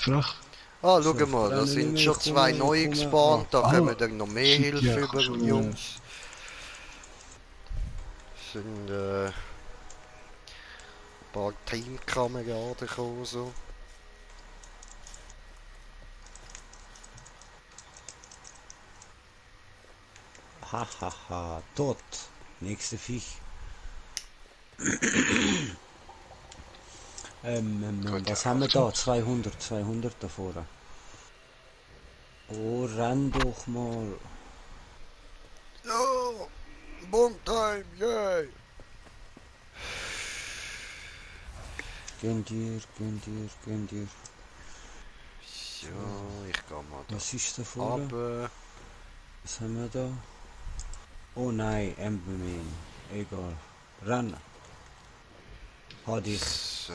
frech. Ah, So, schau mal, da rennen sind nicht schon mehr, zwei ich neue komme. gespawnt, da Ah, kommen dann noch mehr shit, ja, Hilfe ich hab über, schon, Jungs. Sind ein paar Teamkameraden gekommen, so. Hahaha, tot. Nächste Viech. Gott, ja, Was haben wir da? tot. 200 da vorne. Oh, renn doch mal. Ja, Bon Time, yay! Gönn dir, gönn dir, gönn dir. So, So, ich geh mal da was ist da vorne? runter. Was haben wir da? Oh nein, Emberman. Egal. Renn. Ha dich. So.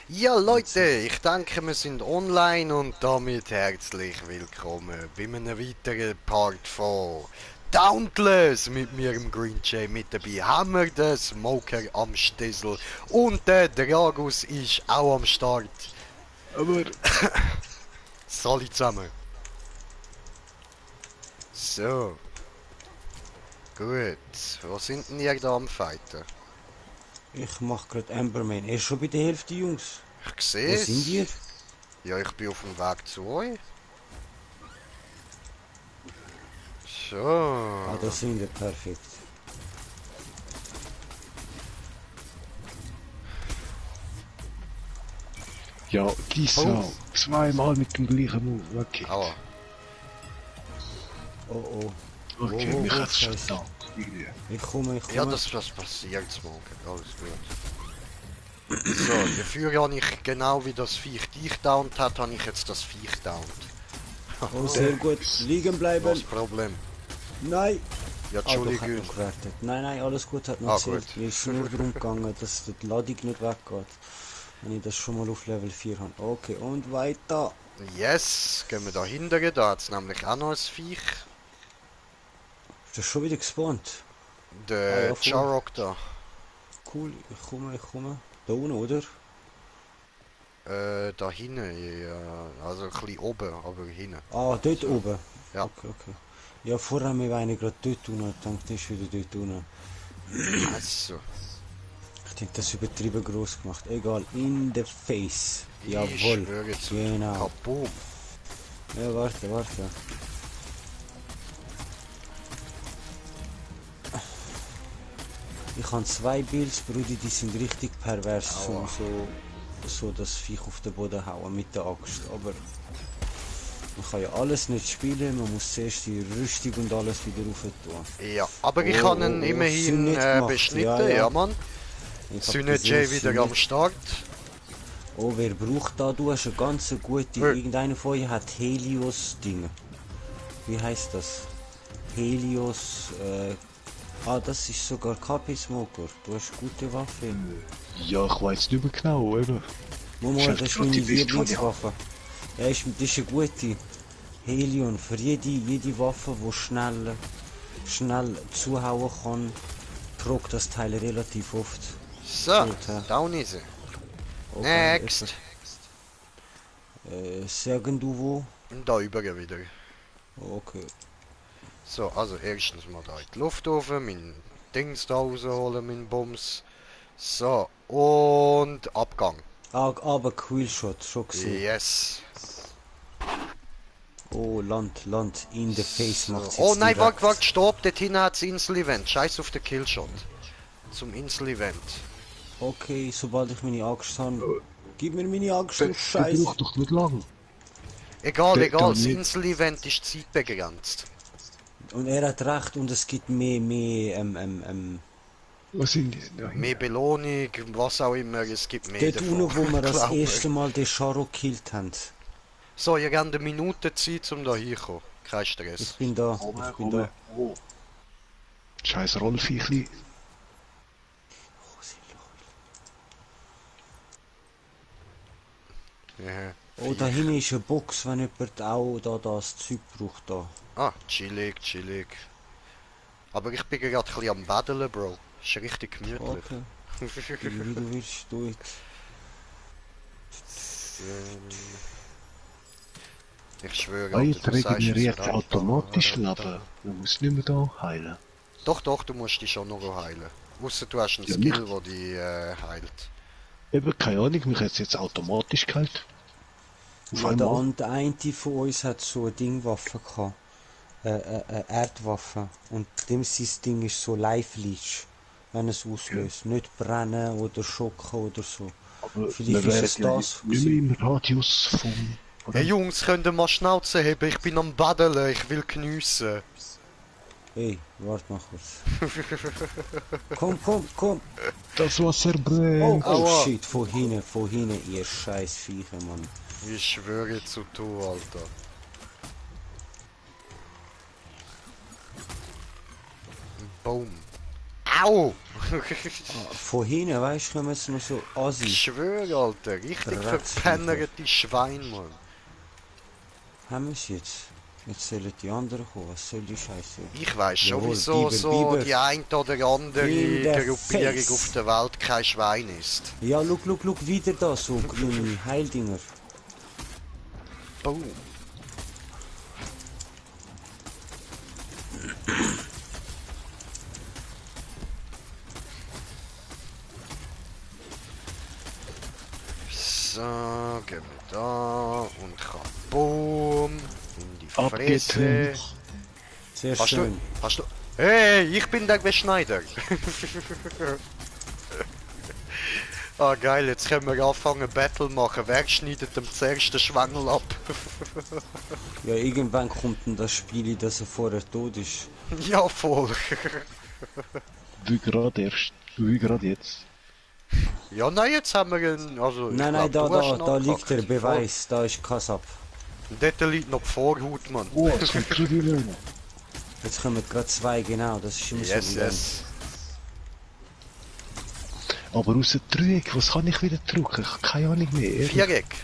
Ja Leute, ich denke wir sind online und damit herzlich willkommen bei einem weiteren Part von Dauntless mit mir im Green Jay. Mit dabei haben wir den Smoker am Stissel und der Dragus ist auch am Start. Aber, Salut zusammen. So, gut. Wo sind denn ihr da am Fighten? Ich mach grad Emberman. Er ist schon bei der Hälfte, Jungs. Ich sehe Wo es. sind ihr? Ja, ich bin auf dem Weg zu euch. So. Ah, da sind wir. Perfekt. ja, die Sau. Zweimal mit dem gleichen Move. Okay. Aua. Oh oh. Okay, Wo, mich wo, hat's schon Scheiße. gedacht. Irgendwie. Ich komme, ich komme. Ja, das passiert, Smoker. Alles gut. So, dafür habe ich genau wie das Viech dich downt hat, habe ich jetzt das Viech downt. Oh, sehr gut. Liegen Was bleiben. Problem? Nein. Ja, Ah, doch, hat Entschuldigung. noch gewertet. Nein, nein, alles gut, hat noch Ah, gezählt. gut. Mir ist nur darum gegangen, dass die Ladung nicht weggeht. Wenn ich das schon mal auf Level 4 habe. Okay, und weiter. Yes, gehen wir da hinten, da hat es nämlich auch noch ein Viech. Ist das schon wieder gespawnt? Der ja, voll. Charok da. Cool, ich komme, ich komme. Da unten, oder? Da hinten, ja. Also ein bisschen oben, aber hinten. Ah, dort So. oben. Ja. Okay, okay. Ja, vorher haben wir einen gerade dort unten. Ich denke, der ist wieder dort unten. Also. Ich denke, das ist übertrieben groß gemacht. Egal, in the face. Ich Jawohl. schwöre zu Genau. Kaboom. Ja, warte, warte. Ich habe zwei Builds, Brudi, die sind richtig pervers, Aua. so das Viech auf den Boden hauen mit der Axt. Aber man kann ja alles nicht spielen, man muss zuerst die Rüstung und alles wieder rauf tun. Ja, aber ich habe ihn immerhin Sünd gemacht. beschnitten, ja, Mann. Ich hab Sühne gesehen, Jay wieder Sünd. am Start. Oh, wer braucht da? Du hast eine ganz gute. Irgendeiner von euch hat Helios-Ding. Wie heißt das? Helios. Das ist sogar KP-Smoker. Du hast gute Waffe. Ja, ich weiß nicht mehr genau, eben. Momo, das ist meine die beste, die ich Lieblingswaffe. Ja, das ist eine gute. Helion. Für jede Waffe, die schnell zuhauen kann, tragt das Teil relativ oft. So, Gut, ja. down ist er. Okay, Next. sagen du wo? Und da über wieder. Okay. So, also erstens mal da in die Luft rauf, mein Dings da rausholen, mein Bums. So, und Abgang. Ah, aber Quillshot, schon gesehen. Yes. Oh, Land, in the face So. macht's jetzt Oh nein, direkt. warte, stopp, dort hinten hat das Insel-Event. Scheiß auf den Killshot. Zum Insel-Event. Okay, sobald ich meine Axt habe. Gib mir meine Axt, Der du Scheiße. braucht doch nicht lang. Egal, Da das nicht. Insel-Event ist zeitbegrenzt. Und er hat recht und es gibt mehr, Was sind die da Mehr Belohnung, was auch immer, es gibt mehr dort davon. unten, wo wir das Glaub mir. erste Mal den Charo gekillt haben. So, ihr habt eine Minute Zeit, um da hinzukommen. Kein Ich Stress. bin da, ich bin da. Oh. Scheiß Rollviechli. Ja. Oh, da hinten ist eine Box, wenn jemand auch das Zeug braucht. Da. Ah, chillig, chillig. Aber ich bin gerade ein bisschen am Battlen, Bro. Ist richtig gemütlich. Okay, wie du willst, do it. Ich schwöre, Ah, Alter, jetzt du sagst es regeneriert verdammt. automatisch Leben. Du musst nicht mehr da heilen. Doch, doch, du musst dich schon noch heilen. Ausser du hast einen Ja, Skill, nicht. der dich heilt. Eben, keine Ahnung, mich hat es jetzt automatisch geheilt. Auf Ja, der einmal. eine von uns hat so eine Dingwaffe gehabt. Erdwaffe. Und dem sein Ding ist so Life-Leech, wenn es auslöst. Nicht brennen oder schocken oder so. Aber wir Vielleicht wären ist es ja das. nicht mehr im Radius von Hey dem. Jungs, könnt ihr mal Schnauze heben? Ich bin am Badeln, ich will geniessen. Hey, warte mal kurz. Komm. Das Wasser Oh, brennt. oh Aua. shit, von hinten, ihr scheiß Viecher, Mann. Ich schwöre zu du, Alter. Boom. Au! Von hinten, weißt du, kommen jetzt noch so Ich Assi. schwöre, Alter. Richtig Drecksviecher. verpennerte Schwein, Mann. Haben wir es jetzt? Jetzt sollen die anderen kommen, was soll die Scheiße? Ich weiss schon, Jawohl, wieso Biber, so Biber. die ein oder andere In the Gruppierung face. auf der Welt kein Schwein ist. Ja, look, wieder da, so grüne Heildinger. Boom. So, gehen wir da und kaboom. In die Fresse. Abgetönt. Sehr Hast schön. du? Hast du? Hey, ich bin der Beschneider. Ah geil, jetzt können wir anfangen Battle machen. Wer schneidet dem zuerst den Schwengel ab? Ja, irgendwann kommt dann das Spiel, dass er vorher tot ist. Ja, voll. Wie gerade erst. Wie gerade jetzt. Ja, nein, jetzt haben wir einen. Also, ich Nein, glaub, du hast ihn da liegt abgehackt. der Beweis, da ist Kassab. Voll. Dort liegt noch die Vorhaut, Mann. Oh, es kommt gerade wieder. Jetzt kommen gerade zwei, genau, das ist immer Yes, so. yes. Aber aus dem Dreieck, was kann ich wieder drücken? Ich habe keine Ahnung mehr. ehrlich. Viereck.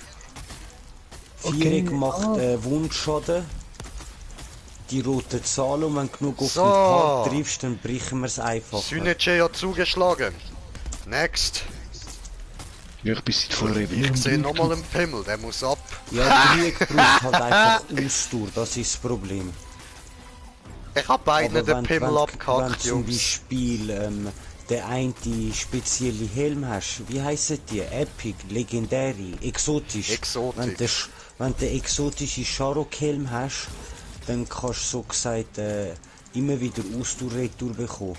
Viereck Okay, macht Wundschaden. Die rote Zahl und wenn du genug auf So. den Part triffst, dann brechen wir es einfach. Synergy hat zugeschlagen. Next. Ja, ich bin seit vorher eben Ich am sehe Dreieck nochmal einen Pimmel, der muss ab. Ja, Dreieck braucht halt einfach Ausdauer, das ist das Problem. Ich hab beiden den Pimmel wenn abgehackt, zum Jungs. Beispiel der eine spezielle Helm hast, wie heissen die? Epic, Legendary, exotisch. Exotisch. Wenn du den exotischen Sharok-Helm hast, dann kannst du so gesagt immer wieder Ausdauer-Retour bekommen.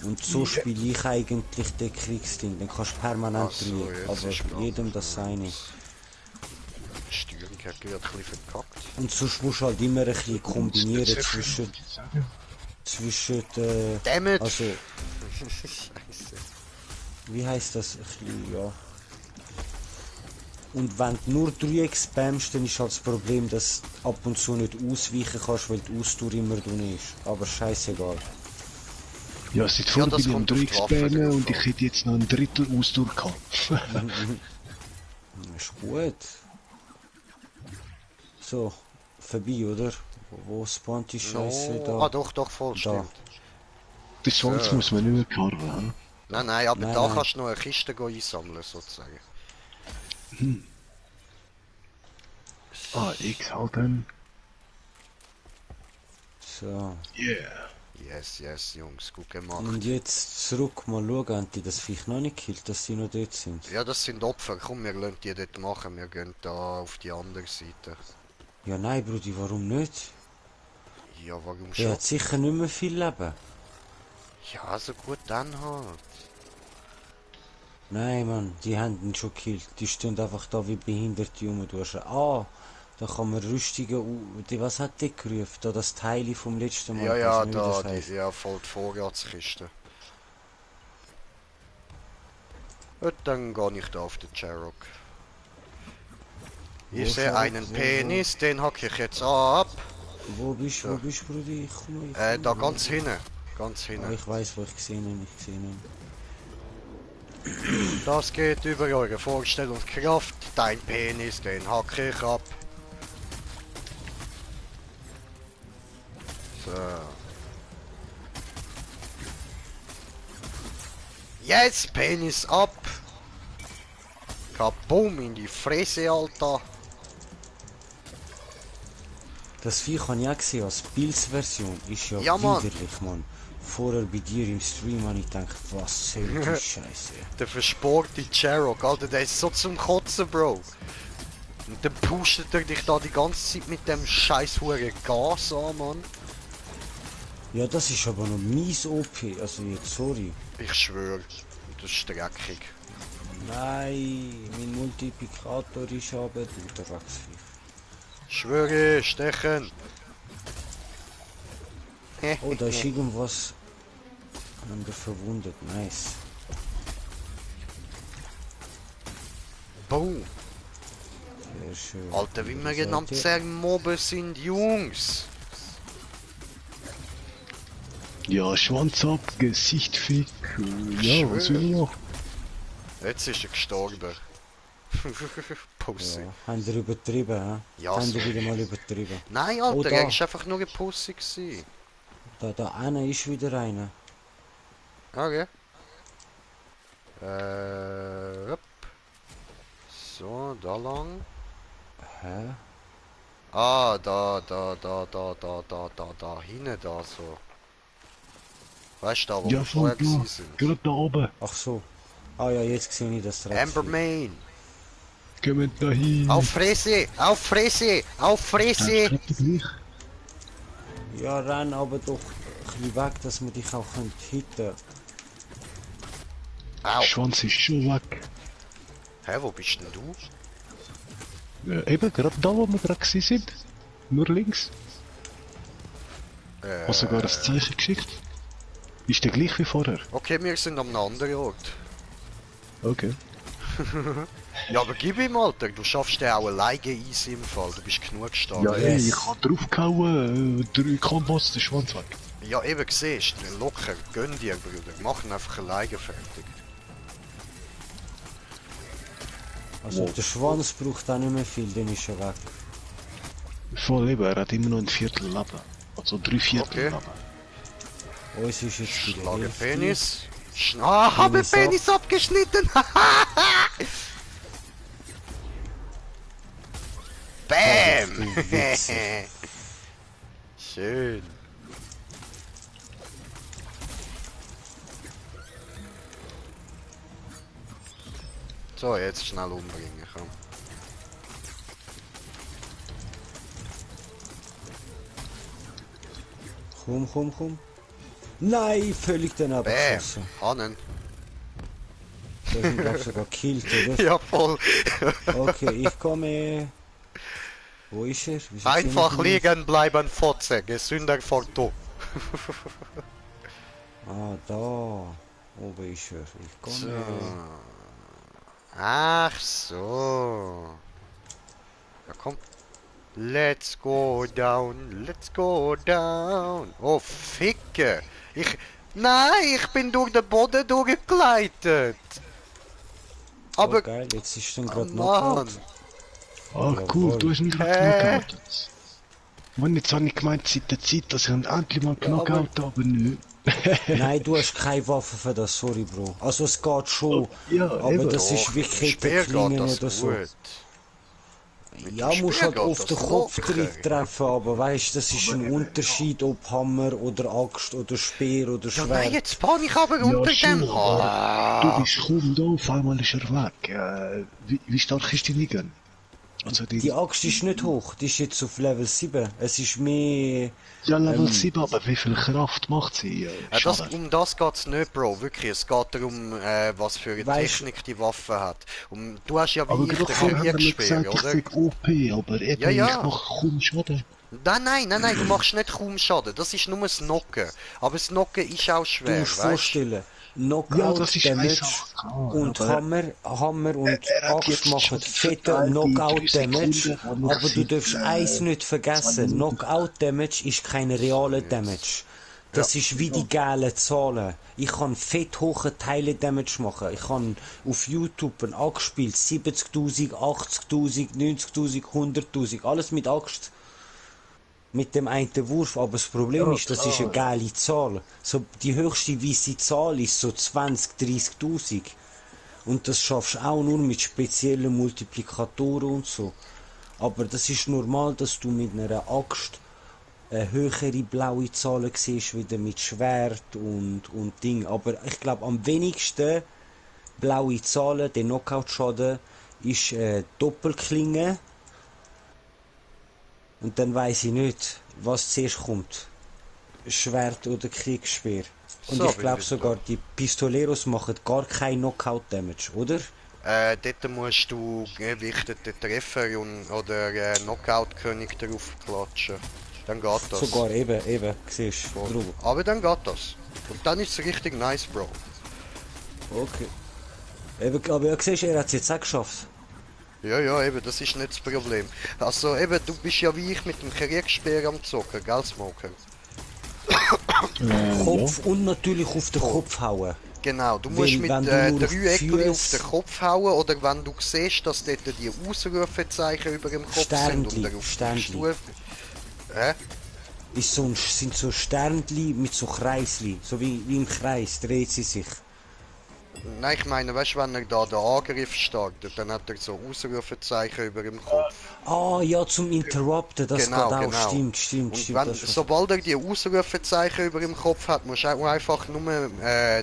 Und so spiele ich eigentlich den Kriegsding, dann kannst du permanent Ach so, drücken, jetzt aber ist klar. jedem das seine. Die Steuerung hat gerade ein bisschen verkackt. Und sonst musst du halt immer ein bisschen kombinieren zwischen Dammit! also Scheiße. wie heißt das? Ein bisschen, ja. Und wenn du nur Dreieck spammst, dann ist halt das Problem, dass du ab und zu nicht ausweichen kannst, weil die Ausdauer immer drin ist. Aber scheißegal. Ja, seit vorher das bin ich am kommt auf die Dreieck Waffe spammen drauf und an. ich hätte jetzt noch ein Drittel Ausdauer gehabt. Ist gut. So, vorbei, oder? Wo spawnt die Scheiße No. da? Ah, doch, voll, stimmt. Den Schwanz So. muss man nicht mehr carven, hm? Nein, aber Nein, da nein. kannst du noch eine Kiste einsammeln, sozusagen. Ah, ich halt dann. So. Yeah. Yes, Jungs, gut gemacht. Und jetzt zurück mal schauen, haben die das Viech noch nicht gekillt, dass sie noch dort sind. Ja, das sind Opfer. Komm, wir lassen die dort machen. Wir gehen da auf die andere Seite. Ja nein, Brudi, warum nicht? Ja, warum Der schon? hat sicher nicht mehr viel Leben. Ja, also gut, dann halt. Nein, Mann, die haben ihn schon gekillt. Die stehen einfach da wie behinderte rum. Du hast ah, da kann man Rüstungen. Was hat der gerufen? Da das Teil vom letzten Mal. Ja, Ich weiss nicht, wie das da, heisst. ja, voll die Vorratskiste. Und dann gehe ich da auf den Cherok. Ich Wo sehe Cherok? einen Wo? Penis, den hacke ich jetzt ab. Wo bist du, Brudi? Ich komme. Da ganz hinten. Ganz Ah, hinten. ich weiß, wo ich gesehen habe. Ich gesehen habe. Das geht über eure Vorstellungskraft. Dein Penis, den hacke ich ab. So. Yes, Penis ab. Kaboom in die Fresse, Alter. Das Viech habe ich auch gesehen als Pilzversion. Ist ja, Ja, Mann. widerlich, Mann. Vorher bei dir im Stream habe ich gedacht, was soll die Scheiße? Der versporte Cherok, Alter, der ist so zum Kotzen, Bro. Und dann pusht er dich da die ganze Zeit mit dem scheiß hure Gas an, Mann. Ja, das ist aber noch mies OP. Also jetzt, sorry. Ich schwöre, das ist dreckig. Nein, mein Multiplikator ist aber du, der Wachsviech. Schwöre, stechen. Oh, da ist irgendwas an der verwundet. Nice. Boom. Sehr schön. Alter, wie wir Seid genau am ihr? Zermobben sind, Jungs. Ja, Schwanz ab, Gesicht fick. Ja, was will ich noch? Jetzt ist er gestorben. Pussy. Ja, haben wir übertrieben, hä? Ja, Haben wir so. wieder mal übertrieben. Nein, Oh, Alter, da. er ist einfach nur ein Pussy gewesen. Da einer ist wieder einer. Okay. Hopp. So, da lang. Hä? Ah, da, hinten da so. Weißt du, da wo Ja, wir voll vorher klar. gewesen sind? Gerade da oben. Ach so. Ah ja, jetzt sehe ich das Rätsel. Ambermain! Kommen da hin. Auf Fresse! Auf Fresse! Auf Fresse! Gleich. Ja, renn aber doch ein bisschen weg, dass wir dich auch hitten können. Au! Schwanz ist schon weg. Hä, wo bist denn du? Eben, gerade da, wo wir gerade gewesen sind. Nur links. Hast sogar ein Zeichen geschickt. Ist der gleich wie vorher? Okay, wir sind am anderen Ort. Okay. Ja, aber gib ihm, Alter, du schaffst den auch alleine easy im Fall, du bist genug stark. Ja, hey, Yes. ich hab draufgehauen. 3 Kombos, der Schwanz weg. Ja, eben, siehst du, locker, gönn dir, Bruder, mach ihn einfach alleine fertig. Also der Schwanz braucht auch nicht mehr viel, dann ist er weg. Voll eben, er hat immer noch ein Viertel Leben. Also 3/4 Okay. Leben. Uns ist jetzt wieder Schlage Hälfte. Penis. Ah, habe Penis Penis abgeschnitten! Bam! Du Wichser. Schön. So, jetzt schnell umbringen, komm. Komm. Nein, völlig daneben Bam! geschossen. Hannen. Der ist glaube sogar gekillt, oder? Ja, voll. Okay, ich komme. Wo ist er? Wieso Einfach sehe ich ihn nicht? liegen bleiben, Fotze. Gesünder vor du. Ah, da. Oben ist er. Ich komme. So. Ach so. Ja, komm. Let's go down, let's go down. Oh, Ficke. Nein, ich bin durch den Boden durchgegleitet. Aber, Oh, geil, jetzt ist dann oh, gerade Mann. Knockout. Ah, cool, du hast ihn gerade Hä? knockoutet. Mann, jetzt habe ich gemeint, seit der Zeit, dass ich ihn endlich mal knockout aber nö. Nein, du hast keine Waffe für das, sorry, Bro. Also es geht schon, Ja, aber eben. das ist Doch, wirklich im Spiel der Klingen geht das oder so. gut. Ja, dem musst Spiel halt geht auf das den Kopf locker. drin treffen, aber weißt, das ist ein Unterschied, ob Hammer oder Axt oder Speer oder Ja, nein, Schwert. jetzt pan ich aber Ja, unter schon, dem. aber Ah. du bist kaum da, auf einmal ist er weg. Wie stark ist die Gun? Also Die Axt ist nicht hoch, die ist jetzt auf Level 7. Es ist mehr... ja, Level 7, aber wie viel Kraft macht sie? Um das geht's nicht, Bro, wirklich. Es geht darum, was für eine Weißt- Technik die Waffe hat. Und du hast ja Aber wie ich gerade den vorher haben wir Kriegspeer, gesagt, ich oder? sag OP, aber eben, Ja, ja. ich mach kaum Schaden. Nein, du machst nicht kaum Schaden. Das ist nur das Knocken. Aber das Knocken ist auch Du schwer, musst weißt du? vorstellen, Ja, Knockout, das ist eine Damage Sache, klar, und aber Hammer und er hat Axt jetzt machen schon fette verteilt die Knockout 3 Damage, Sekunden, wo wir aber du sind, darfst eins nicht vergessen, Knockout Damage ist keine reale Damage. Das ist wie die geile Zahlen. Ich kann fett hohe Teile Damage machen. Ich kann auf YouTube ein Axt spielen, 70.000, 80.000, 90.000, 100.000, alles mit Axt. Mit dem einen Wurf, aber das Problem Ja, ist, das ist eine geile Zahl. So, die höchste weiße Zahl ist so 20.000, 30.000. Und das schaffst du auch nur mit speziellen Multiplikatoren und so. Aber das ist normal, dass du mit einer Axt höhere blaue Zahlen siehst, wieder mit Schwert und Ding. Aber ich glaube, am wenigsten blaue Zahlen, der Knockout-Schaden, ist Doppelklinge. Und dann weiß ich nicht, was zuerst kommt. Schwert oder Kriegsspeer. Und So, ich glaube bin sogar, die Pistoleros machen gar kein Knockout-Damage, oder? Dort musst du gewichtete Treffer oder Knockout-König drauf klatschen. Dann geht das. Sogar eben, siehst du. Voll. Drum. Aber dann geht das. Und dann ist es richtig nice, Bro. Okay. Eben, aber ja, siehst, er hat es jetzt auch geschafft. Ja, eben, das ist nicht das Problem. Also eben, du bist ja wie ich mit dem Kriegsspeer am Zocken, gell, Smoker? Kopf und natürlich auf den Kopf hauen. Genau, du musst mit wenn du nur auf Dreieckli auf Füße- den Kopf hauen oder wenn du siehst, dass dort die Ausrufezeichen über dem Kopf Sternli, sind oder auf der Sternli. Stufe. Hä? Sind so Sternli mit so Kreisli. So wie im Kreis dreht sie sich. Nein, ich meine, weißt du, wenn er da den Angriff startet, dann hat er so Ausrufezeichen über dem Kopf. Ah ja, zum Interrupten, das Genau, geht auch. genau. Stimmt. Und wenn, das sobald er die Ausrufezeichen über dem Kopf hat, musst du auch einfach nur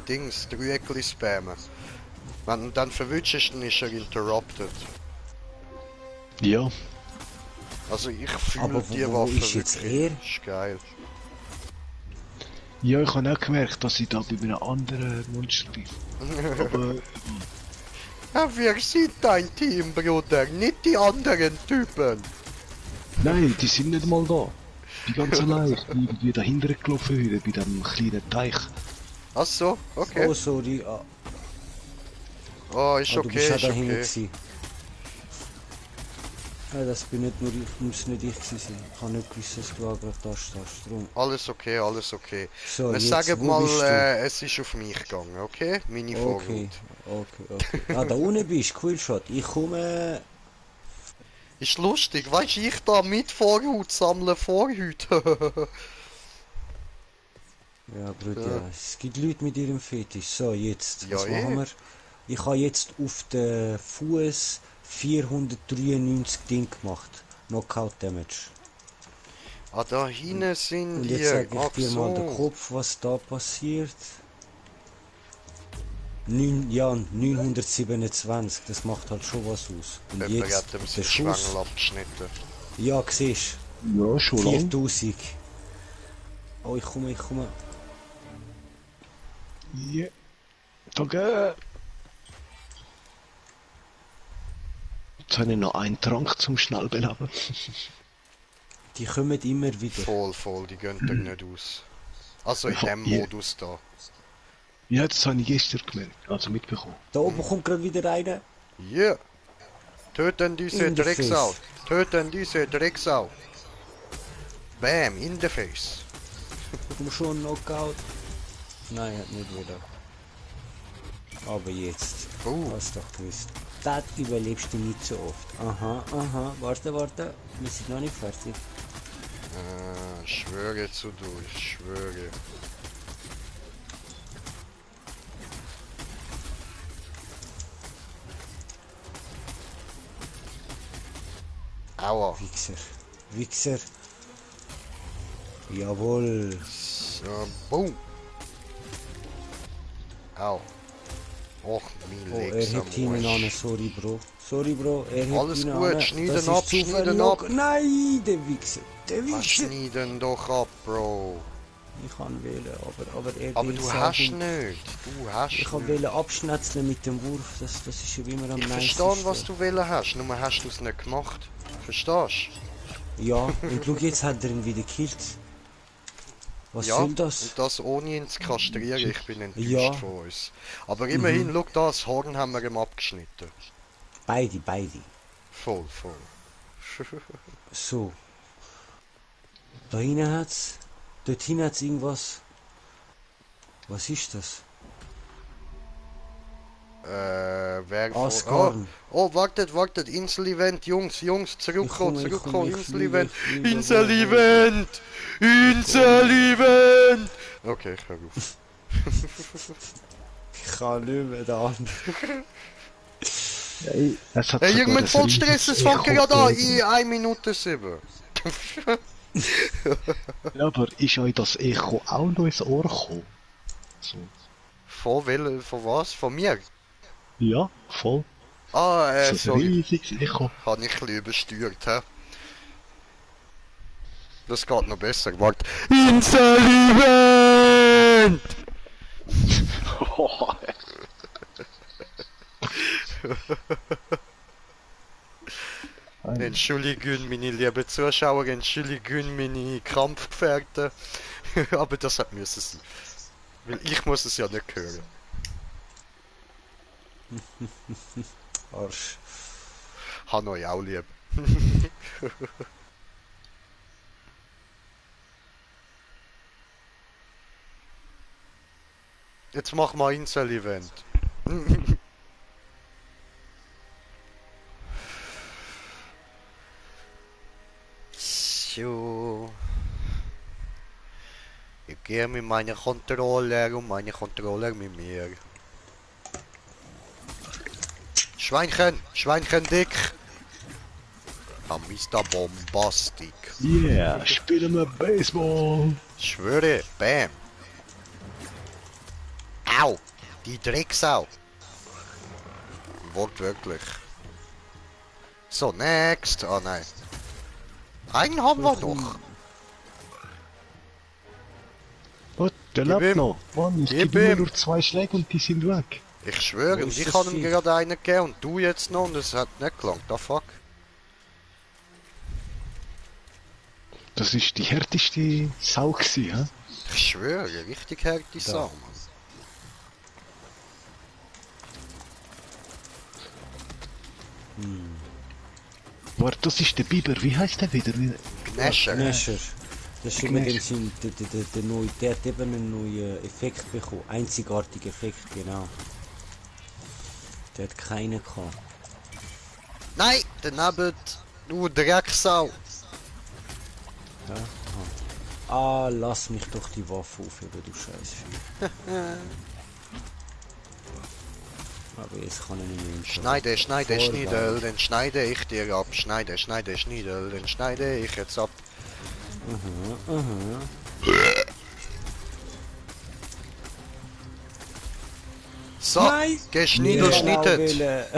Dreieckli spammen. Wenn du dann verwutschst, dann ist er interrupted. Ja, Also ich Aber fühle die wo Waffe ist jetzt er? Ist geil. ja, ich habe auch gemerkt, dass ich da bei einem anderen Monster bin. Aber Ja, wir sind dein Team, Bruder, nicht die anderen Typen. nein, die sind nicht mal da. Die ganz allein. Ich bin irgendwie dahinter gelaufen heute, bei diesem kleinen Teich. Ach so, okay. Oh, sorry. Ah, Oh, ist du bist okay, ja ist dahinter okay. gewesen. Ja, das bin nicht nur ich, muss nicht ich gewesen sein. Ich habe nicht gewusst, dass du auch gerade da stehst. Drum. Alles okay, alles okay. So, Wir jetzt, sagen wo mal, bist du? es ist auf mich gegangen, okay? Meine Vorhut. Okay. Ah, da unten bist du, Quillshot. Ich komme... Ist lustig, weißt du, ich da mit Vorhut sammle Vorhüte. Ja, Bruder, es gibt Leute mit ihrem Fetisch. So, jetzt, was Ja, machen wir? Ich habe jetzt auf den Fuß 493 Ding gemacht. Knockout Damage. Ah, da hinten sind Und die. jetzt sage ich Ach dir mal den so. Kopf, was da passiert. 927, das macht halt schon was aus. Und Jemand jetzt hat ihm der seinen Schuss. Schwengel abgeschnitten. Ja, siehst Ja, schon du. lang. 4000. Oh, ich komme. Ja. Danke. Jetzt habe ich noch einen Trank zum Schnellbelaben. Die kommen immer wieder. Voll, die gehen dir nicht aus. Also in Ja, dem ja. Modus da. Ja, das habe ich gestern gemerkt, also mitbekommen. Da oben kommt gerade wieder einer. Yeah. Töten diese In the Drecksau. face. Töten diese Drecksau. Bam, in the face. Komm schon, Knockout. Nein, hat nicht wieder. Aber jetzt. Hast doch gewusst. Das überlebst du nicht so oft. Aha. Warte. Wir sind noch nicht fertig. Schwöre zu du, ich schwöre. Aua. Wichser. Jawohl. So, boom. Au. Och, mein Oh, er Legs am hebt hinten an. Arsch. Sorry, Bro. Er hebt Alles hinten gut, an. schneiden Das ab, ist zufällig schneiden noch- ab. Nein, der Wichser. Schneiden doch ab, Bro. Ich kann wählen, aber er Aber will du sagen, hast nicht. Du hast Ich kann nicht. wählen abschnetzeln mit dem Wurf. Das ist ja wie immer am Ich nicesten. verstehe, was du wollen hast, nur hast du es nicht gemacht. Verstehst Ja, und schau, jetzt hat er ihn wieder gekillt. Was Ja, soll das? und das ohne ihn zu kastrieren, ich bin enttäuscht Ja. von uns. Aber immerhin, schau da, das Horn haben wir ihm abgeschnitten. Beide. Voll. So. Da hinten hat's. Dort hinten hat's irgendwas. Was ist das? Wer Asgard. Oh, wartet, Insel-Event, Jungs, zurückkommen, Ich komme, Insel-Event, ich fliege. Insel-Event! Okay, ich hör auf. Ich kann nicht mehr da. Ey, es hat Hey, sogar irgendwann ein voll Stress, es fängt riesiges gerade an, Echo in 1 Minute 7. Ja, aber ist euch das Echo auch noch ins Ohr gekommen? So. Von was? Von mir? Ja, voll. Ah, So ein sorry. riesiges Echo. Habe ich ein bisschen übersteuert, hä? Das geht noch besser, warte. Insolvent! Entschuldigung, meine lieben Zuschauer, entschuldigung, meine Kampfgefährten. Aber das hat müssen sein. Weil ich muss es ja nicht hören. Arsch. Habe euch auch lieb. Jetzt machen wir ein Insel-Event. So. Ich gehe mit meinem Controller und meine Controller mit mir. Schweinchen, Schweinchen dick. Am Mr. Bombastic. Yeah, spielen wir Baseball. Ich schwöre, bam. Au, die Drecksau. Wortwörtlich. So, next. Oh nein. Einen haben wir doch. Oh, der Gib lebt ihm. noch. Mann, ich Gib gebe ihm ihm. nur 2 Schläge und die sind weg. Ich schwöre, Wo und ist ich das habe ihm Vieh? gerade einen gegeben und du jetzt noch und es hat nicht gelangt. Da fuck. Das ist die härteste Sau gewesen, hä? Ich schwöre, richtig harte Sau, Mann. Warte, das ist der Biber. Wie heißt der wieder? Gnäscher. Gnäscher. Das ist Gnäscher. übrigens der neue, der hat eben einen neuen Effekt bekommen. Einzigartigen Effekt, genau. Der hat keinen gehabt. Nein, daneben, du Drecksau. Ja? Ah, lass mich doch die Waffe aufheben, du Scheiße. Aber jetzt kann ich nicht mehr. Schneide, schneide, Vorgang. Schniedel, den schneide ich dir ab. Schneide, schneide, Schniedel, den schneide ich jetzt ab. So, Nein! geschniedelt, schnittet.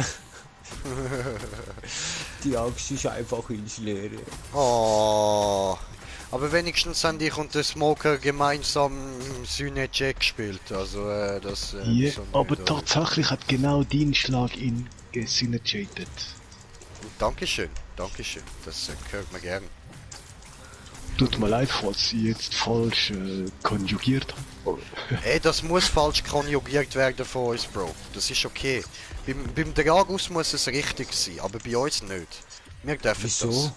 Die Angst ist einfach ins Leere. Oh. Aber wenigstens haben ich und der Smoker gemeinsam Sühne-Check gespielt. Also, das... Ja, so aber nicht, oder? tatsächlich hat genau dein Schlag ihn gesynergiert. Dankeschön, Dankeschön. Das hört man gern. Tut mir leid, falls sie jetzt falsch konjugiert haben. Ey, das muss falsch konjugiert werden von uns, Bro. Das ist okay. Beim Dragus muss es richtig sein, aber bei uns nicht. Wir dürfen Wieso? das.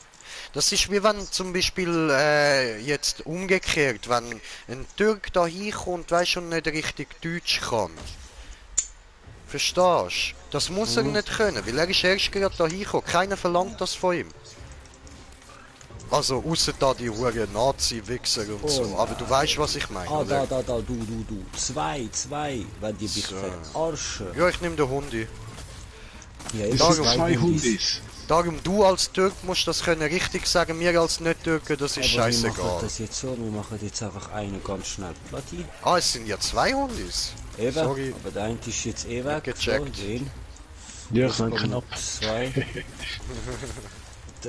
Das ist wie wenn zum Beispiel jetzt umgekehrt, wenn ein Türk da hinkommt, weißt du, und nicht richtig Deutsch kann. Verstehst du? Das muss er nicht können, weil er ist erst gerade da hingekommen. Keiner verlangt das von ihm. Also, außer da die Huren Nazi-Wichser und so. Aber du weißt, was ich meine, Ah, oder? du. Zwei, wenn die mich So. verarschen. Ja, ich nehme den Hundi. Ja, Es jetzt sind zwei 2 Hundis. Hundis. Darum, du als Türk musst das können richtig sagen, wir als Nicht-Türken, das ist Aber wir scheißegal. machen das jetzt so, wir machen jetzt einfach einen ganz schnell Platin. Ah, es sind ja 2 Hundis. Eben, Sorry. aber der eine ist jetzt eh weg. Gecheckt. So, den. Ja, ich Jetzt denke kommen knapp. Zwei.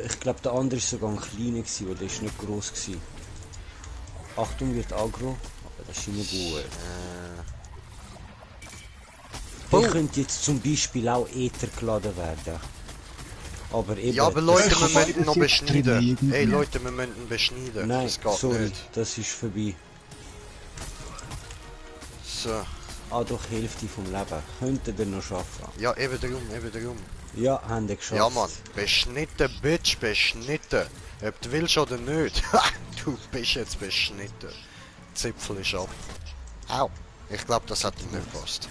Ich glaube, der andere ist sogar ein kleiner gewesen, weil der ist nicht groß gewesen. Achtung, wird aggro, aber das ist immer gut. Der könnte jetzt zum Beispiel auch Ether geladen werden. Aber eben... Ja, aber Leute, Das wir kann müssen ihn beides noch jetzt beschneiden. trainieren. Hey Leute, wir müssen ihn beschneiden. Nein, das geht sorry, nicht. das ist vorbei. So. Ah, doch Hälfte vom Leben. Könnte ihr noch schaffen. Ja, eben darum, eben darum. Ja, haben ihr geschafft. Ja, Mann. Beschnitten, Bitch, beschnitten. Ob du willst oder nicht. Du bist jetzt beschnitten. Zipfel ist ab. Au. Ich glaube, das hat ihm nicht gepasst.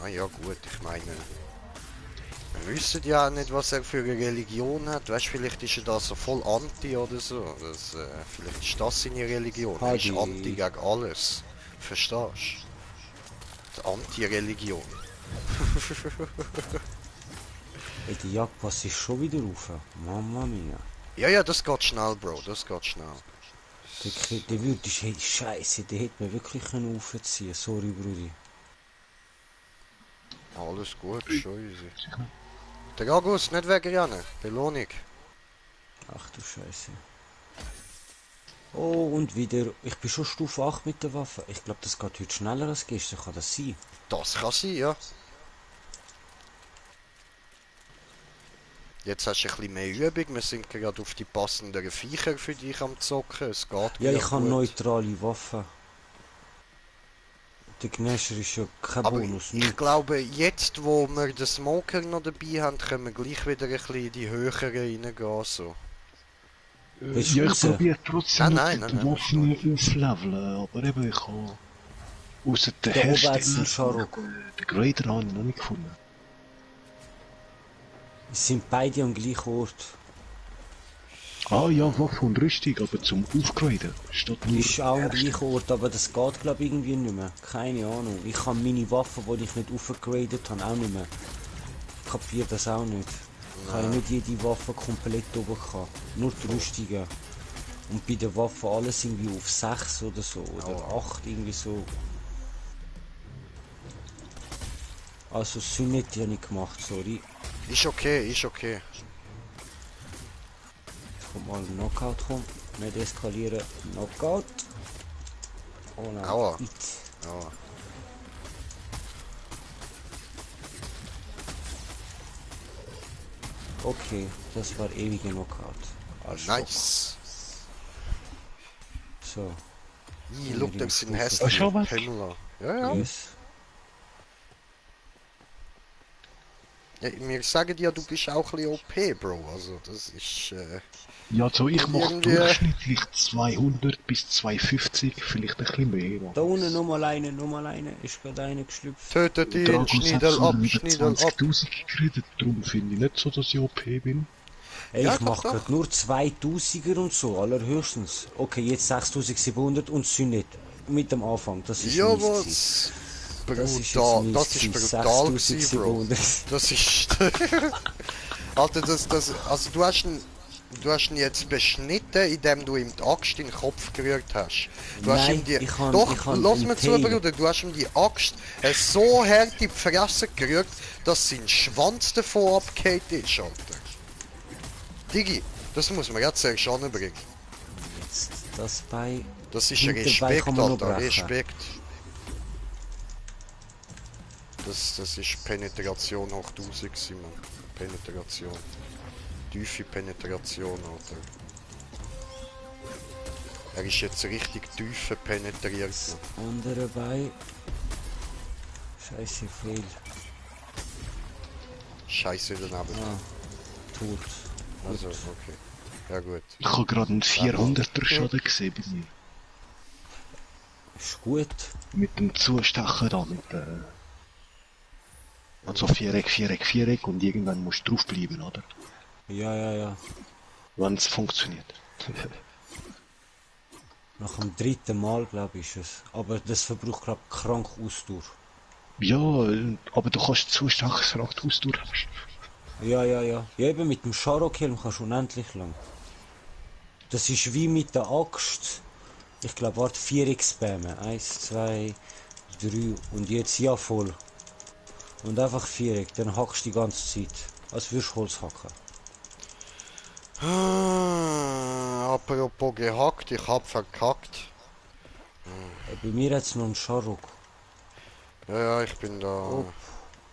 Na ja, gut, ich meine... Wir wissen ja auch nicht, was er für eine Religion hat. Weißt du, vielleicht ist er da so voll anti oder so. Vielleicht ist das seine Religion. Er ist Hadi. anti gegen alles. Verstehst du? Die Anti-Religion. Ey, die Jagdpass ist schon wieder rauf. Mama mia. Ja, ja, das geht schnell, Bro. Das geht schnell. Der würde hey, Scheiße, der hätte mir wirklich können aufziehen. Sorry, Brudi. Alles gut, schon easy. Der August, nicht wegrennen. Belohnung. Ach du Scheiße. Oh, und wieder. Ich bin schon Stufe 8 mit der Waffe. Ich glaube, das geht heute schneller als gestern. Kann das sein? Das kann sein, ja. Jetzt hast du ein bisschen mehr Übung. Wir sind gerade auf die passenden Viecher für dich am Zocken. Es geht Ja, wieder ich habe gut. neutrale Waffen. Der Gnäscher ist ja kein Aber Bonus. ich glaube, jetzt wo wir den Smoker noch dabei haben, können wir gleich wieder ein bisschen in die höheren reingehen. So. Willst du Ja, ich raus? probiere trotzdem Nein, noch nein, die nein, Waffen aufleveln, aber eben, ich habe außer den Da oben hat's einen Hersteller Scharok. den Grader habe ich noch nicht gefunden. Es sind beide am gleichen Ort. Ah ja, Waffe und Rüstung, aber zum Aufgraden steht Die nur ist auch am Hersteller. gleichen Ort, aber das geht glaube ich irgendwie nicht mehr. Keine Ahnung. Ich habe meine Waffen, die ich nicht aufgegradet habe, auch nicht mehr. Ich kapiere das auch nicht. Ich habe ja nicht jede Waffe komplett oben gehabt. Nur die Rüstungen. Und bei den Waffen alles irgendwie auf 6 oder so. Oder 8 irgendwie so. Also Synetti habe ich gemacht, sorry. Ist okay, ist okay. Kommt mal ein Knockout, komm. Nicht eskalieren. Knockout. Oh nein. Aua. It. Ja. Okay, das war ewiger Knockout. Arschloch. Nice. So, Ih, look, das sind Ah, hässliche schau mal. Pimmler. Ja, ja. yes. Ja, wir sagen ja, du bist auch ein bisschen OP, Bro. Also, das ist. Ja, so ich mache Irgendwie- durchschnittlich 200 bis 250, vielleicht ein bisschen mehr. Da unten nochmal eine. Ist gerade eine geschlüpft. Tötet ihn, Dragos hat Schniedel so ab, über Schniedel ab. 20.000 geredet, darum finde ich nicht so, dass ich OP bin. Ey, Ja, ich doch, mach doch. grad nur 2000er und so, allerhöchstens. Okay, jetzt 6700 und Synet. Mit dem Anfang, das ist Ja, mies gewesen. was? Das ist jetzt Brutal. mies Das ist gewesen. brutal gewesen, Bro. 6700. Das ist. Alter, also du hast ihn jetzt beschnitten, indem du ihm die Axt in den Kopf gerührt hast. Du hast Nein, ihm die. ich han- Doch, ich han lass im mir zu, Tail. Bruder. Du hast ihm die Axt so hart in die Fresse gerührt, dass sein Schwanz davon abgehakt ist, Alter. Digi, das muss man jetzt zuerst anbringen. Jetzt das bei. Das ist Hinten Respekt, Bein kann man noch Alter, brechen. Respekt. Das ist Penetration hoch 1000 Simon. Penetration. Tiefe Penetration, Alter. Er ist jetzt richtig tiefe penetriert. Andere bei. Scheiße, fehl. Scheiße daneben. Ah, tot. Also, okay. Ja gut. Ich habe gerade einen 400er Schaden gesehen bei mir. Ist gut. Mit dem Zustechen da, mit also Viereck und irgendwann musst du draufbleiben, oder? Ja. Wenn es funktioniert. Nach dem 3. Mal, glaube ich, ist es. Aber das verbraucht, glaube ich, krank Ausdauer. Ja, aber du kannst zustechen, solange du Ausdauer hast. Ja. Ja, eben mit dem Scharokhelm kannst du unendlich lang. Das ist wie mit der Axt. Ich glaube, warte, 4x spammen. 1, 2, 3 und jetzt ja voll. Und einfach 4x, dann hackst du die ganze Zeit. Als würdest du Holz hacken. Apropos gehackt, ich hab verkackt. Bei mir hat es noch einen Scharok. Ja, ich bin da. Oh,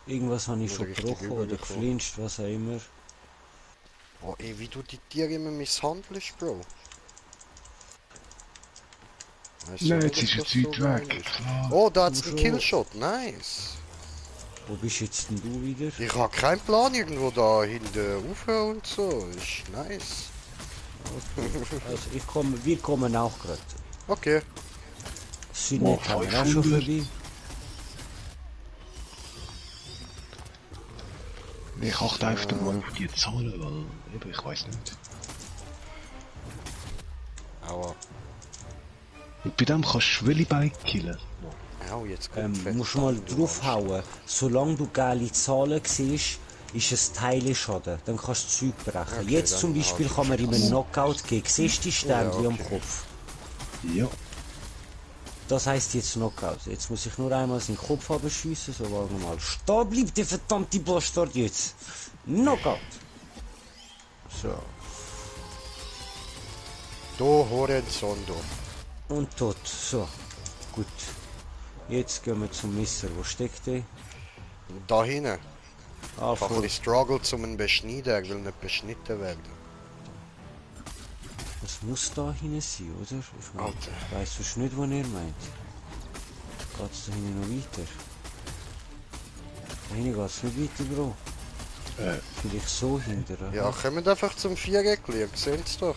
irgendwas habe ich Nicht schon richtig gebrochen oder übergekommen. geflincht, was auch immer. Oh, ey, wie du die Tiere immer misshandelst, Bro. Weißt du Nein, nicht, jetzt ist ob er das zu so weit geil weg. ist? Klar. Oh, da hat's Du einen schon. Killshot, nice. Wo bist jetzt denn du wieder? Ich hab keinen Plan irgendwo da hinten rauf und so. Ist nice. Also wir kommen auch gerade. Okay. Südnet Oh, haben wir auch schon 500. vorbei. Ich achte einfach mal auf die Zahlen, weil eben, ich weiß nicht. Aua. Und bei dem kannst du Schwellibein killen. Au, jetzt kommt Musst mal du draufhauen. Solange du geile Zahlen siehst, ist es Teileschaden. Dann kannst du Zeug brechen. Okay, Jetzt dann zum Beispiel halt kann man ihm einen vergessen. Knockout geben. Siehst du die Sternchen am okay. Kopf? Ja. Das heisst jetzt Knockout. Jetzt muss ich nur einmal seinen Kopf abschiessen, so war normal. Stehen bleibt der verdammte Bastard jetzt! Knockout! So. Do Horizonto. Und tot. So. Gut. Jetzt gehen wir zum Messer. Wo steckt der? Da hinten. Ah, Einfach ein voll. bisschen Struggle zum ihn beschneiden, er will nicht beschnitten werden. Das muss da hinten sein, oder? Ich mein, Alter. ich weiss sonst nicht, was ihr meint. Geht's da hinten noch weiter? Da hinten geht's nicht weiter, Bro. Vielleicht so hinterher. Ja, kommen einfach zum Viereck, ihr seht's doch.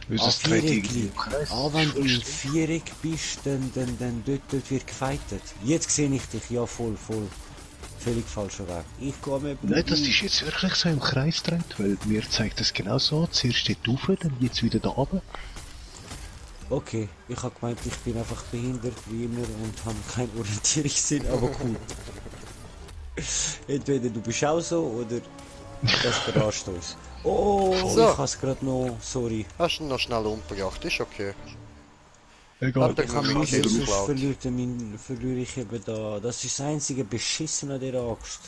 Unser Viereck. irgendwie im Kreis. Wenn du im Viereck bist, dann dort wird gefightet. Jetzt sehe ich dich, ja voll. Völlig falscher Weg. Ich gehe mir... Nein, das ist jetzt wirklich so im Kreis gedreht, weil mir zeigt das genau so. Zuerst dort rauf, dann jetzt wieder da oben. Okay, ich habe gemeint, ich bin einfach behindert wie immer und habe keinen Orientierungssinn, aber cool. Entweder du bist auch so oder das verarscht uns. Oh, So. ich has gerade noch, sorry. Hast du ihn noch schnell umgebracht, ist okay. Egal. Hat er Ich habe Möglichkeit Müsse, sonst geklaut. verliere ich eben da. Das ist das einzige Beschissen an dieser Axt.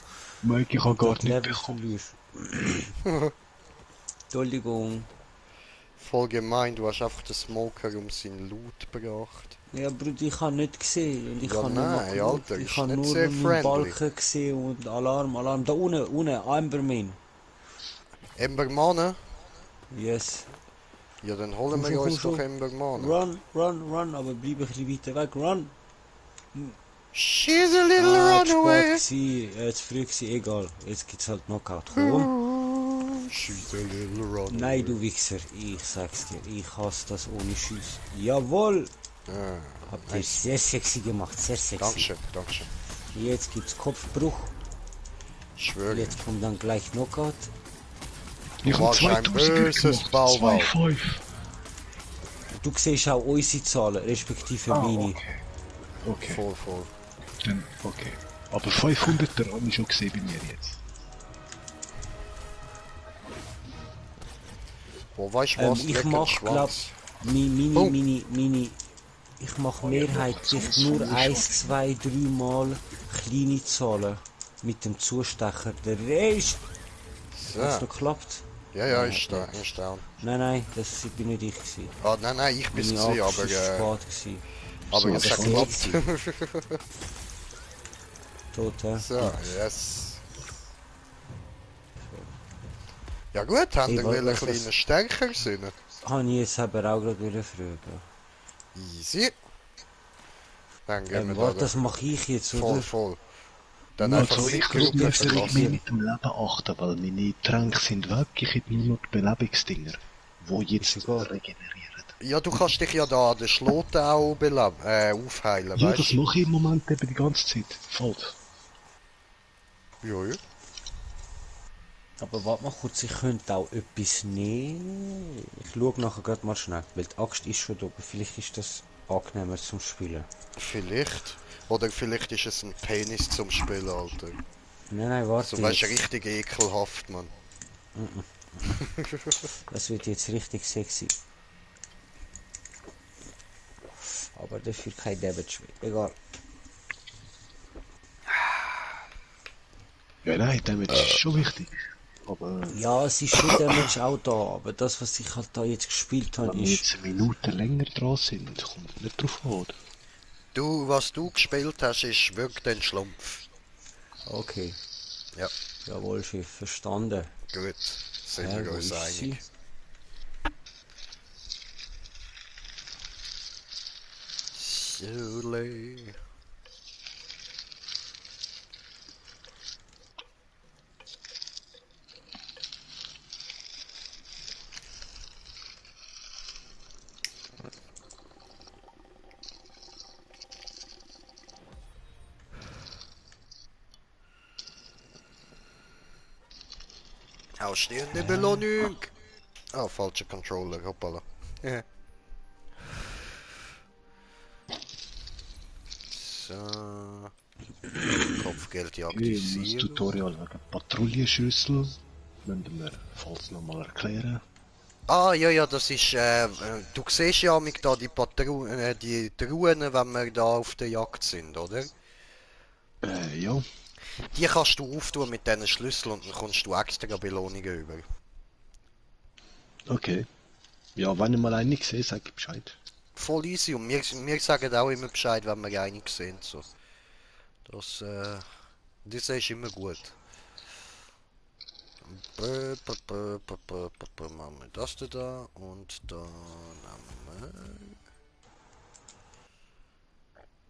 Mike, ich habe gar Das nicht Level bekommen. verlierst. Entschuldigung. Voll gemein, du hast einfach den Smoker um seinen Loot gebracht. Ja, Bruder, ich habe nicht gesehen. Und ich Ja, habe nur mal nein, geschaut. Alter, Ich ist habe nicht nur sehr meinen friendly. Balken gesehen und Alarm. Da unten, Amberman. Embermane? Yes. Ja, dann holen wir Komm uns schon. doch Embermane. Run, aber bleib ein bisschen weiter weg. Run! She's a little runaway. Zu früh gewesen, egal. Jetzt gibt's halt Knockout. Komm! She's a little runaway. Nein, du Wichser, ich sag's dir, ich hasse das ohne Schuss. Jawohl! Ah, Habt ihr sehr sexy gemacht, sehr sexy. Dankeschön. Jetzt gibt's Kopfbruch, Ich schwöre. jetzt kommt dann gleich Knockout. Ich habe warst ein 2000 böses gemacht. Bauwau. 2,5. Du siehst auch unsere Zahlen, respektive meine. Okay. Voll. Dann, okay. Aber 500er habe ich schon gesehen bei mir jetzt. Wo weißt du was? Ich Lecker mach, glaub, Schwanz. meine, ich mache mehrheitlich nur 1, 2, 3 Mal kleine Zahlen mit dem Zustecher. Der Rest hat's So. noch geklappt. Ja, ist da. Nein, das bin nicht ich gewesen. Ah, nein, ich bin's Meine gewesen, Axt aber, ist spät gewesen. aber So, es hat aber geklappt. Tot, hä? So, yes. Ja gut, haben Hey, wir wollen ein was- kleiner stärker sein. Habe ich jetzt aber auch gerade fragen. Easy. Dann gehen wir Warte, da. das mache ich jetzt, oder? Voll. Dann Nur einfach Also die ich Gruppe würde jetzt verlassen. mehr mit dem Leben achten, weil meine Tränke sind weg. Ich hätte nur noch die Belebungsdinger, die jetzt Ist egal. regenerieren. Ja, du kannst dich ja da an der Schlote auch aufheilen, Ja, weißt das du? mache ich im Moment eben die ganze Zeit. Falsch. Ja. Aber warte mal kurz, ich könnte auch etwas nehmen. Ich schaue nachher gerade mal schnell, weil die Axt ist schon da, aber vielleicht ist das angenehmer zum Spielen. Vielleicht. Oder vielleicht ist es ein Penis zum Spielen, Alter. Nein, warte So weißt du, jetzt. richtig ekelhaft, Mann. Das wird jetzt richtig sexy. Aber dafür kein Damage mehr. Egal. Ja, nein, damit ist schon wichtig. Aber Ja, es ist schon Damage auch da, aber das, was ich halt da jetzt gespielt habe, wenn wir ist... jetzt eine Minute länger dran sind, kommt nicht drauf an. Oder? Du, was du gespielt hast, ist wirklich den Schlumpf. Okay. Ja, Jawohl, Chef, verstanden. gut. Sind Ja, wir wo uns ist einig. Surely. Ausstehende Belohnung. Ah, falscher Controller, hoppala. So. Kopfgeldjagd Okay, ist das hier. Tutorial wegen Patrouillenschlüssel. Müssen wir falls nochmal erklären. Ah, ja, ja, das ist, du siehst ja mich da die Truhen, wenn wir da auf der Jagd sind, oder? Ja. Die kannst du auftun mit diesen Schlüssel und dann kommst du extra Belohnungen über. Okay. Ja, wenn ich mal einen sehe, sag ich Bescheid. Voll easy und wir sagen auch immer Bescheid, wenn wir einen sehen, so. Das, das ist immer gut. Machen wir das da und da nehmen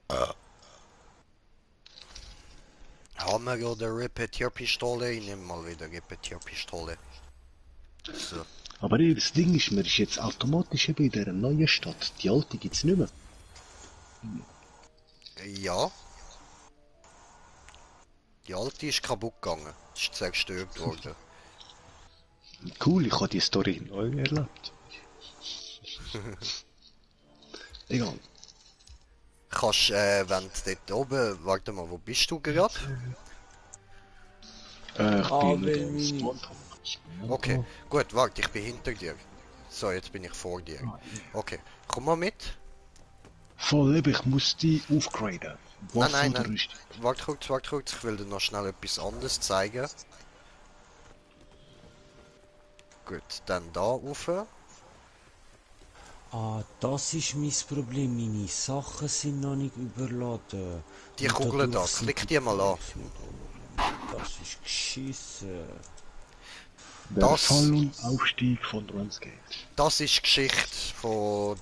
wir... Hammer oder Repetierpistole? Ich nehme mal wieder Repetierpistole. So. Aber das Ding ist, mir ist jetzt automatisch eben in dieser neuen Stadt. Die alte gibt's nicht mehr. Ja. Die alte ist kaputt gegangen. Ist zerstört worden. Cool, ich habe die Story neu erlebt. Egal. Kannst, wenn du dort oben... Warte mal, wo bist du gerade? Ich bin weil da meine- Spawntown. Okay, gut, warte, ich bin hinter dir. So, jetzt bin ich vor dir. Okay, komm mal mit. Voll eben, ich muss die aufgraden. Waffe Nein, oder nein. Rüstung. Warte kurz, ich will dir noch schnell etwas anderes zeigen. Gut, dann da rauf. Ah, das ist mein Problem. Meine Sachen sind noch nicht überladen. Die Und Kugel da, dadurch sind klick die mal an. Das ist geschissen. Der Das- Fall und Aufstieg von Runsgate. Das ist die Geschichte von,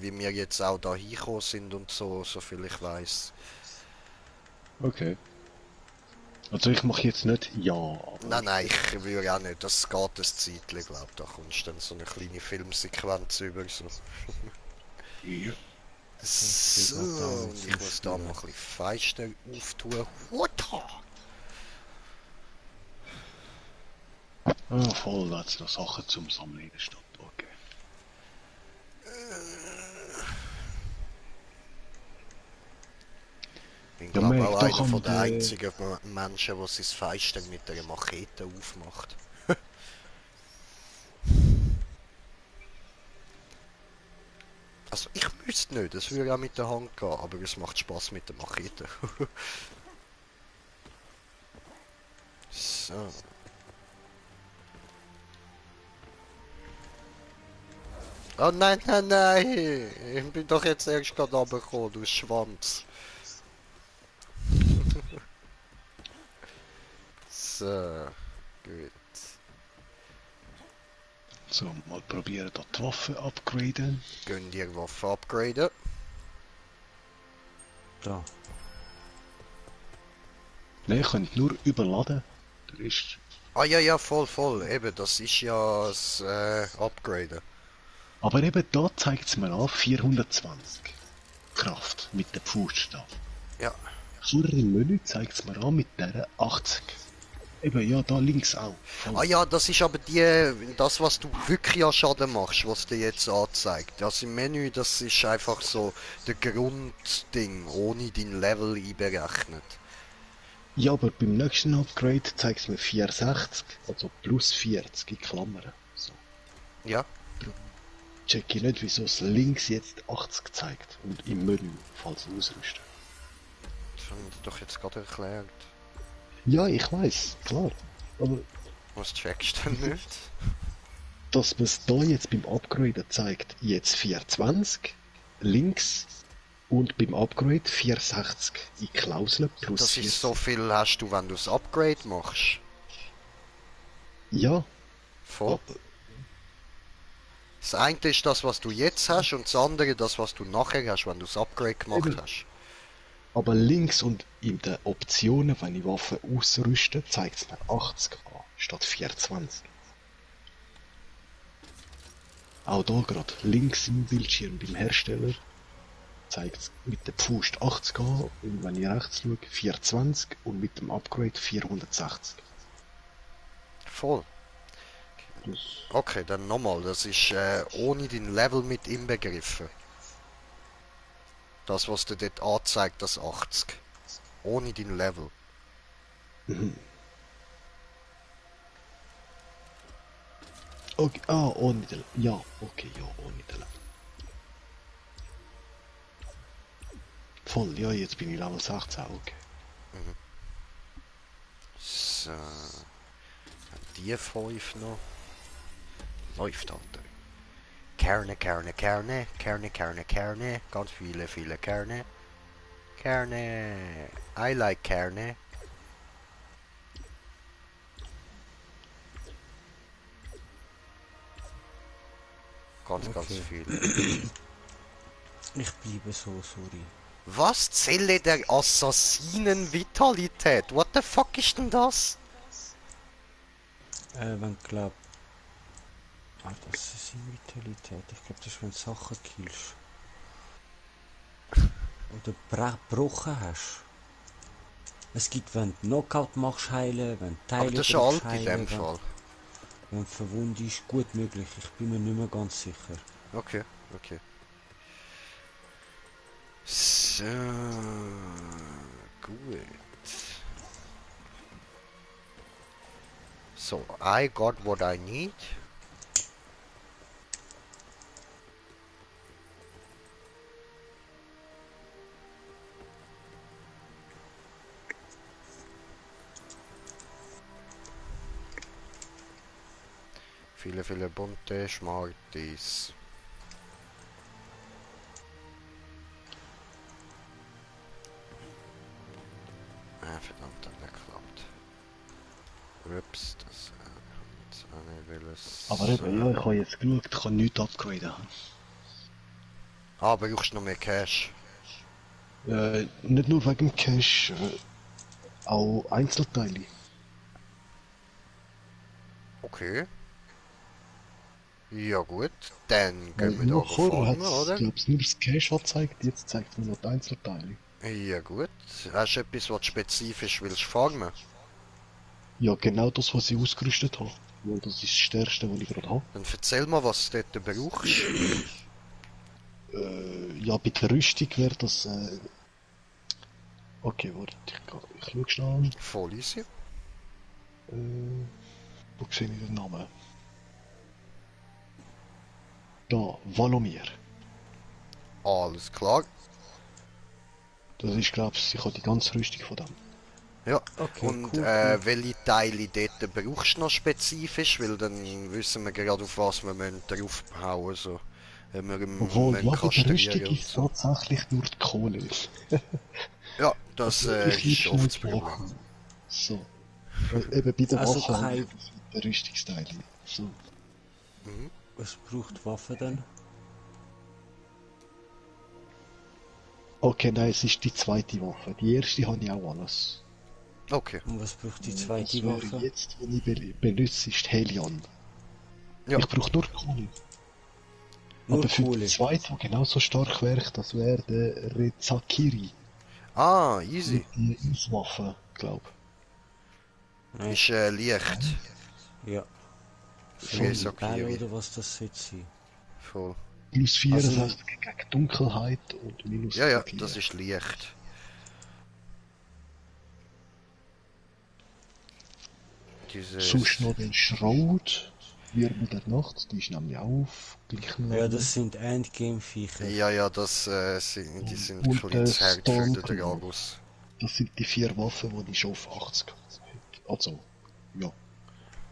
wie wir jetzt auch da hingekommen sind und so, soviel ich weiß. Okay. Also ich mache jetzt nicht ja. Aber Nein, ich würde auch nicht. Das geht ein Zeitchen, glaube da kommst du dann so eine kleine Filmsequenz über. So. Ja. So, und ich muss da mal ein bisschen feister auftun. Huta! Ah, voll, da hat's noch Sachen zum Sammeln in der Stadt. Okay. Ich bin Ja, glaube merk auch doch einer an von den der- einzigen Menschen, der sein Feister mit einer Machete aufmacht. Also ich wüsste nicht, es würde auch mit der Hand gehen, aber es macht Spaß mit der Machete. So. Oh nein, nein, nein! Ich bin doch jetzt erst gerade runtergekommen, du Schwanz. So, gut. So, mal probieren, da die Waffe upgraden. Gönn dir Waffe upgraden. Da. Ne, ihr könnt nur überladen. Der ist... Ah ja, ja, voll, eben, das ist ja das Upgraden. Aber eben da zeigt es mir an, 420 Kraft mit der Pfusch da. Ja. Vorher im Menü zeigt es mir an mit der 80. Eben, ja, da links auch. Voll. Ah ja, das ist aber das, was du wirklich an Schaden machst, was dir jetzt anzeigt. Das im Menü, das ist einfach so der Grundding, ohne dein Level einberechnet. Ja, aber beim nächsten Upgrade zeigt es mir 460, also plus 40 in Klammern. So. Ja. Check ich nicht, wieso es links jetzt 80 zeigt und im Menü, falls ausrüsten. Das haben wir doch jetzt gerade erklärt. Ja, ich weiß, klar. Aber Was checkst du denn nicht? dass man es da jetzt beim Upgraden zeigt, jetzt 420 links und beim Upgrade 460 in Klausel plus Das 40. ist so viel hast du, wenn du das Upgrade machst. Ja, Voll. aber, Das eine ist das, was du jetzt hast, und das andere das, was du nachher hast, wenn du das Upgrade gemacht Eben. hast. aber links und in den Optionen, wenn ich Waffen ausrüste, zeigt es mir 80 an, statt 420. Auch da gerade links im Bildschirm beim Hersteller zeigt es mit der Pfust 80 an und wenn ich rechts schaue 420 und mit dem Upgrade 460. Voll. Das, Okay, dann nochmal. Das ist ohne dein Level mit inbegriffen. Das, was dir dort anzeigt, das 80. Ohne dein Level. okay, ohne den, ja, okay, ja, ohne den. Voll, ja, jetzt bin ich Level 16, okay. So. Die 5 noch. Läuft, Alter. Kerne, Kerne, Kerne, Kerne, Kerne, Kerne. Ganz viele, viele Kerne. Kerne. I like Kerne. Ganz, ganz Okay. viele. Ich bleibe so, sorry. Was? Zelle der Assassinen-Vitalität? What the fuck ist denn das? Wenn glaub... Ah, das ist in Vitalität. Ich glaube, das ist, wenn du Sachen killst. Oder gebrochen hast. Es gibt, wenn du Knockout machst, heilen, wenn du Aber Teile das ist ja drückst, alt in dem heilen, Fall. wenn du verwundet ist, gut möglich. Ich bin mir nicht mehr ganz sicher. Okay, okay. So, gut. So, I got what I need. Viele, viele bunte Schmartis. Verdammt, hat nicht geklappt. Ups, das jetzt auch nicht will es. Aber eben, ja, ich habe jetzt geschaut, ich kann nichts upgraden. Ah, brauchst du noch mehr Cash? Nicht nur wegen dem Cash, auch Einzelteile. Okay. Ja gut, dann Weil gehen wir nur da vorher hat fahren, es, oder? glaube ich, nur das Cash angezeigt, jetzt zeigt es nur noch die Einzelteile. Ja gut. Hast du etwas, was du spezifisch willst farmen? Ja, genau das, was ich ausgerüstet habe. Weil das ist das Stärkste, was ich gerade habe. Dann erzähl mal, was du dort brauchst. Ja, bei der Rüstung wäre das... okay, warte, ich schaue schnell an. Voll easy. Wo sehe ich den Namen? Da, Valomir. Alles klar. Das ist, glaube ich, ich habe die ganze Rüstung von dem. Ja. Okay, Und cool, welche Teile dort brauchst du noch spezifisch? Weil dann wissen wir gerade, auf was wir draufhauen müssen. So. Wenn wir Obwohl, ja, bei der Rüstung kastrieren und ist so. tatsächlich nur die Kohle. Ja, das Ich ist schnell oft das Problem. machen. So. Eben bei der Also Waffe habe kein- ich das mit den Rüstungsteilen. So. Was braucht Waffe dann? Okay, nein, es ist die zweite Waffe. Die erste habe ich auch alles. Okay. Und was braucht die Das zweite wäre Waffe? jetzt, wenn ich benutze, ist die Helion. Ja. Ich brauche nur Kohle. Nur Aber für Kohle. die zweite, die genauso stark wäre, das wäre der Rezakiri. Ah, easy. Die Eiswaffe, glaube Nein. Ist leicht. Ja. Für Geil Sakiri. oder was das sein? Voll. ich. Plus 64 Also- gegen Dunkelheit und minus Ja, ja, gegen das Licht. ist leicht. Sonst noch den Schraut, Wirbel der Nacht, die ist nämlich auch auf gleichem Ja, Level. das sind Endgame-Viecher. Ja, ja, das die sind Und ein kleines der Herz für den Stormclaw. Dragus. Das sind die 4 Waffen, die ich schon auf 80 habe. Also, ja.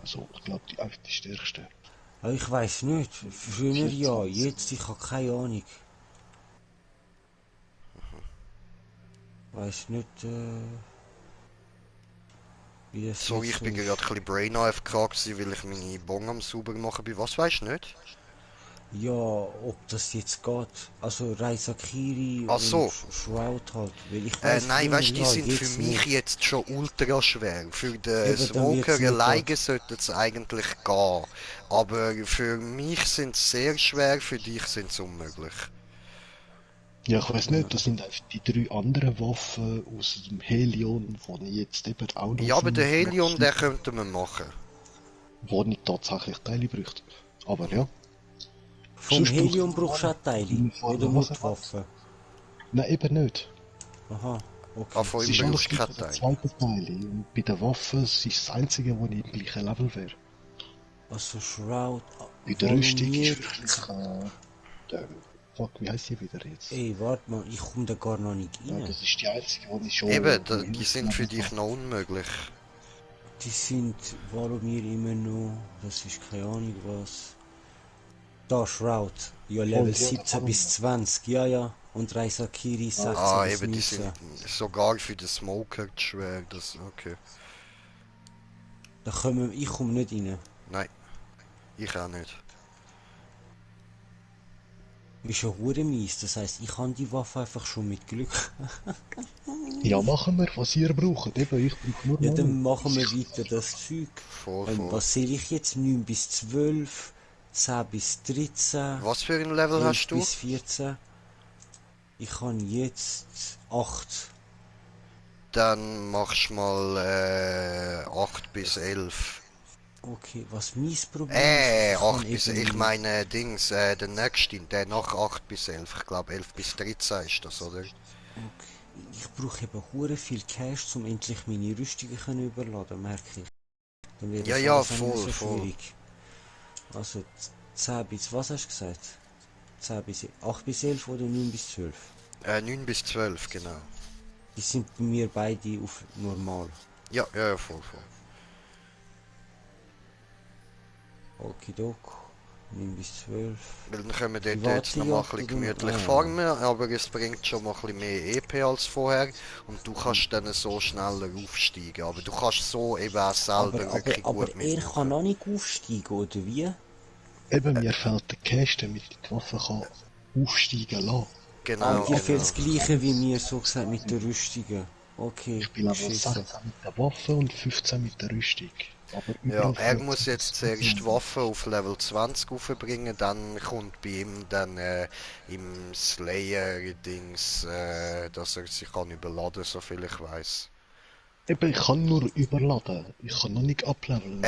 Also, ich glaube, einfach die stärkste. Aber ich weiß nicht. Früher ja, jetzt ich habe keine Ahnung. Weiß nicht, wie das So, jetzt ich bin ist. gerade ein bisschen Brain AFK gewesen, weil ich meine Bon am sauber machen bin. Was weisst du nicht? Ja, ob das jetzt geht. Also Raizakiri Ach so. und Shroud halt. Weil ich weiss Nein, früher, weißt du, die ja, sind für jetzt mich nicht. jetzt schon ultra schwer. Für den Eben, dann wird's Smoker nicht alleine gehen. sollte es eigentlich gehen. Aber für mich sind sie sehr schwer, für dich sind sie unmöglich. Ja, ich weiß nicht, das sind einfach die 3 anderen Waffen aus dem Helion, die ich jetzt eben auch noch Ja, aber den 5 Helion, noch den könnten wir machen. wo nicht tatsächlich Teile bräuchte. Aber ja. Vom Sonst Helium braucht brauchst du auch Teile. Wie der Mordwaffe. Nein, eben nicht. Aha, Ah, okay. von Es ihm ist alles brauchst du gleich keine bei den Teile. zweiten Teile. Und bei den Waffen ist es das einzige, wo ich im gleichen Level wäre. Also Shroud, Bei der Rüstung ist Volumier. wirklich, fuck, wie heisst die wieder jetzt? Ey, warte mal, ich komme da gar noch nicht Ja, rein. das ist die einzige, wo ich schon... Eben, im die sind für Level dich habe. noch unmöglich. Die sind Volumier immer noch, das ist keine Ahnung was. Da, Shroud. Ja, Level ja, 17 bis 20, ja, ja. Und Raisakiri 16 Ah, bis eben, die 19. sind sogar für den Smoker zu schwer. Das, okay. Ich komme nicht rein. Nein, ich auch nicht. Ist ja hure mies, das heisst, ich habe die Waffe einfach schon mit Glück. Ja, machen wir, was ihr braucht. Eben, ich brauche nur Ja, Mana. dann machen wir weiter das Zeug. Voll, voll. Was sehe ich jetzt? 9 bis 12, 10 bis 13, Was für ein Level 11 hast du? bis 14. Ich habe jetzt 8. Dann machst du mal 8 bis 11. Okay, was mein Problem ist, ich kann 8 bis, eben ich nicht- meine Dings, der nächste, der nach 8 bis 11. Ich glaube 11 bis 13 ist das, oder? Okay. Ich brauche eben hure viel Cash, um endlich meine Rüstungen können überladen, merke ich. Dann wird Ja, das ja, alles auch nicht voll, so voll. schwierig. Also 10 bis, was hast du gesagt? 10 bis 8 bis 11 oder 9 bis 12? 9 bis 12, genau. Die sind bei mir beide auf normal. Ja, ja, ja, voll, voll. Okidok, 9 bis 12. Weil dann können wir dort Warte, jetzt noch mal ein ja, bisschen oder- gemütlich ah. farmen, aber es bringt schon mal ein bisschen mehr EP als vorher und du kannst dann so schneller aufsteigen. Aber du kannst so eben auch selber wirklich Aber gut er mitmachen. kann noch nicht aufsteigen, oder wie? Eben, mir fehlt der Cash, damit ich die Waffe kann aufsteigen lassen. Genau, Dir fehlt genau. das gleiche wie mir, so gesagt, mit den Rüstungen. Okay, Ich bin Level beschissen. 16 mit der Waffe und 15 mit der Rüstung. Aber Ja, überall er 14 muss jetzt bis zuerst 15. die Waffe auf Level 20 aufbringen, dann kommt bei ihm dann im Slayer-Dings, dass er sich kann überladen, soviel ich weiß. Eben, ich kann nur überladen. Ich kann noch nicht ableveln.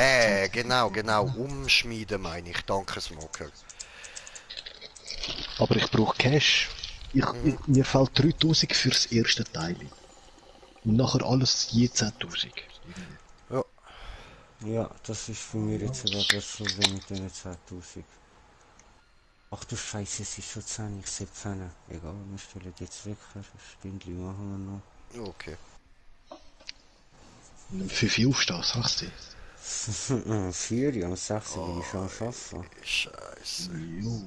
Genau, umschmieden meine ich, danke Smoker. Aber ich brauche Cash. Mir fehlt 3000 fürs erste Teil. Und nachher alles je 10.000. Ja, Ja, das ist für mich jetzt sogar das Problem mit den 10.000. Ach du Scheiße, es ist schon 10, ich sehe 10. Egal, wir stellen jetzt weg, ein Stündchen machen wir noch. okay. Und 5 Uhr aufstehen, sagst du? 4 Uhr, am 6 Uhr bin ich schon am Arbeiten. Scheiße. Jo.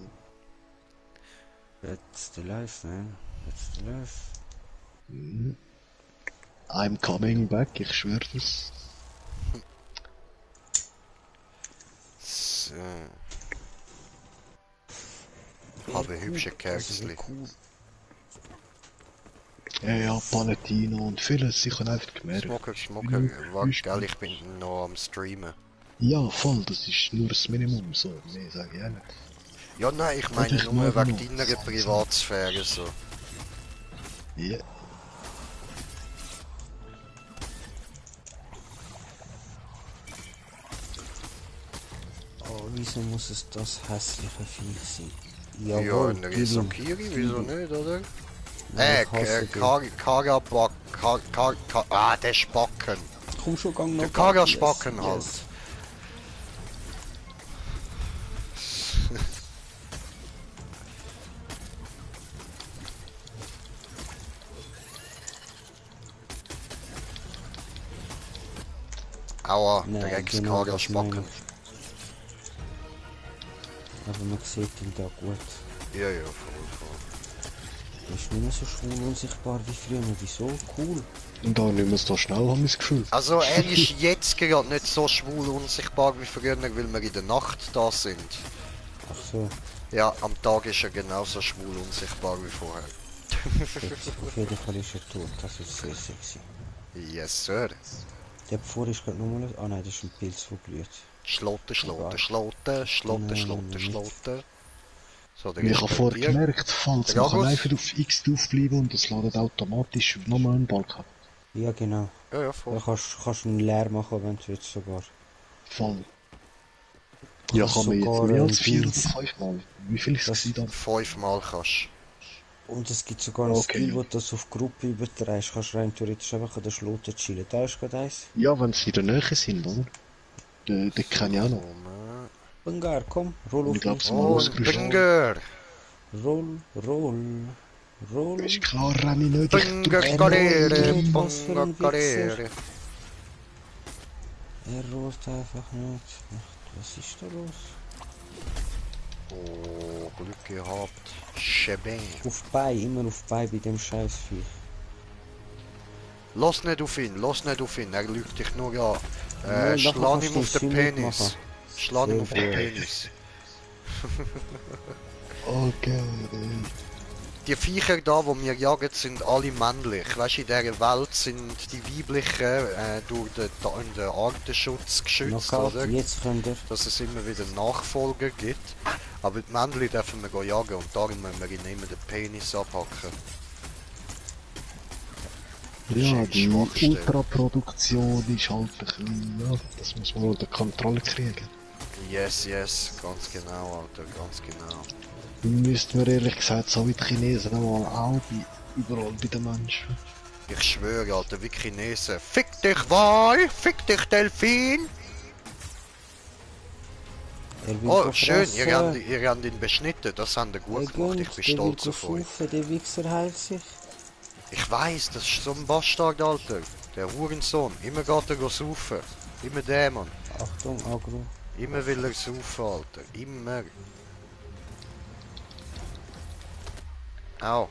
That's the life, man. That's the life. I'm coming back, ich schwöre das. So. Habe hübsche Kerzen. Cool. Ja, Palatino und vieles, ich habe einfach gemerkt. Smoker, warte, gell, ich bin noch am Streamen. Ja, voll, das ist nur das Minimum, so. Nee, sag ich auch nicht. Ja, nein, ich meine ich nur mag wegen noch. deiner Privatsphäre so. Ja. Oh, wieso muss es das hässliche Viech sein? Ja, Jawohl, ein gib ihm. Risokiri, wieso nicht, oder? Nein, ich hasse den. Karabak, der Spacken. Komm schon, gang noch. Der Kagaspacken halt. Aua, Nein, Drecks genau das meine Kagaspacken. ich. Aber man sieht ihn da gut. Ja, ja, voll, voll. Er ist nicht mehr so schwul unsichtbar wie früher. Wieso? Cool. Und da nicht mehr so schnell, habe ich das Gefühl. Also er ist jetzt gerade nicht so schwul unsichtbar wie früher, weil wir in der Nacht da sind. Ach so. Ja, am Tag ist er genauso schwul unsichtbar wie vorher. Auf jeden Fall ist er tot. Das ist sehr sexy. Yes, sir. Der Pfur ist gerade nochmal... Ah nein, das ist ein Pilz, der blüht. Schlotten, Schlotten, Egal. Schlotten, Schlotten, Nein, Schlotten, nicht. Schlotten. So, der Ich ist habe bei vorher dir. gemerkt, falls Ja, man kann gut. einfach auf X draufbleiben und es ladet automatisch nochmal einen Balken. Ja, genau. Ja, ja, Da voll. kannst du ihn leer machen, wenn du willst sogar. Voll. Ja, kannst kann man jetzt sogar mehr ein als 4 oder Dings- 5 Mal. Wie viel ist Das- es dann? 5-mal kannst. Und es gibt sogar ein Okay, Skill, ja. wo du das auf Gruppe überträgst. Kannst rein theoretisch einfach an der Schlote chillen. Da ist gerade eins. Ja, wenn sie in der Nähe sind, oder? Den kenne ich auch noch. Komm. Bengar, komm, roll Und auf ich glaube, mich. so mal Oh, ein ausgerüstet. Binger! Roll, roll, roll. Ist klar, renne ich nicht. Ich Binger drück Karriere, nicht, was für Binger ein Wichser. Karriere. Er rollt einfach nicht. Was ist da los? Oh, Glück gehabt. Shebang. Auf Bei, immer auf Bei bei dem Scheißviech. Lass nicht auf ihn, lass nicht auf ihn. Er lügt dich nur an. Nein, nachher Schlag kannst ihm du auf den den Penis. mitmachen. Schlag ihm Sehr auf den gut. Penis. Okay. Die Viecher da, die wir jagen, sind alle männlich. Weißt du, in dieser Welt sind die weiblichen durch den Artenschutz geschützt, Knockout, oder? jetzt könnt ihr. Dass es immer wieder Nachfolger gibt. Aber die Männchen dürfen wir gehen jagen und darum müssen wir ihnen immer den Penis abhacken. Ja, die Schwachstelle. Ultraproduktion ist halt ein bisschen, ja, das muss man unter Kontrolle kriegen. Yes, yes, ganz genau, Alter, ganz genau. Müssten wir ehrlich gesagt so wie die Chinesen einmal auch überall bei den Menschen. Ich schwöre, Alter, wie Chinesen. Fick dich Wal, fick dich Delfin. Er will Oh, go schön, fressen. ihr habt ihn beschnitten, das habt ihr Er gut gemacht, ich gönnt, bin der will stolz go auf euch. saufen, der Wichser heilt sich. Ich weiss, das ist so ein Bastard, Alter. Der Hurensohn, immer geht er go saufen. Immer der, Mann. Achtung, Agro. Immer will er saufen, Alter. Immer. Au.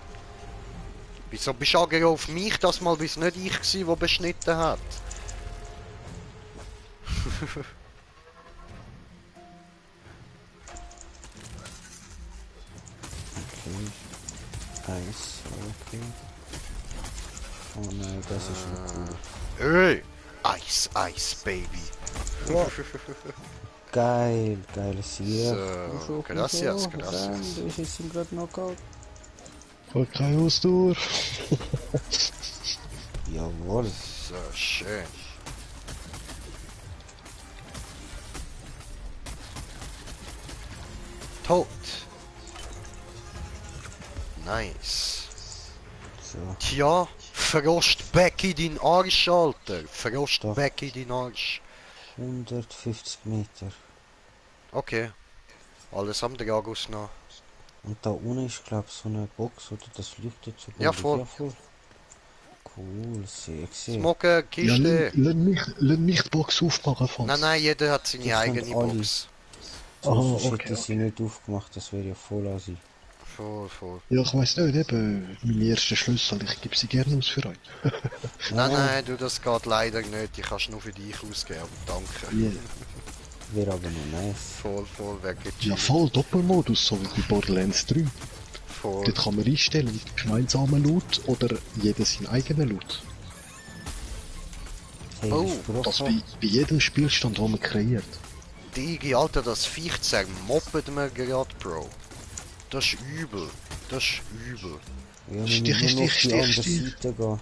Wieso bist du aggro auf mich das mal, wie es nicht ich gsi, der beschnitten hat? Okay. Eins, okay. Oh nein, das ist nicht cool. Hey! Ice, Ice, Baby. Geil, geiles Sieg. So, gracias, gracias. Du bist jetzt gerade Knockout. Voll keine Ausdauer. Jawohl. So, schön. Tot. Nice. So. Tja, Frost back in dein Arsch, Alter. Frost Doch. back in dein Arsch. 150 Meter. Okay. Alles am Dragus noch. Und da unten ist, glaube ich, so eine Box, oder das leuchtet so Ja, gut. voll. Ja, voll. Cool, sexy. Smoke, Ja, Kiste. lass mich die Box aufmachen, Fons. Nein, jeder hat seine Die eigene können alle. Box. Sonst okay, hätte ich sie nicht aufgemacht, das wäre ja voll assi. Voll, voll. Ja, ich weiss nicht, eben, meine ersten Schlüssel, ich gebe sie gerne aus für euch. Nein, du, das geht leider nicht. Ich kannst nur für dich ausgeben. Danke. Ja, Wäre aber noch nice. Voll, weg mit ja, voll Doppelmodus, so wie bei Borderlands 3. Voll. Dort kann man einstellen, gemeinsamen Loot oder jeder seinen eigenen Loot. Hey, Oh, versprochen. Das bei jedem Spielstand, den man kreiert. Digi, Alter, das Viech zermoppet mir gerade, Bro. Das ist übel. Das ist übel. Ja, wir Stich, müssen nur auf Stich, die andere Stich. Seite gehen.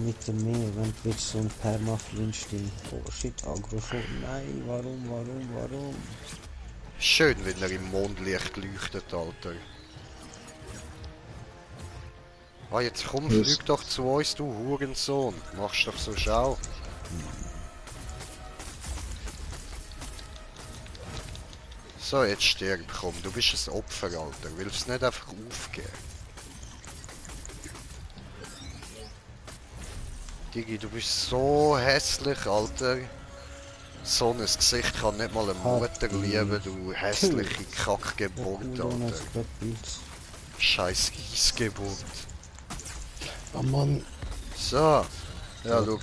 Mit dem Meer, wenn du willst, so ein Permaflint-Ding. Oh shit, Agro schon. Nein, warum? Schön, wenn er im Mondlicht leuchtet, Alter. Ah, jetzt komm, Was? flieg doch zu uns, du Hurensohn. Machst doch so schau. So, jetzt stirb, komm. Du bist ein Opfer, Alter. Willst es nicht einfach aufgeben? Digi, du bist so hässlich, Alter. So ein Gesicht kann nicht mal eine Mutter lieben, du hässliche Kackgeburt, Alter. Scheiß Eisgeburt. Oh Mann, So. Ja, schau.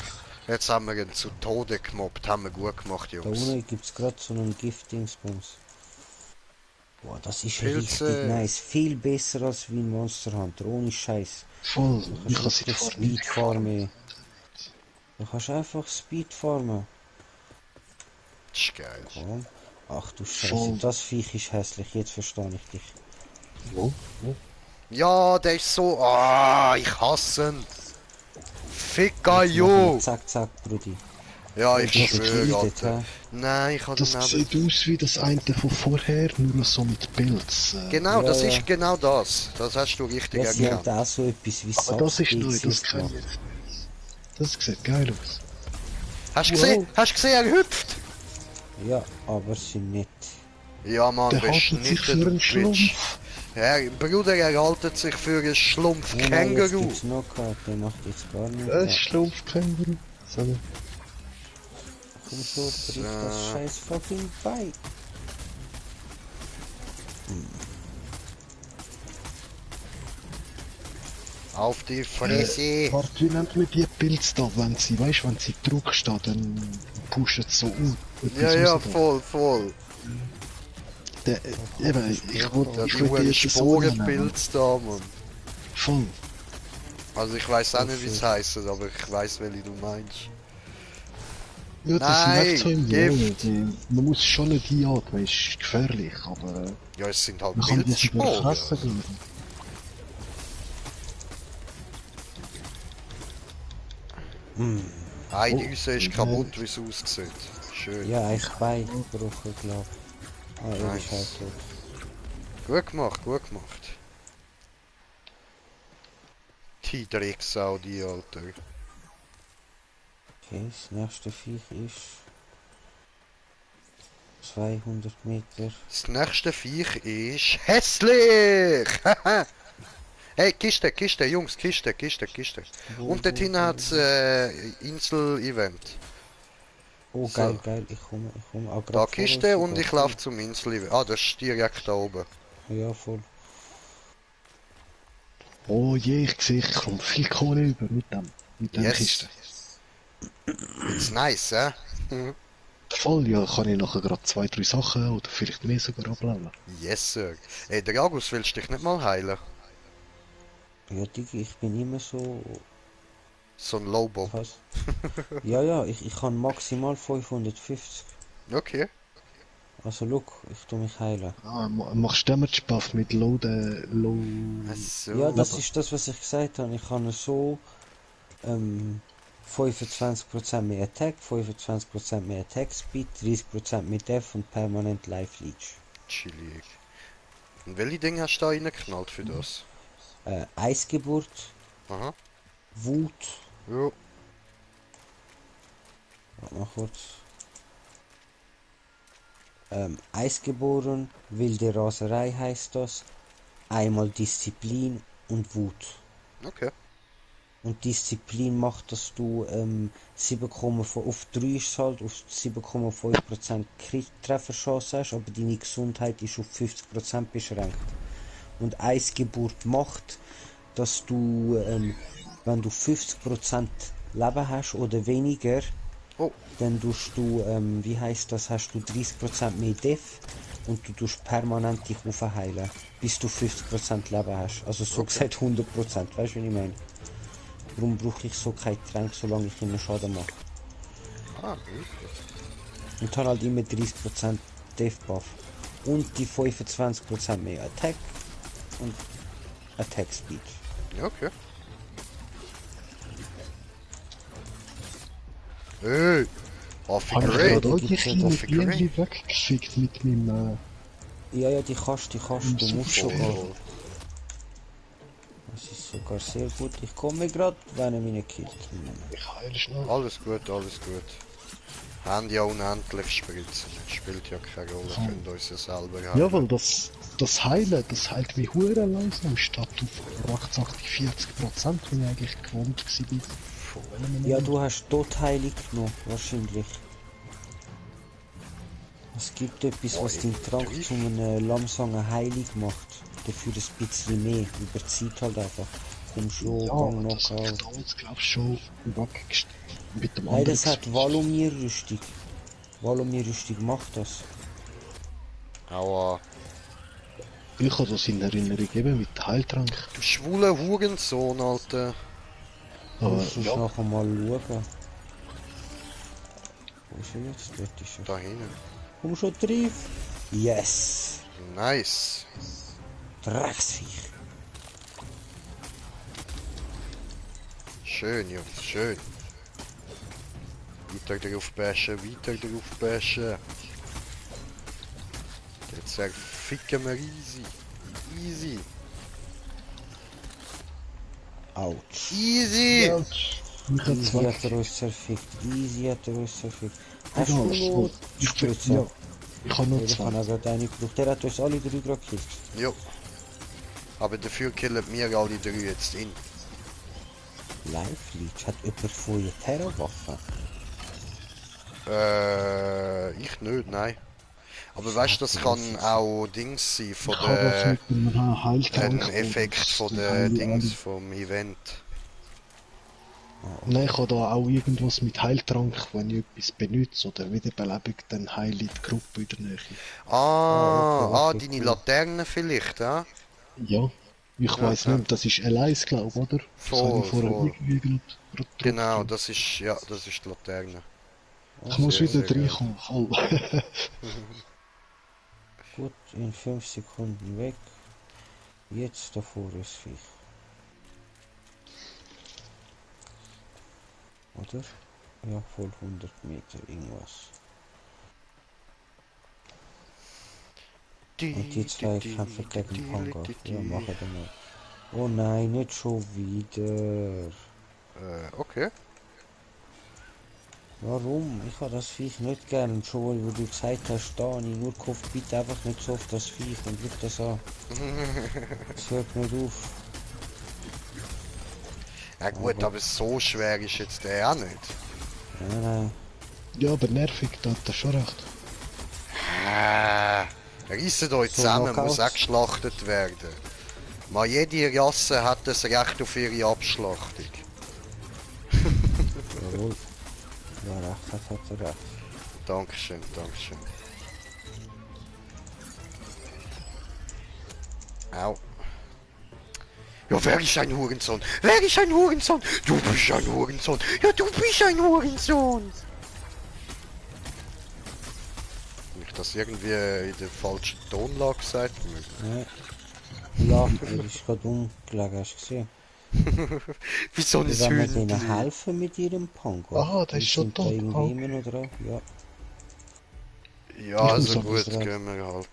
Jetzt haben wir ihn zu Tode gemobbt. Haben wir gut gemacht, Da Jungs. unten gibt es gerade so einen Giftdingsbums. Boah, das ist Pilze. richtig nice. Viel besser als wie ein Monster Hunter, ohne Scheiß. voll. Ich kann Du sie kannst vor Speed farmen. Du kannst einfach Speed farmen. Das ist geil. Komm. Ach du Voll. Scheiße, das Viech ist hässlich, jetzt verstehe ich dich. Wo? Ja, der ist so... Ah, ich hasse ihn. Ficker, Jetzt machen wir jo. Zack, zack, Brudi. Ja, ich Du hast schwöre, gebildet, Alter. hä? Nein, ich habe Das den sieht Nebel. aus wie das eine von vorher, nur so mit Pilz. Genau, Ja, das ja. ist genau das. Das hast du richtig Ja, sie haben erkannt. da auch so etwas wie Aber das ist neu, das Subspezies kann ich gemacht. jetzt. Das sieht geil aus. Hast du Wow. gesehen? Hast du gesehen, er hüpft? Ja, aber sie nicht. Ja, Mann, Der haltet sich beschnitten, für du einen Bitch. Schlumpf. Ja, Bruder, er haltet sich für einen Schlumpf Nein, nein, jetzt Känguru. gibt's Knockout, der macht jetzt gar nichts. Das Ja, Schlumpfkänguru. So. komm schon, brich das So. scheiß fucking bei. Auf die Fresse. Warte, wie nennt man die Pilze da, wenn sie, weißt, wenn sie drückst, da, dann pushen sie so Ja, etwas ja, raus da. voll. Der, eben, Der ich würde die jetzt so nennen. Sporenpilz da, Mann. Voll. Also ich weiß auch nicht, wie es heisst, aber ich weiß, welche du meinst. Ja, das sind Nein, echt so im Gift. Man muss schon nicht einatmen, ist gefährlich, aber Ja, es sind halt man kann die sogar Pilzsporen. fressen, glaube ich. Eine Düse ist Oh, kaputt, wie es aussieht. Schön. Ja, ein Bein gebrochen, glaub. Ah, er Nice. ist halt tot. Gut gemacht, gut gemacht. Die Drecksau, die Alter. Okay, das nächste Viech ist 200 Meter. Das nächste Viech ist hässlich! Hey, Kiste, Jungs, Kiste. Und dort hinten hat es Insel-Event. Oh, So. geil, geil, ich komme. Ah, grad Da vor Kiste uns und sogar. ich laufe zum Insel-Event. Ah, das ist direkt da oben. Ja, voll. Oh je, ich sehe, ich komme viel Kohle über mit dem Yes. Kiste. It's nice, hä? Voll, ja, kann ich nachher gerade 2, 3 Sachen oder vielleicht mehr sogar ableveln. Yes, Sir. Ey, Dragus, willst du dich nicht mal heilen? Ja, Digi, ich bin immer so... So ein Lowbob. Was? Ja, ich kann maximal 550. Okay. Also, look, ich tu mich heilen. Ah, machst Damage Buff mit Low. Ach so. Ja, das ist das, was ich gesagt habe. Ich kann so 25% mehr Attack, 25% mehr Attack Speed, 30% mehr Def und permanent Life Leech. Chillig. Und welche Dinge hast du da reingeknallt für das? Eisgeburt, Aha. Wut, Jo. warte mal kurz. Eisgeboren, wilde Raserei heißt das. Einmal Disziplin und Wut. Okay. Und Disziplin macht, dass du 7,5 auf 3 ist halt, auf 7,5% Trefferchance hast, aber deine Gesundheit ist auf 50% beschränkt. Und Eisgeburt macht, dass du, wenn du 50% Leben hast oder weniger, Oh. dann tust du, wie heißt das, hast du 30% mehr Def und du tust permanent dich aufheilen, bis du 50% Leben hast. Also so gesagt 100%, weißt du, wie ich meine? Darum brauche ich so kein Tränk, solange ich immer Schaden mache. Ah, gut. Und dann halt immer 30% Def Buff. Und die 25% mehr Attack und Attack Speed. Ja, okay. Hey! Affi Habe ich Great! gerade auch die gibt's ja kleinen das für Great. Bienen weggeschickt mit meinem... Ja, die kannst, du musst sogar. Voll. Das ist sogar sehr gut. Ich komme gerade, wenn er mich nicht killt. Ich heile schnell. Alles gut, alles gut. Haben ja unendlich spritzen. Spielt ja keine Rolle, können uns ja selber heilen. Jawohl, das Heilen, das heilt mich hure langsam, statt auf 80, 40%, wie ich eigentlich gewohnt war. Ja, du hast Totheilung genommen, wahrscheinlich. Es gibt etwas, was deinen Trank zu einem langsamen Heilung macht. Dafür ein bisschen mehr, über die Zeit halt einfach. Komm schon, Ja, gang das noch habe ich auf. damals, glaube ich, schon weggestellt. Mit dem Nein, anderen das hat Valomir-Rüstung. Valomir-Rüstung macht das. Aua. Ich habe das in Erinnerung eben mit Heiltrank. Du schwuler Hurensohn, Alter. Aber Musst du ja, nachher mal schauen. Wo ist er jetzt? Dort ist er. Da hinten. Komm schon, triff! Yes! Nice. Drecksviech! Schön, Jungs, schön. Weiter drauf bashen, weiter drauf bashen. Jetzt ficken wir easy. Easy. Autsch. Easy! Mich hat's Easy weg. hat er uns zerfickt. Easy hat er uns zerfickt. Hast Egal, du noch ich bin, Spritze? ja. Ich habe noch Ich habe zwei. auch gerade eine gebraucht. Der hat uns alle drei gerade gekillt. Jo. Aber dafür killen wir alle drei jetzt in. Live Leech. Hat jemand von euch Terrorwaffen? Ich nicht, nein. Aber weißt du, das kann auch Dings sein von Ich habe das der... mit einem Heiltrank. Ein Effekt von und der alle- Dings vom Event. Nein, ich habe da auch irgendwas mit Heiltrank, wenn ich etwas benutze oder Wiederbelebung, dann heile ich die Gruppe in der Nähe. Okay, Deine cool. Laterne vielleicht, ja? Ja, ich Ja, weiss ja. nicht, das ist Alice, glaube ich, oder? Das habe Voll, ich vorher voll. irgendwie gerade Genau, getroffen. das ist, ja, das ist die Laterne. Ich muss sehr, wieder sehr geil. reinkommen, voll. Gut, in 5 Sekunden weg. Jetzt davor ist Viech. Oder? Ja, voll 100 Meter irgendwas. Und die zwei kämpfen gegen Panga. Ja, machen wir mal. Oh nein, nicht schon wieder. Okay. Warum? Ich habe das Viech nicht gern. Schon, wo du gesagt hast, da habe ich nur gehofft, bitte einfach nicht so auf das Viech und schau das an. Es hört nicht auf. Ja gut, aber so schwer ist jetzt der auch nicht. Nein. Ja, aber nervig, da hat er schon recht. Reisset euch So zusammen, muss Knockouts. auch geschlachtet werden. Mal jede Rasse hat das Recht auf ihre Abschlachtung. Jawohl. Ja, recht hat er recht. Dankeschön, Dankeschön. Au. Ja, wer ist ein Hurensohn? Wer ist ein Hurensohn? Du bist ein Hurensohn. Ja, du bist ein Hurensohn. Hab ich das irgendwie in der falschen Tonlage gesagt? Ja. Ja, er ist gerade umgelegen, hast du gesehen? Wieso ein Wenn wir denen Hündli? helfen mit ihrem Pango. Aha, der ist Die schon sind da tot. irgendwie Okay. immer noch dran. Ja. Ja, Ich also muss gut, aber- gehen wir halt.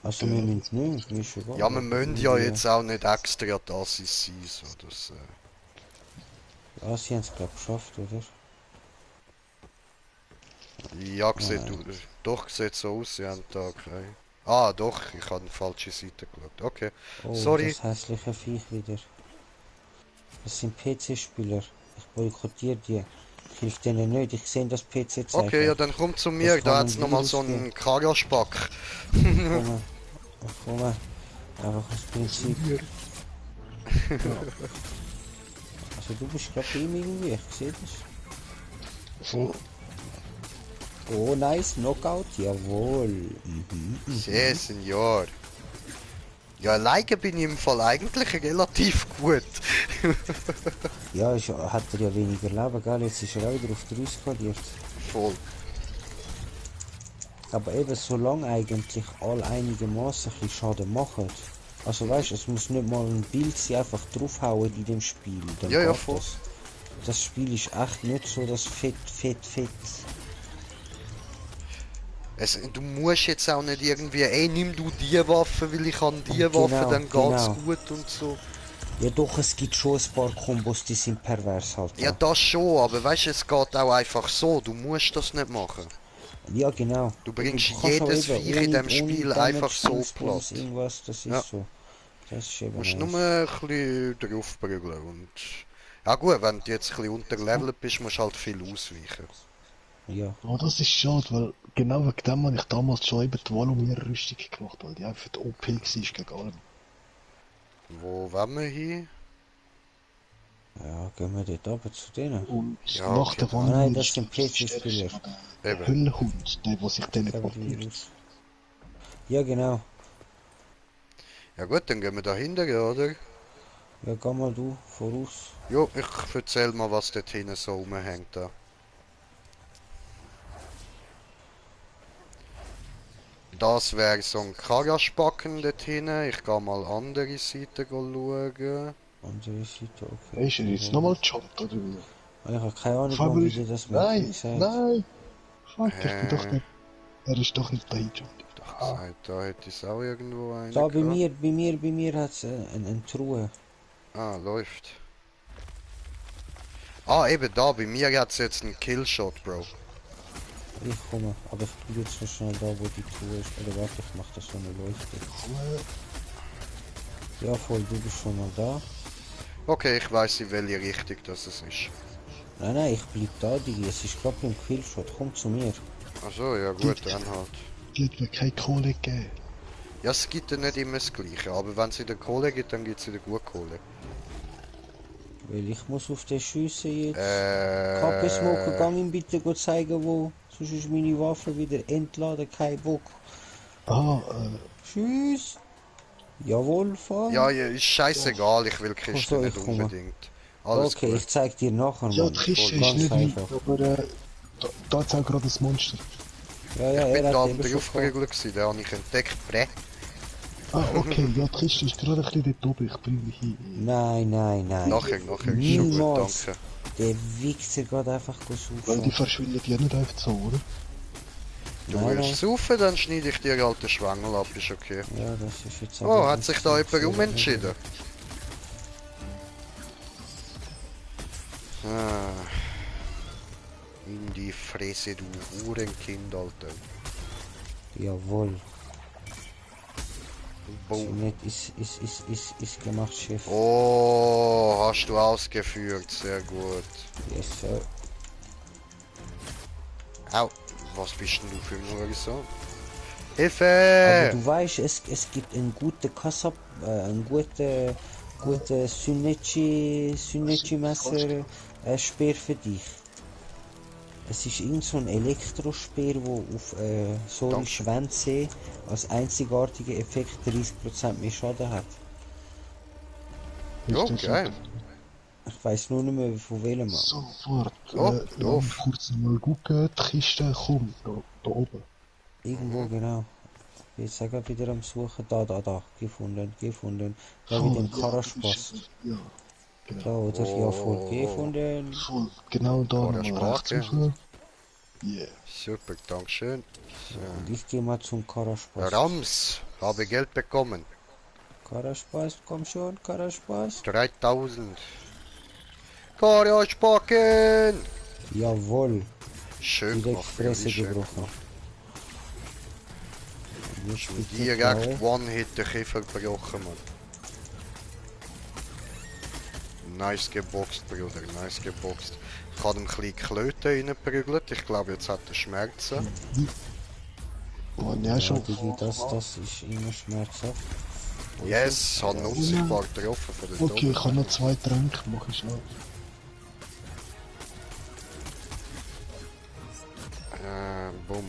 Also wir müssen nicht, mir ist egal. Ja, wir müssen ja Irgendwie- jetzt auch nicht extra Assis sein, so das... Ja, sie haben es glaube geschafft, oder? Ja, sieht, doch, sieht so aus, sie haben da keine... Ah, doch, ich habe die falsche Seite geschaut. Okay, Oh, sorry. das hässliche Viech wieder. Das sind PC-Spieler. Ich boykottiere die. Ich hilf denen nicht, ich sehe das PC-Zeichen. Okay, ja, dann komm zu mir, Das da kann hat's ein nochmal Virus so einen geben. Karaspack. Ich komme. Einfach das Prinzip. Also du bist gerade bei ihm irgendwie, ich sehe das. Voll. Oh, nice, Knockout, jawohl. Ja, Senior. Ja, alleine bin ich im Fall eigentlich relativ gut. Ja, hat er ja weniger Leben, gell? Jetzt ist er auch wieder auf 3 skaliert. Voll. Aber eben, solange eigentlich alle einigermaßen ein bisschen Schaden machen. Also weißt du, es muss nicht mal ein Bild sein, einfach draufhauen in dem Spiel. Dann Ja, ja, geht voll. das. Das Spiel ist echt nicht so das fett. Du musst jetzt auch nicht irgendwie, ey, nimm du die Waffe, weil ich an die Genau, Waffe, dann geht's genau. gut und so. Ja doch, es gibt schon ein paar Kombos, die sind pervers halt. Ja, das schon, aber weißt du, es geht auch einfach so, du musst das nicht machen. Ja, genau. Du bringst kannst auch jedes eben Viech in dem Spiel Damage, einfach so Dingsbums, platt. Irgendwas, das ist Ja. so. Das ist eben Du musst nice. nur ein bisschen draufprügeln und... Ja gut, wenn du jetzt ein bisschen unterlevelt bist, musst du halt viel ausweichen. Ja. Oh, das ist schade, weil genau wegen dem habe ich damals schon eben die Volumier-Rüstung gemacht, weil die einfach die OP war gegen alle. Wo wollen wir hin? Ja, gehen wir dort runter zu denen. Und Ja, nach okay. der Ah, nein, das Volumier sind PC-Spieler. der Eben. Höllenhund, der sich Geben die teleportiert. raus. Ja, genau. Ja gut, dann gehen wir da hinten, oder? Ja, geh mal du voraus. Jo, ich erzähl mal, was dort hinten so rumhängt da. Das wäre so ein Karaspacken dort hinten. Ich gehe mal andere Seite schauen. Andere Seite, okay. Ist er jetzt nochmal gejumpt, oder wie? Ich habe keine Ahnung, Faber wie ist... dir das Nein, sagt. nein! Fuck, ich bin doch nicht... Er ist doch nicht dahin, John. Doch gesagt, da hätte es auch irgendwo einen Da bei gehabt. mir hat es eine Truhe. Ah, läuft. Ah, eben da, bei mir hat es jetzt einen Killshot, Bro. Ich komme, aber ich bin jetzt noch schnell da, wo die Truhe ist. Oder warte, ich mach das so eine Leuchte. Ja, voll, du bist schon mal da. Okay, ich weiß in welche Richtung das es ist. Nein, ich bleib da, Digi. Es ist gerade beim Killshot. Komm zu mir. Achso, ja gut, dann halt. Die hat mir keine Kohle gegeben. Ja, es gibt ja nicht immer das Gleiche, aber wenn es in der Kohle gibt, dann gibt es in der gut Kohle. Weil ich muss auf den schiessen jetzt. Äh. KP Smoker, gang ihm bitte go zeigen, wo. Sonst ist meine Waffe wieder entladen, kein Bock. Ah, Tschüss. Jawohl, fahr. Ja, ja, ist scheißegal, ich will die Kiste Ach so, nicht ich komme. unbedingt. Alles Okay, gut. ich zeig dir nachher, ja, Mann. die Kiste ist Ganz nicht einfach. weit, aber da ist auch gerade das Monster. Ja, Ich bin er da hat am eben schon gehabt. draufgerügelt gewesen, den habe ich entdeckt. Brä. Ah, okay, ja, die Kiste ist gerade ein bisschen dort oben, ich bringe dich hin. Nein. Nachher, ist schon gut, Niemals. danke. Der Wichser geht einfach Weil die suchen. verschwinden ja nicht einfach so, oder? Du Nein, willst nein. saufen, dann schneide ich dir halt den Schwengel ab, ist okay. Ja, das ist jetzt Oh, hat sich da jemand umentschieden? Ah. In die Fresse, du Hurenkind, Alter. Jawohl. So Boom. nicht ist gemacht, Chef. Oh, hast du ausgeführt, sehr gut. Yes, sir. Au, was bist denn du für ein Hurensohn? Aber Hilfe! du weißt, es gibt einen guten Kassab, einen guten Synergy Messer Speer für dich. Es ist irgend so ein Elektrospeer, wo auf Danke. Schwänze als einzigartiger Effekt 30% mehr Schaden hat. Ist Oh, das geil. Ich weiß nur nicht mehr von welchem. Sofort. Oh, Lass doof. mich kurz mal gucken, die Kiste kommt, da oben. Irgendwo, genau. Ich bin jetzt auch gerade wieder am Suchen. Da. Gefunden. Da Voll, mit dem ja, Karaspass. Ja, Da, genau. oder? Ja, voll Oh. gefunden. Voll, genau da Oder nochmal rechts Sprache. rauf. Yeah. Super, dankeschön. Und ich gehe mal zum Karaspass. Rams, habe Geld bekommen. Karaspass, komm schon, Karaspass. 3000. Karaspacken! Jawohl, Schön direkt gemacht, Fresse Billy, schön gebrochen. gemacht. Jetzt Schon bitte direkt Klaue. One-Hit den Kiefer gebrochen, Mann. Nice geboxt, Bruder, nice geboxt. Ich habe ihm ein bisschen Klöten reingeprügelt. Ich glaube, jetzt hat er Schmerzen. Oh, ja, Ja, schon. Digi, das ist immer schmerzhaft. Yes, hat ihn unsichtbar getroffen von der Okay, ich habe noch 2 Tränke, mach ich schnell. Bumm.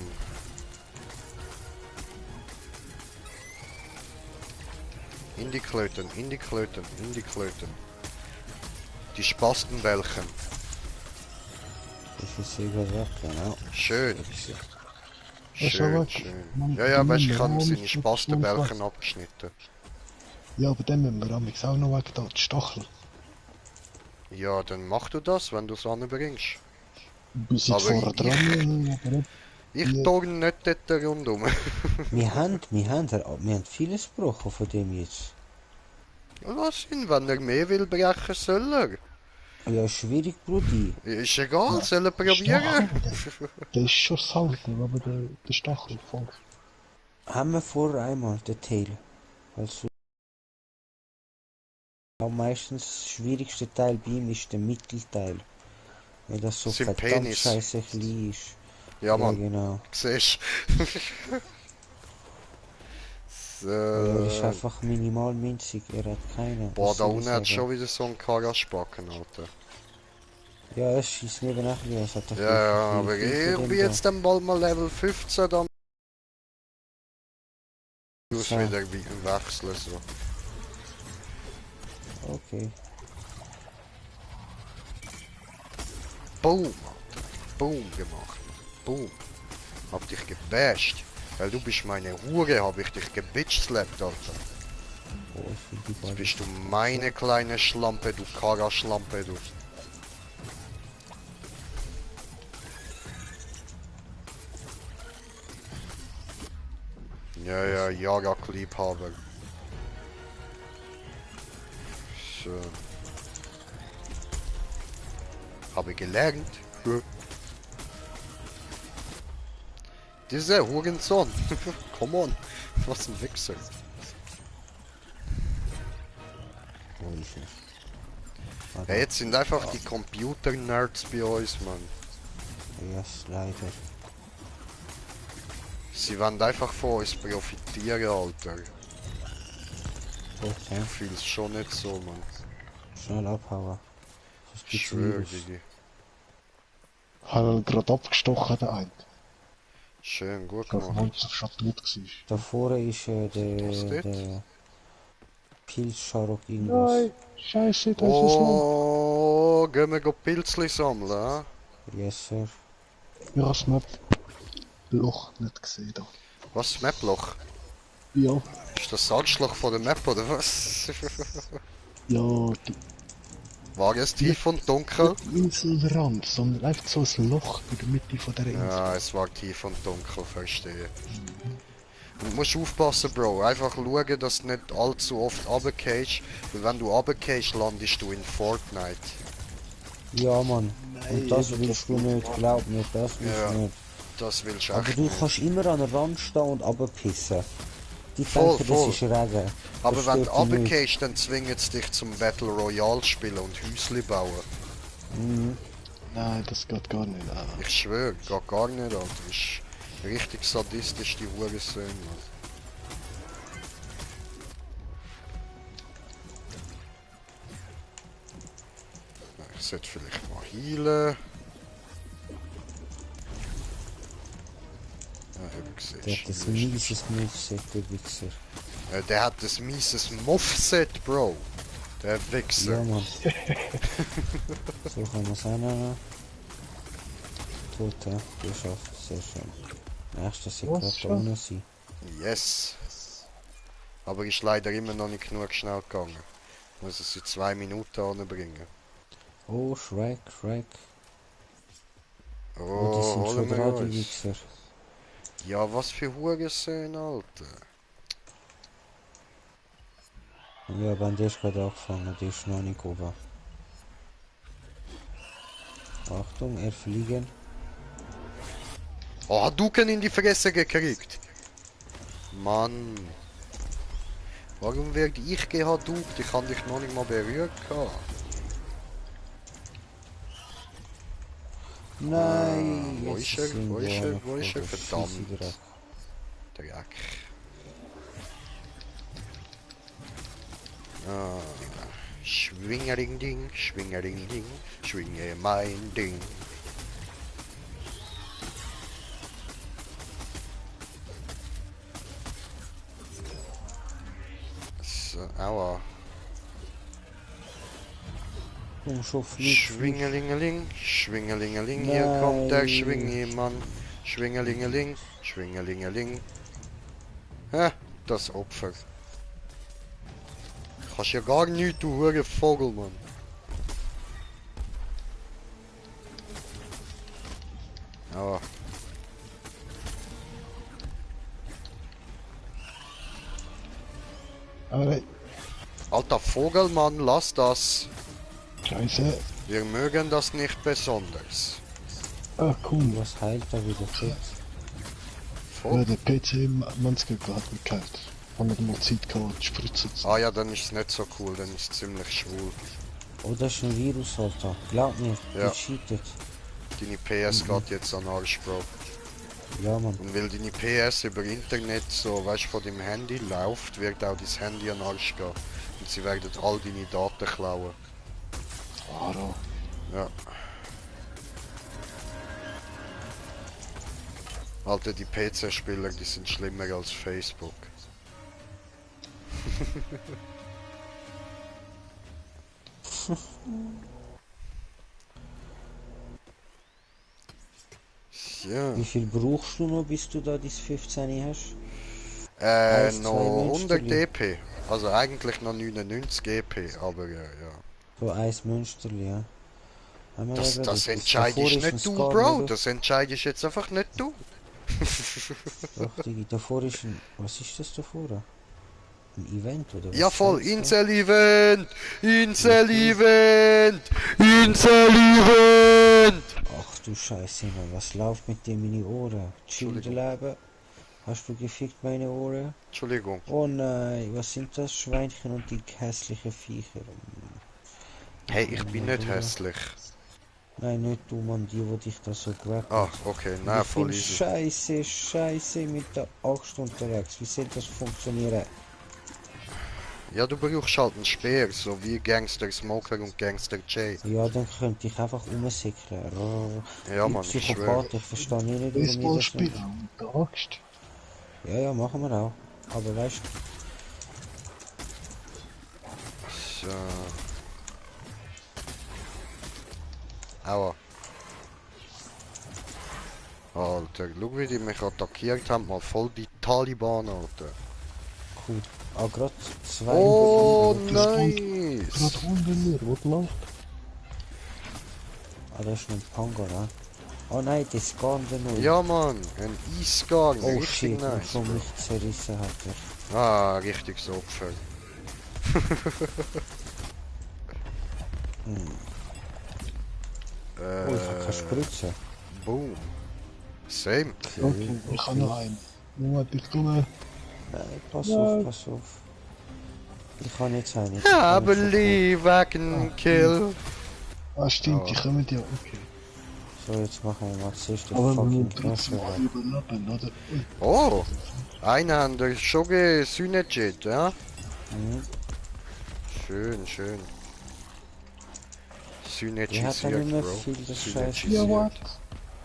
In die Klöten. Die Spastenbällchen. Das ist sehr weg, genau. Schön. Ist schon weg. Schön. Ja, weißt du, ich habe ihm seine Spastenbällchen abgeschnitten. Ja, aber dann müssen wir amigs auch noch weg da, die Stachel. Ja, dann mach du das, wenn du es anbringst. Bis ich Aber vorher ich- dran, aber nicht. Ich Ja. tue nicht dort rundum. Wir haben vieles gebrochen von dem jetzt. Lass ihn, wenn er mehr will brechen, soll er. Ja, schwierig, Brudi. Ist egal, Ja, soll er probieren. Der ist schon selten, aber der Stachel voll. Haben wir vorher einmal den Tail. Also, am meistens das schwierigste Teil bei ihm ist der Mittelteil. Weil das so Sein verdammt Penis. scheiße klein ist. Ja, Mann, genau. siehst du. Er ist So. einfach minimal minzig, er hat keine. Boah, Was da soll ich unten hat sagen? schon wieder so einen Karaspacken, Alter. Ja, er schießt neben nachher, es hat doch Ja, aber ich bin jetzt dann bald mal Level 15, dann muss So. wieder wechseln, so. Okay. Boom, Alter. Boom gemacht. Boom. Hab dich gebasht. Weil du bist meine Hure, hab ich dich gebitchslappt, Alter. Oh, ich will die Jetzt Ball. bist du meine kleine Schlampe, du Karaschlampe, du. Ja, ja, Jagdliebhaber. Schön. Habe gelernt. Dieser Hurensohn. Come on. Was ein Wichser. Wo ist er? Ah, Ja, jetzt sind einfach die Computer-Nerds bei uns, Mann. da. Yes, leider. Sie wollen einfach von uns profitieren, Alter. Okay, Ich fühl's schon nicht so, Mann. schnell abhauen. Sonst Ich gibt's schwöre, Virus. Digi. Habe ihn gerade abgestochen, der eine. Schön, gut Ich glaube, gemacht. Monster schon tot war. Da vorne ist Das dort? der Pilzscharok irgendwas. Scheiße, da ist ein Slum. Oh, gehen wir Pilzli sammeln, hä? Yes, sir. Ich habe das Map-Loch nicht gesehen. Da. Was, Maploch? Ja, Ist das Salzschloch von der Map, oder was? ja, die War es tief und dunkel? Inselrand, sondern einfach so ein Loch in der Mitte von der Insel. Ja, es war tief und dunkel, verstehe. Und du musst aufpassen, Bro. Einfach schauen, dass du nicht allzu oft runtergehst. Weil wenn du runtergehst, landest du in Fortnite. Ja, Mann. Nein, Und das ich willst du nicht, glaub mir, das willst Ja. du nicht. Das willst du Aber echt du nicht. kannst immer an den Rand stehen und runterpissen. Die Voll, denken, voll. das ist Regen. Aber Das wenn du stört die nicht. runtergehst, dann zwingen sie dich zum Battle Royale spielen und Häusli bauen. Nein, das geht gar nicht. Ah. Ich schwöre, geht gar nicht, Alter. Das ist richtig sadistisch, die Hurensohn, Mann. Ich sollte vielleicht mal heilen. Ja, eben gesehen. Der hat das mieses Moveset, der Wichser. Der hat das mieses Muffset, Bro. Der Wichser. Ja, Mann. So kann man es auch nehmen. Tot, ja. Geschafft, sehr schön. Nächstes soll Was gerade da schon? unten sein. Yes. Aber ist leider immer noch nicht genug schnell gegangen. Muss es in 2 Minuten anbringen. Oh, Shrek. Oh, Oh, die sind holen schon wir dran, die uns. Wichser. Ja, was für Hurensöhne, Alter. Ja, wenn der ist gerade angefangen, der ist noch nicht oben. Achtung, er fliegen. Oh, hat Duken in die Fresse gekriegt. Mann. Warum werde ich gehadukt? Ich kann dich noch nicht mal berührt. Nein, wo jetzt ist er? sind Wo ist wir er? noch Wo ist er? voll der Verdammt. Scheisse Dreck. Ah. Schwingering Ding, Schwingering Ding, schwinge mein Ding. So, aua. Komm schon, flieg. Schwingelingeling, Schwingelingeling, hier kommt der Nein. Schwingemann. Schwingelingeling, Schwingelingeling. Hä? Das Opfer. Kannst ja gar nichts, du hure Vogel, Mann. Ja. Aber Alter Vogelmann, lass das. Scheiße. Wir mögen das nicht besonders. Ah, cool. Was heilt da wieder fit? Ja, der PC Manske hat mich gehabt. Haben wir mal Zeit gehabt, die Spritze zu. Ah ja, dann ist es nicht so cool, dann ist es ziemlich schwul. Oh, das ist ein Virus, Alter. Glaub mir, Ja. der cheatet. Deine PS geht jetzt an Arsch, Bro. Ja, Mann. Und weil deine PS über Internet so, weißt, von deinem Handy läuft, wird auch dein Handy an Arsch gehen. Und sie werden all deine Daten klauen. Claro. Ja. Alter, die PC-Spieler, die sind schlimmer als Facebook. Ja. Wie viel brauchst du noch, bis du da dein 15 hast? Noch 100 Münsterli. EP. Also eigentlich noch 99 EP, aber ja. So ein Münsterli, ja. Haben wir Das eben entscheidest davor ist nicht ein du, Scar Bro. wieder. Das entscheidest jetzt einfach nicht du. Doch, Digi, davor ist ein... Was ist das davor? Ein Event oder was? Ja voll, heißt das? Insel-Event! Insel-Event! Insel-Event! Ach du Scheiße, Mann, was läuft mit dir in meine Ohren? Entschuldigung. Schilderleben? Hast du gefickt meine Ohren? Entschuldigung. Oh nein, was sind das Schweinchen und die hässlichen Viecher? Hey, ich bin nicht hässlich. Nein, nicht du, Mann, die dich da so geweckt. Ah, okay, nein, Ich voll bin easy. scheiße mit der Axt unterwegs. Wie soll das funktionieren? Ja, du brauchst halt einen Speer, so wie Gangster Smoker und Gangster Jay. Ja, dann könnte ich einfach umsäckeln. Ja, Ich Mann, ich schwöre. Psychopath, ich verstehe nicht, warum ich Baseball das spielen nicht... mit der Axt. Ja, ja, machen wir auch. Aber weißt So. Aua. Alter, schau wie die mich attackiert haben, mal voll die Taliban, Alter. cool. Ah, gerade zwei... Oh, Gerade nice! unter mir, wo du läuft. Ah, das ist ein Pangara. Oh nein, das ist gar nicht neu. Ja, Mann, ein Eisgarn, Oh richtig shit, und nice. schon mich zerrissen hat er. Ah, richtiges Opfer. Oh, ich habe keine Spritze. Boom. Same. Okay, ich habe noch einen. Warte, ich komme. Nein, pass auf, pass auf. Ich kann jetzt einen. Ich I kann nicht believe I can kill. Ah, stimmt, Oh. die kommen ja. Okay. so, jetzt machen wir mal zuerst den Aber wir fucking müssen trotzdem Treffer alle weg. überleben, oder? Ui. Oh, einen haben wir schon gesühnet, ja? Mhm. Schön, schön. Die hat dann Synergisiert, nicht mehr Bro. viel, das Synergisiert. Ja, warte.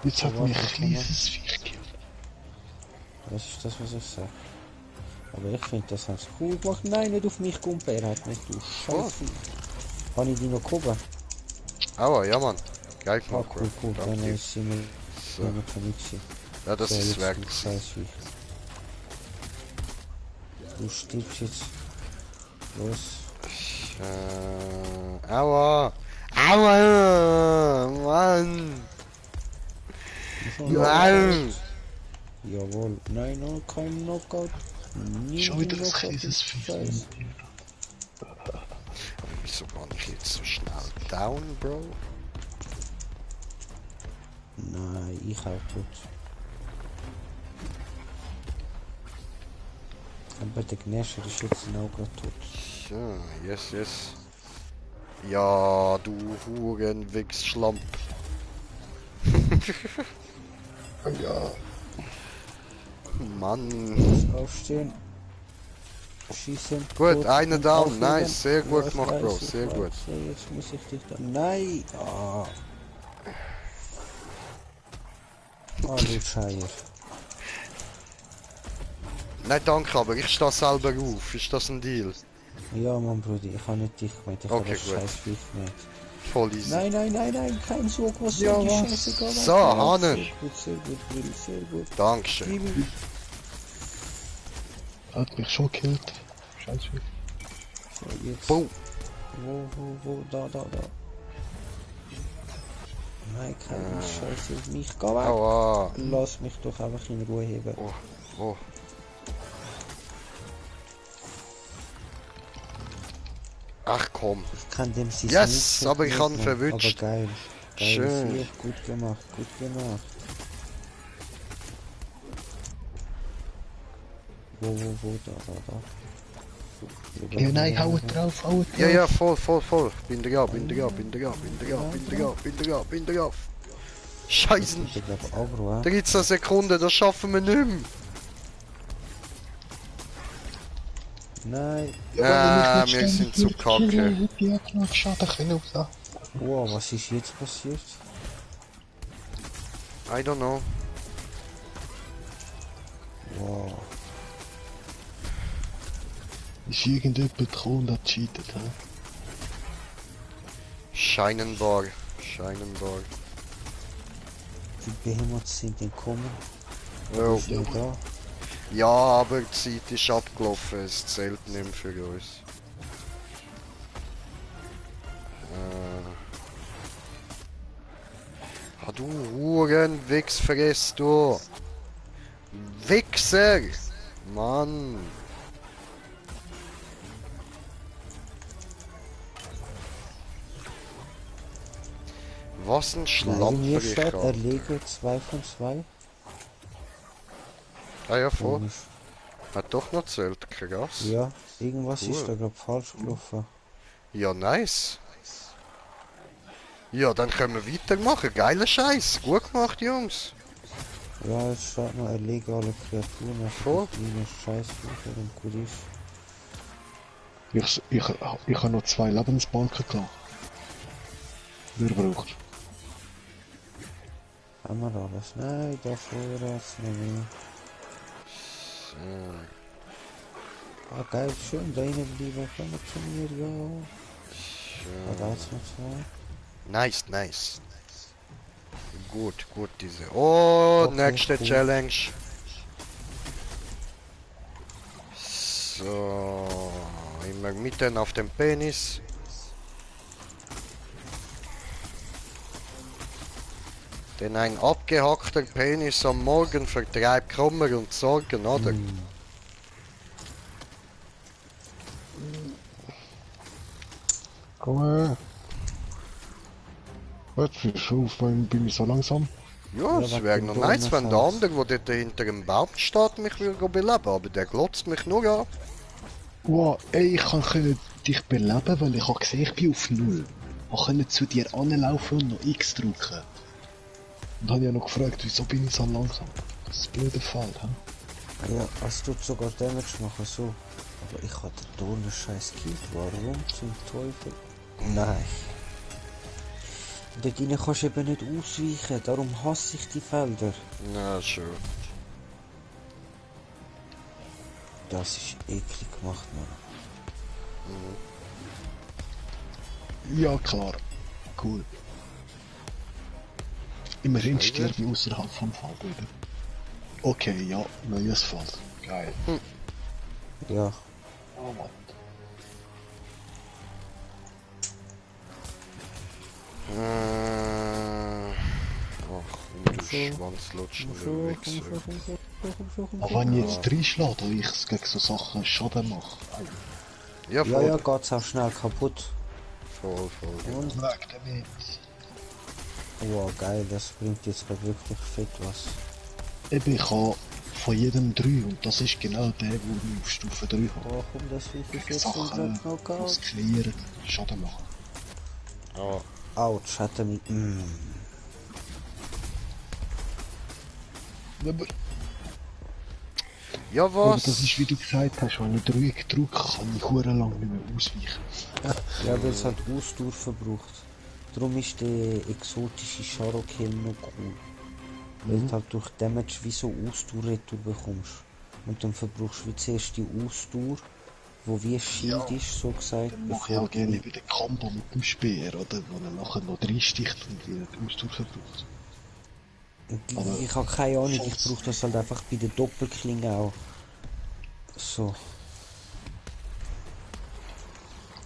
Jetzt hat Ja, mich ein warte, kleines Viech gekillt. Das ist das, was ich sage. Aber ich finde, das haben sie cool gemacht. Nein, nicht auf mich kumpen, er hat mich, du Oh. Scheiße. Kann ich die noch kommen? Aua, ja Mann. Geil Ah, gemacht, cool, Bro. cool, Danke dann dir. sind wir So. nicht für mich gewesen. Ja, das So, ist jetzt weg. du Scheißviech. Du stirbst jetzt. Los. Aua. Aua, Mann. Nein. Jawohl. Nein, no, kein Knockout. Nie Schon wieder ein Knockout, kleines Viech. Scheiße. Wieso kann ich jetzt so schnell down, Bro? Nein, ich auch tot. Aber der Gnescher ist jetzt auch gerade tot. Ja, yes, yes. Ja, du Hurenwichsschlamp. Ja, Mann. Aufstehen. Schießen. Gut, tot einer und down. aufheben. Nice, sehr gut Ja, ich gemacht, weiß, Bro. ich Sehr weiß. gut. So, jetzt muss ich dich da... Nein! Ah. Ah, du Scheier. Nein, danke, aber ich stehe selber auf. Ist das ein Deal? Ja, Mann, Brudi, ich habe nicht dich gemeint. Ich Okay, habe das gut. scheiß Viech gemeint. Voll easy. Nein, nein, nein, nein, kein Sog, was Ja, soll die was? Scheiße gar So, Hanner. Sehr gut, Brudi, sehr gut. Dankeschön. Gib ihm. hat mich schon gekillt. Scheiße. So, jetzt. Boom. Wo, da. Nein, keine Scheiße auf mich. Geh weg. Aua. Lass mich doch einfach in Ruhe heben. Oh, oh. Ach komm. Ich kann dem sein Yes, Moveset aber ich nicht, habe ihn Mann. verwünscht. Aber geil. Geil, Schön. Vier. Gut gemacht, gut gemacht. Wo, da. Ja, nein, hau drauf, hau drauf. Ja, ja, voll. Bin da, bin da. Scheiße. Ich glaube, Agro, 13 Sekunden, das schaffen wir nicht mehr. Nein. Ja, wir sind zu kacke. Die hat noch Schaden können raus. Wow, was ist jetzt passiert? I don't know. Wow. Ist irgendjemand gekommen und hat cheatet, hä? Scheinenbar. Die Behemoths sind entkommen. Oh. Ist noch da. Ja, aber die Zeit ist abgelaufen, es zählt nicht mehr für uns. Ah, du Hurenwichsfress, du! Wichser! Mann! Was ein Nein, mir steht Schlapper. erlege 2 von 2. Ah ja, voll. Komisch. Hat doch noch zählt, krass. Ja, irgendwas Cool. ist da glaub falsch gelaufen. Ja, nice. Ja, dann können wir weitermachen. Geiler Scheiß. Gut gemacht, Jungs. Ja, es steht noch erlege alle Kreaturen, Voll. kleine Scheißbücher und gut ist. Ich habe noch 2 Lebensbalken klar. Wer braucht? Haben wir alles? Nein, da vorwärts noch mehr. Ah, geil, schön, da innen bleiben, kommen zu mir, ja. Da geht's noch 2. Nice, nice. Gut, gut, diese. Oh, Okay, nächste cool. Challenge. So, immer mitten auf dem Penis. Denn ein abgehackter Penis am Morgen vertreibt Kummer und Sorgen, oder? Komm her. Jetzt ist auf, warum bin ich so langsam? Ja, Ja, es wegen wäre dem noch nice, wenn der Donnerfall. andere, der dort hinter dem Baum steht, mich würde beleben, aber der glotzt mich nur an. Wow, ey, ich kann dich beleben, weil ich habe gesehen, ich bin auf 0. Ich konnte zu dir anlaufen und noch X drücken. Und habe ja noch gefragt, wieso bin ich so langsam? Das ist ein blöder Fall, hä? Ja, es tut sogar Damage machen, so. Aber ich hatte den scheiß Kill. Warum zum Teufel? Nein. Dort rein kannst du eben nicht ausweichen, darum hasse ich die Felder. Na, schön. Das ist eklig gemacht, Mann. Ja, klar. Cool. Immerhin sterbe ich außerhalb vom Feld, oder? Okay, ja, neues Feld. Geil. Ja, Oh Mann. Ach, du schwanzlutschender Wichser. Aber wenn ich jetzt reinschlage, und ich gegen so Sachen Schaden mache. Ja, ja, voll, ja, geht's auch schnell kaputt. voll, voll. Und, Weg damit. wow, geil, das bringt jetzt grad wirklich fett was. Eben, ich habe von jedem 3 und das ist genau der, wo ich auf Stufe 3 habe. Oh, komm, das Viech ist jetzt Sachen, noch die Knockout. kreieren, Schaden machen. Ah, Autsch, hat er mich. ja, Aber was? das ist, wie du gesagt hast, wenn ich 3 drücke, kann ich verdammt lang nicht mehr ausweichen. Ja, weil es halt Ausdauer verbraucht. Darum ist der exotische Sharok-Helm noch cool. Weil du halt durch Damage wie so Ausdauer-Retour bekommst. Und dann verbrauchst du wie zuerst die Ausdauer, wo wie ein Schild ist, so gesagt. Dann mache ich auch gerne wieder Combo mit dem Speer, oder? Wo er nachher noch reinsticht und wieder die Ausdauer verbraucht. aber- Ich habe keine Ahnung, ich brauche das halt einfach bei der Doppelklinge auch. So.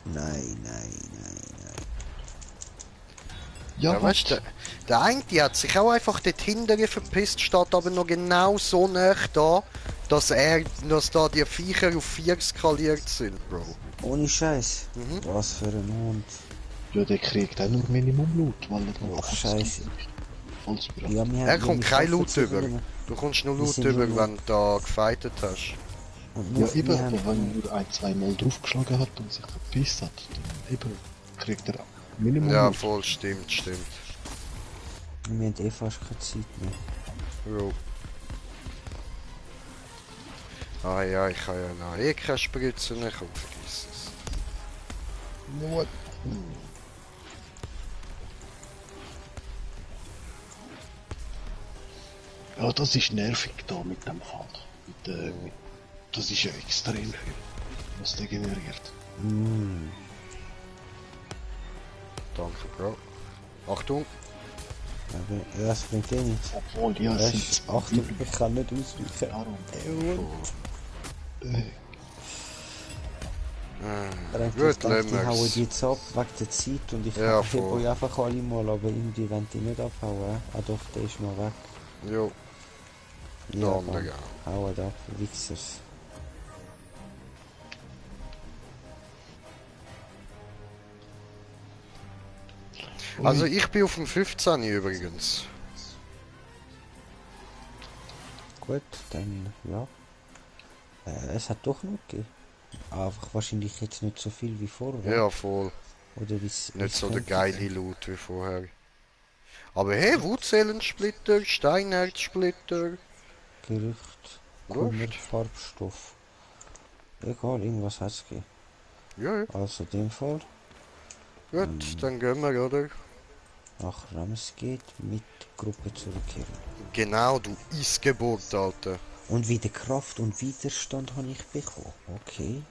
Nein. Ja, Ja, weißt du, der eine die hat sich auch einfach dort hinten verpisst, steht aber noch genau so nah da, dass da die Viecher auf 4 skaliert sind, Bro. Ohne Scheiß. Was für ein Hund. Ja, der kriegt auch nur Minimum Loot, weil er noch Oh, Scheiße. Voll zu Ja, wir Er haben- kommt wir kein schaffen Loot es über. immer. Du kommst nur Wir Loot sind über, nur- wenn du da gefightet hast. Und Ja, wir eben, haben- aber wenn er nur 1-2 Mal draufgeschlagen hat und sich verpisst hat, dann eben kriegt er Minimum Ja, Loot. voll, stimmt. Wir haben eh fast keine Zeit mehr. Jo. Ah ja, ich kann ja noch eh keine Spritzen, komm, vergiss es. Not. Ja, das ist nervig da mit dem Fall. Das ist ja extrem viel, was der generiert. Danke, Bro. Achtung. Aber ja, es bringt eh nichts. Obwohl, ja, es Weißt, sind Achtung, ich kann nicht ausweichen. Darum. Gut, Die lassen hauen wir's. jetzt ab wegen der Zeit und ich Ja, heb voll. euch einfach alle mal, aber irgendwie wollen die nicht abhauen. Ah doch, der ist mal weg. Jo. Der Ja, andere komm. auch. Haut ab, Wichsers. Also ich bin auf dem 15 übrigens. Gut, dann ja. Es hat doch noch gegeben. Einfach wahrscheinlich jetzt nicht so viel wie vorher. Ja, voll. Oder wie's Nicht so der könnte geile sein. Loot wie vorher. Aber hey, Wutseelensplitter, Steinerzsplitter. Gerücht, Kummer, Läuft. Farbstoff. Egal, irgendwas hat's gegeben. Ja, ja. Also in dem Fall Gut, dann gehen wir, oder? nach Ramsgate mit Gruppe zurückkehren. Genau, du Isgeburt, Alter. Und wieder Kraft und Widerstand habe ich bekommen. Okay.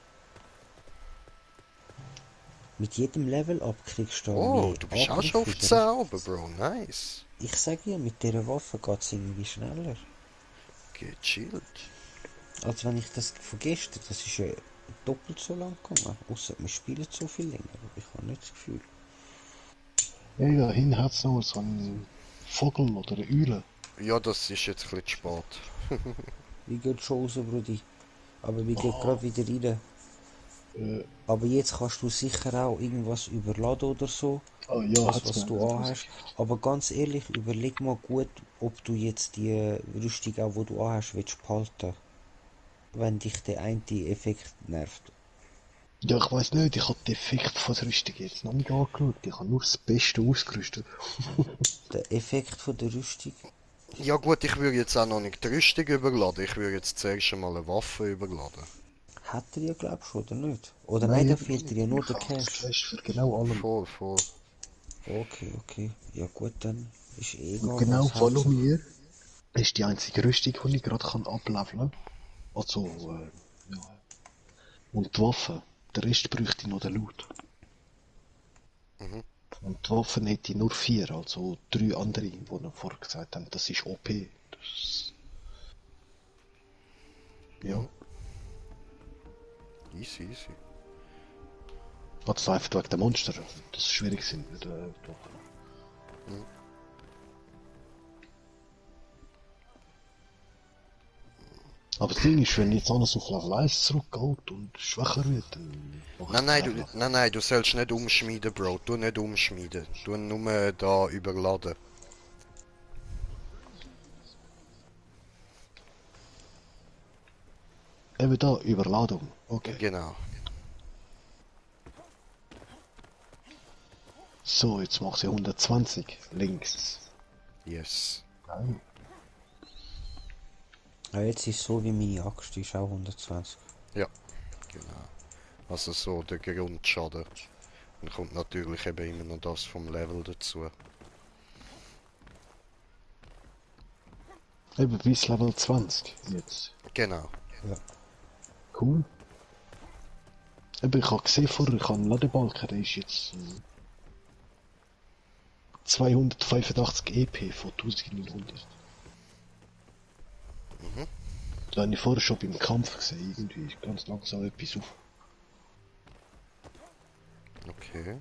Mit jedem Level up kriegst du Oh, mehr du bist auch Angriff schon auf wieder. 10 oben, Bro. Nice. Ich sage ja, mit dieser Waffe geht es irgendwie schneller. Gechillt. Als wenn ich das von gestern, das ist ja doppelt so lang gegangen. Außer wir spielen so viel länger, aber ich habe nicht das Gefühl. Ja, da hinten hat's noch so einen Vogel oder eine Eule. Ja, das ist jetzt ein bisschen spät. Wie geht schon raus, Brudi? Aber wir gehen gerade wieder rein. Äh, Aber jetzt kannst du sicher auch irgendwas überladen oder so. ah ja, Das, hat's was mir du anhast. Aber ganz ehrlich, überleg mal gut, ob du jetzt die Rüstung auch, die du anhast, willst behalten. Wenn dich der eine Effekt nervt. Ja, ich weiss nicht, ich hab den Effekt von der Rüstung jetzt noch nicht angeschaut. Ich habe nur das Beste ausgerüstet. Der Effekt von der Rüstung. Ja gut, ich würde jetzt auch noch nicht die Rüstung überladen. Ich würde jetzt zuerst einmal eine Waffe überladen. Hat er ja, glaubst du, oder nicht? Oder nein, da fehlt dir ja nur der ich hab das Cash. Cash für genau allem. Voll, voll. Okay, okay. Ja gut, dann ist eh Und egal, genau was follow Hauptsache. mir ist die einzige Rüstung, die ich gerade ableveln kann. Also, ja. Und die Waffe. Der Rest bräuchte ich noch den Loot. Mhm. Und die Waffen hätte ich nur 4, also 3 andere, die wir vorher gesagt haben, das ist OP. Das, ja. Easy, easy. Also einfach wegen der Monster, das ist schwierig sind. Mhm. Aber das Ding ist, wenn jetzt alles auf Level 1 zurückgeht und schwächer wird, dann mach ich Nein, du sollst nicht umschmieden, Bro. Du nicht umschmieden. Du nur da überladen. Eben da, Überladung. Okay. Genau. So, jetzt mach sie 120 links. Yes. Nein. Ja, jetzt ist so wie meine Axt, die ist auch 120. Ja, genau. Also so der Grundschaden. Dann kommt natürlich eben immer noch das vom Level dazu. Eben bis Level 20 jetzt. Genau. Ja. Cool. Eben, ich habe gesehen vorher, ich habe einen Ladebalken, der ist jetzt 285 EP von 1900. Mhm. Da habe ich vorher schon beim Kampf gesehen, irgendwie ist ganz langsam etwas auf. Okay.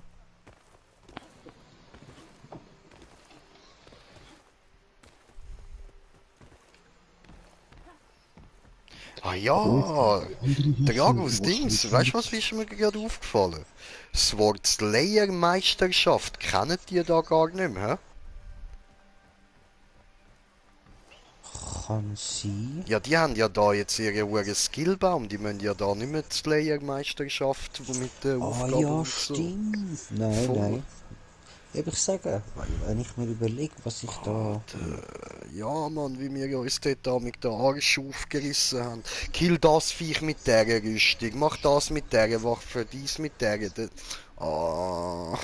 Ah ja, der Agus Dings, weißt du was ist mir gerade aufgefallen? Sword Slayer Meisterschaft, kennt ihr da gar nicht mehr? Hä? Kann sein. Ja, die haben ja da jetzt ihre hohen Skillbaum, die müssen ja da nicht mehr die Slayer Meisterschaft mit der Ah Aufgabe ja, und so. stimmt. Nein, Voll. nein. Eben ich sage, wenn ich mir überlege, was ich da... Ja, Mann, wie wir uns dort da mit der Arsch aufgerissen haben. Kill das Viech mit der Rüstung, mach das mit der Waffe, dies mit der. Ah.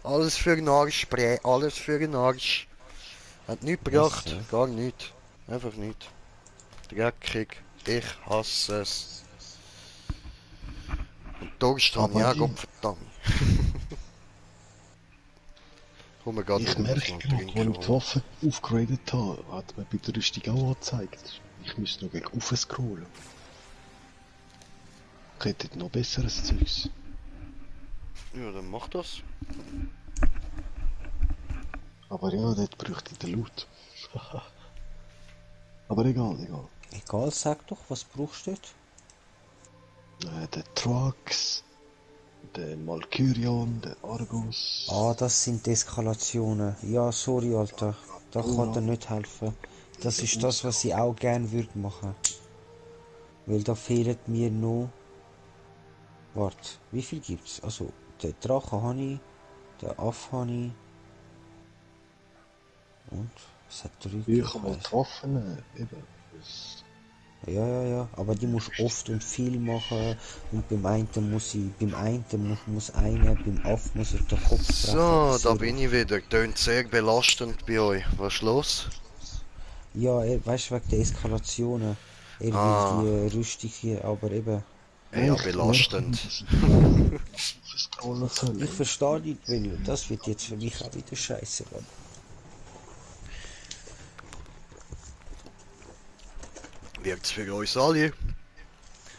Alles für den Arsch, alles für den Arsch. Hat nichts gebracht, Yes, sir. gar nichts. Einfach nichts. Dreckig, ich hasse es. Und Durst habe ich Aber auch, Gottverdammt. Komm, wir gehen ich noch merke schnell gerade, trinken als ich die holen. Waffe aufgeradet habe, hat mir bei der Rüstung auch angezeigt. Ich müsste noch gegen rauf scrollen. Ich hätte noch besseres Zeugs. Ja, dann mach das. Aber ja, dort bräuchte ich den Loot. Aber egal, egal. Egal, sag doch, was brauchst du dort? Der Trucks, der Malkyrion, der Argus. Ah, das sind die Eskalationen. Ja, sorry, Alter. Da kann dir nicht helfen. Das ist das, was ich auch gern würde machen. Weil da fehlen mir noch... Warte, wie viel gibt's? Also, den Drachen habe ich, den Aff habe ich. Und? Es hat drei Ich habe mal weiss. die Waffen, eben. Das, Ja. Aber die muss oft und viel machen. Und beim einen muss einer, beim Aff muss er den Kopf brechen. So, da Sehr bin ich wieder. Tönt sehr belastend bei euch. Was ist los? Ja, weißt du, wegen der Eskalationen. Er will die Rüstung hier, aber eben. Ja, belastend. Scrollen sollen. Ich verstehe nicht, Benio. Das wird jetzt für mich auch wieder scheiße werden. Wird's für uns alle?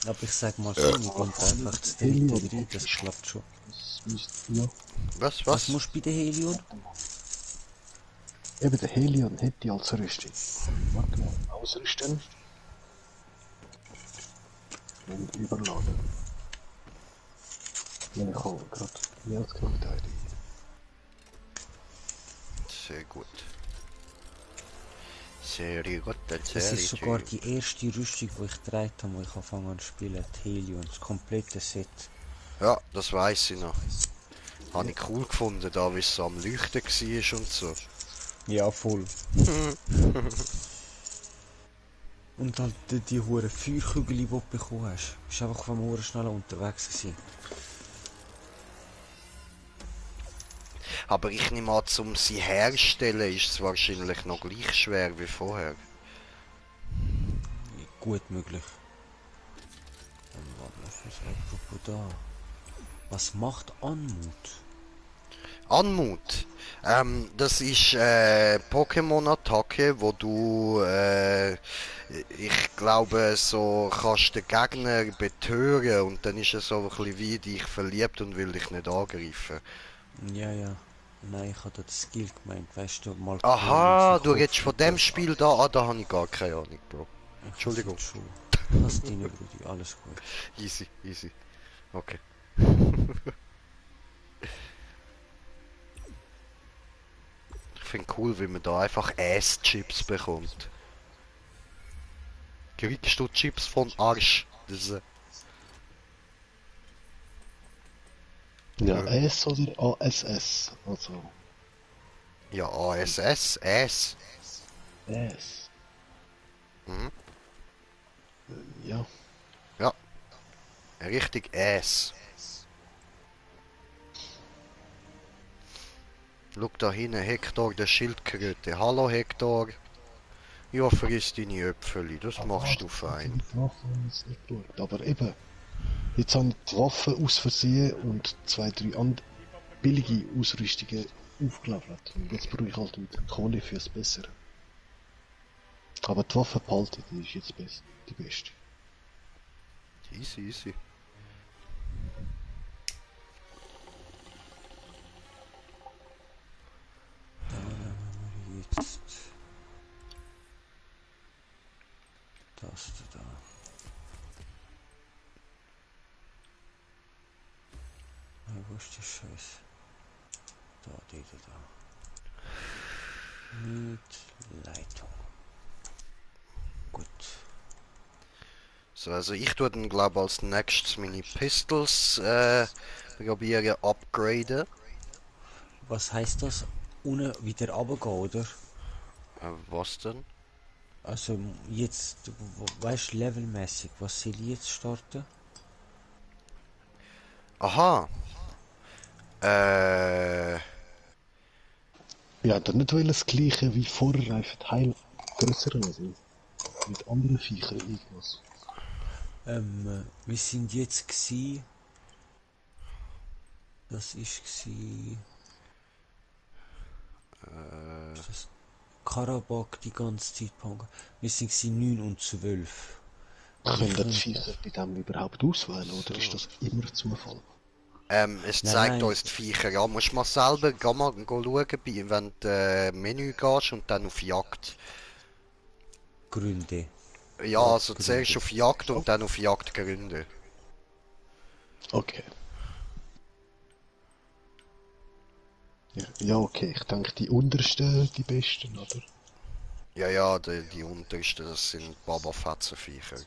Aber ich sag mal so, wir gehen einfach zu Dritte rein, das klappt schon. Das müsste, ja. Was? Was musst du bei der Helion? Eben, der Helion hätte als Rüstung. Warte mal, ausrüsten. Und überladen. Ja, ich habe gerade mehr als genug Teile. Sehr gut. Sehr gut, Das ist sogar die erste Rüstung, die ich getragen habe, wo ich angefangen zu spielen. Die Helion, das komplette Set. Ja, das weiß ich noch. Habe ich cool gefunden, da wie es so am Leuchten war und so. Ja, voll. Und dann die hure Feuerkügel, die du bekommen hast. Du bist einfach vom Uhr schneller unterwegs gewesen. Aber ich nehme an, um sie herzustellen, ist es wahrscheinlich noch gleich schwer wie vorher. Gut möglich. Was ist apropos da? Was macht Anmut? Anmut. Das ist Pokémon-Attacke, wo du, ich glaube, so kannst den Gegner betören und dann ist er so ein bisschen wie dich verliebt und will dich nicht angreifen. Ja. Nein, ich hatte das Skill gemeint, weißt du, mal. Aha, du redest von dem Spiel da, da habe ich gar keine Ahnung, Bro. Entschuldigung. Lass deine Brudi, alles gut. Easy. Okay. Ich finde cool, wie man da einfach Ass-Chips bekommt. Kriegst du Chips von Arsch? Das ist, Ja, S oder ASS. Also, ja, ASS, Ass. S. Mhm. Ja. Ja, richtig Ass. Schau da hinten, Hector, der Schildkröte. Hallo Hector. Ja, friss deine Äpfel, das machst du fein. Die Waffen ist nicht geschaut. Aber eben, jetzt habe ich die Waffen aus Versehen und 2, 3 billige Ausrüstungen aufgelevelt. Und jetzt brauche ich halt wieder Kohle fürs Bessere. Aber die Waffe behalten, die ist jetzt die beste. Easy. Jetzt. Das da. Wo ist die Scheiße? Da, die da. Mit Leitung. Gut. So, also ich tue dann glaube als nächstes meine Pistols probieren upgraden. Was heißt das? Ohne wieder runtergehen, oder? Was denn? Also jetzt, weißt du, levelmäßig, was soll ich jetzt starten? Aha. Ja, dann nicht das gleiche wie vorher, einfach Teil größer also mit anderen Viechern irgendwas. Wir sind jetzt gsi. Das ist gsi. Ist das Karabakh die ganze Zeit gehangen? Wir sind gsi 9 und 12. Können die Viecher bei dem überhaupt auswählen oder ist das immer Zufall? Es Nein, zeigt nein. uns die Viecher. Ja, musst mal selber schauen, wenn du Menü gehst und dann auf Jagd. Jagdgründe. Ja, also Gründe. zuerst auf Jagd und dann auf Jagdgründe. Okay. Ja, okay. Ich denke, die untersten, die besten, oder? Ja, die untersten, das sind Babafetzenviecher.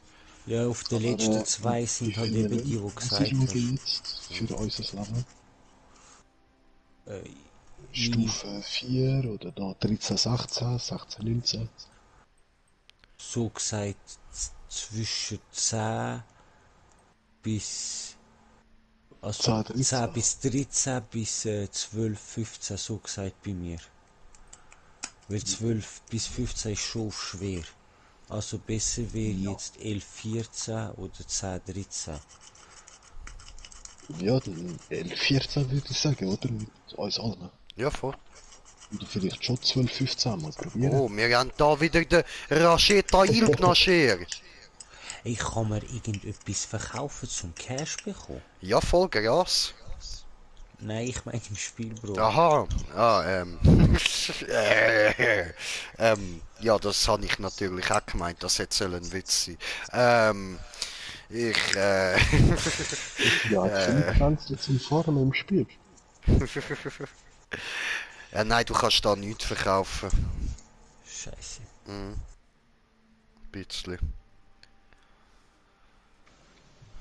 Ja, auf den letzten zwei sind halt eben die, wo gesagt schauen hast. jetzt für unser Level? Äh, Stufe 4 oder da 13, 16, 16, 19? so gesagt zwischen 10 bis 10, 13. 10 bis 13 bis 12, 15 so gesagt bei mir. Weil 12 bis 15 ist schon schwer. Also besser wäre Ja. jetzt 11, 14 oder 10, 13. Ja, dann 11, 14 würde ich sagen, oder? Mit uns allen. Ja, voll. Oder vielleicht schon 12, 15 mal probieren. Oh, wir haben da wieder den Rasheta Ilgnascher. Ich kann mir irgendetwas verkaufen zum Cash bekommen. Ja, voll Gras. Nein, ich meine im Spiel, Bro. Aha, ja, das habe ich natürlich auch gemeint, das hätte sollen ein Witz sein. Ich, Ja, jetzt sind wir ganz zum Fahren im Spiel. nein, du kannst da nichts verkaufen. Scheiße. Ein bisschen.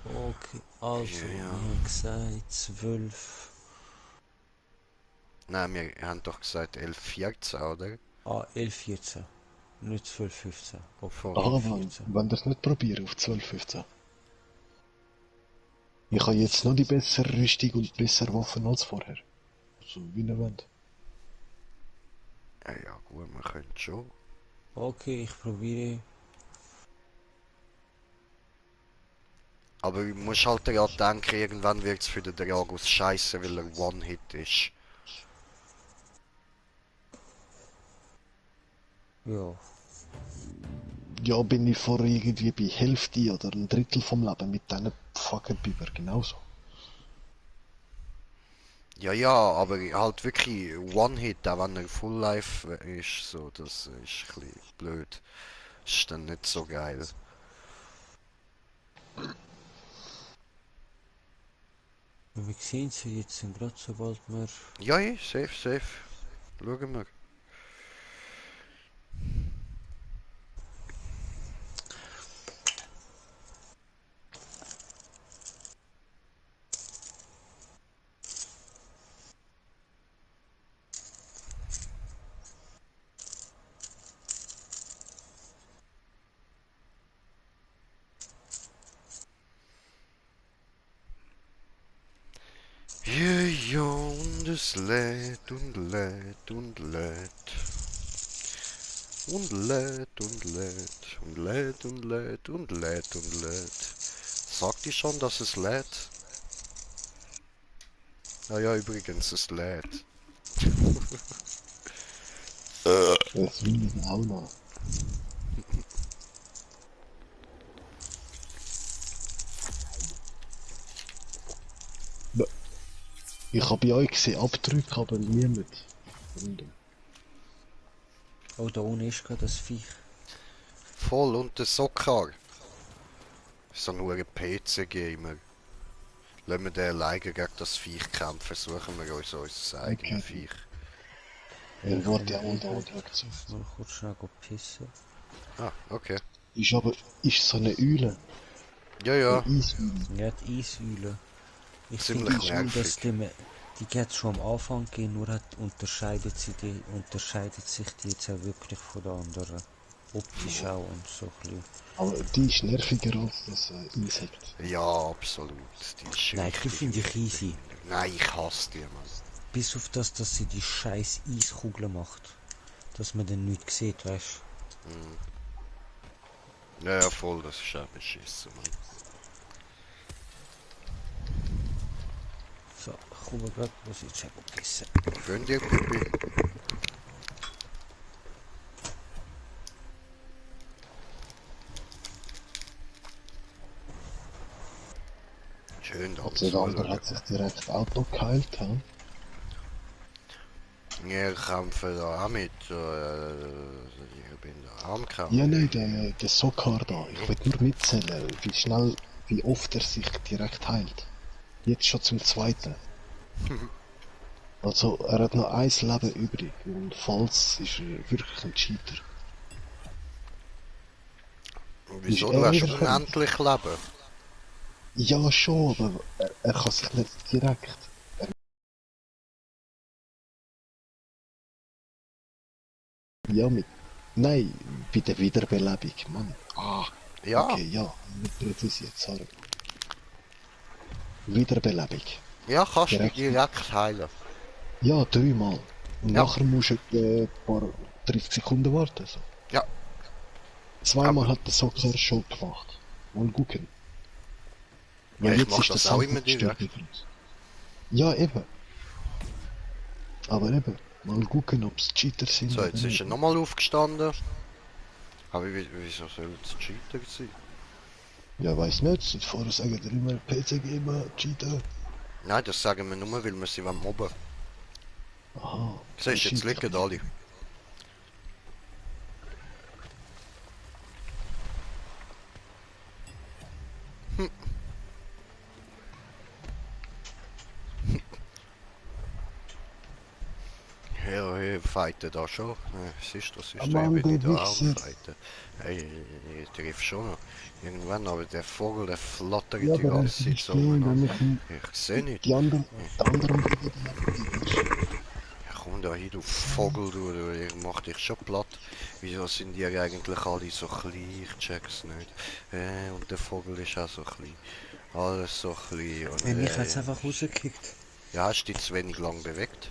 Okay, also, Ja. wir haben gesagt 12. Nein, wir haben doch gesagt 11, 14, oder? 11, 14. Nicht 12, 15. Okay, Voll. Aha, 11, wenn 14. wir es nicht probieren auf 12, 15. Ich habe jetzt noch die bessere Rüstung und bessere Waffen als vorher. So wie ihr wollt. Ja, gut, wir können schon. Okay, ich probiere. Aber du musst halt ja denken, irgendwann wird es für den Dragos scheiße, weil er One-Hit ist. Ja. Ja, bin ich vorher irgendwie bei Hälfte oder ein Drittel vom Leben mit diesen fucking Biber genauso. Ja, aber halt wirklich One-Hit, auch wenn er Full Life ist, so, das ist ein bisschen blöd. Ist dann nicht so geil. Wir sehen sie jetzt gerade, sobald wir. Ja, safe. Schauen wir. Ja, und es lädt und lädt und lädt. Und lädt und lädt und lädt und lädt und lädt und lädt. Sagt die schon, dass es lädt? Ah ja, übrigens, es lädt. Das will ich auch noch. Ich habe bei euch gesehen Abdrücke, aber niemand. Oh, da unten ist gerade das Viech. Voll und der Sockar. So nur ein PC-Gamer. Lassen wir den alleine gegen das Viech kämpfen, suchen wir uns unser eigenes Okay. Viech. Er wurde ja auch da unterwegs. Mal kurz schnell pissen. Ah, okay. Ist so eine Eule. Ja, Eine Eisüle. Ja, die Eisüle. Ich Ziemlich finde schon, nervig. dass die geht schon am Anfang gehen, nur unterscheidet sich die jetzt auch wirklich von der anderen. Optisch auch und so ein bisschen. Aber die ist nerviger als das Insekt. ja, absolut. Die ist Nein, die richtig finde ich easy. Nein, ich hasse die, Mann. Bis auf das, dass sie die scheiß Eiskugel macht. Dass man dann nichts sieht, weißt Ja, voll, das ist auch beschissen, Mann. du. So, ich komme gerade, muss ich jetzt einfach pissen. Gönn dir, Pipi. Schön, da Also der andere hat sich direkt Auto geheilt, hm? Wir kämpfen da auch mit bin der Armkram. Ja, nein, der Sokar da. Ich will nur mitzählen, wie schnell, wie oft er sich direkt heilt. Jetzt schon zum zweiten. Also, er hat noch ein Leben übrig. Und falls ist er wirklich ein Cheater. Wieso? Ist Du er hast wieder unendlich Leben. Ja, schon, aber er kann sich nicht direkt. Ja, mit. Nein, bei der Wiederbelebung, Mann. Ah, Ja, okay, ja. Nicht präzisiert, sorry. Wiederbelebung. ja, kannst du Direkt. direkt heilen. Ja, dreimal. Und Ja. nachher musst du ein paar 30 Sekunden warten. So. Ja, Zweimal Aber- hat der Soccer schon gemacht. Mal gucken. Ja, Weil ich jetzt mach ist das der auch Sound immer gestorben direkt. für uns. Ja, eben. Aber eben, mal gucken, ob es Cheater sind So, oder jetzt ist nicht. er nochmal aufgestanden. Aber wieso soll es Cheater sein? Ja, weiß nicht. Vorher sagen die immer PC Gamer, Cheater. Nein, das sagen wir nur, weil wir sie mobben wollen. Aha. Siehst du, jetzt Cheater. liegen alle. Ja, ich fighte da schon. Was ist das? Ist Ah, der Mann, bin ich der da auch am Wichser. fighten. Hey, ich triff schon noch. Irgendwann, aber der Vogel, der flattert Ja, die aber er ganze Zeit ist so stehen, umeinander. wenn Ich seh nicht. die anderen Ja, komm da hin, du Vogel, ich mach dich schon platt. Wieso sind die eigentlich alle so klein? Ich check's nicht. Und der Vogel ist auch so klein. Alles so klein. Und, Mich hat es einfach rausgekickt. ja, hast du dich zu wenig lang bewegt?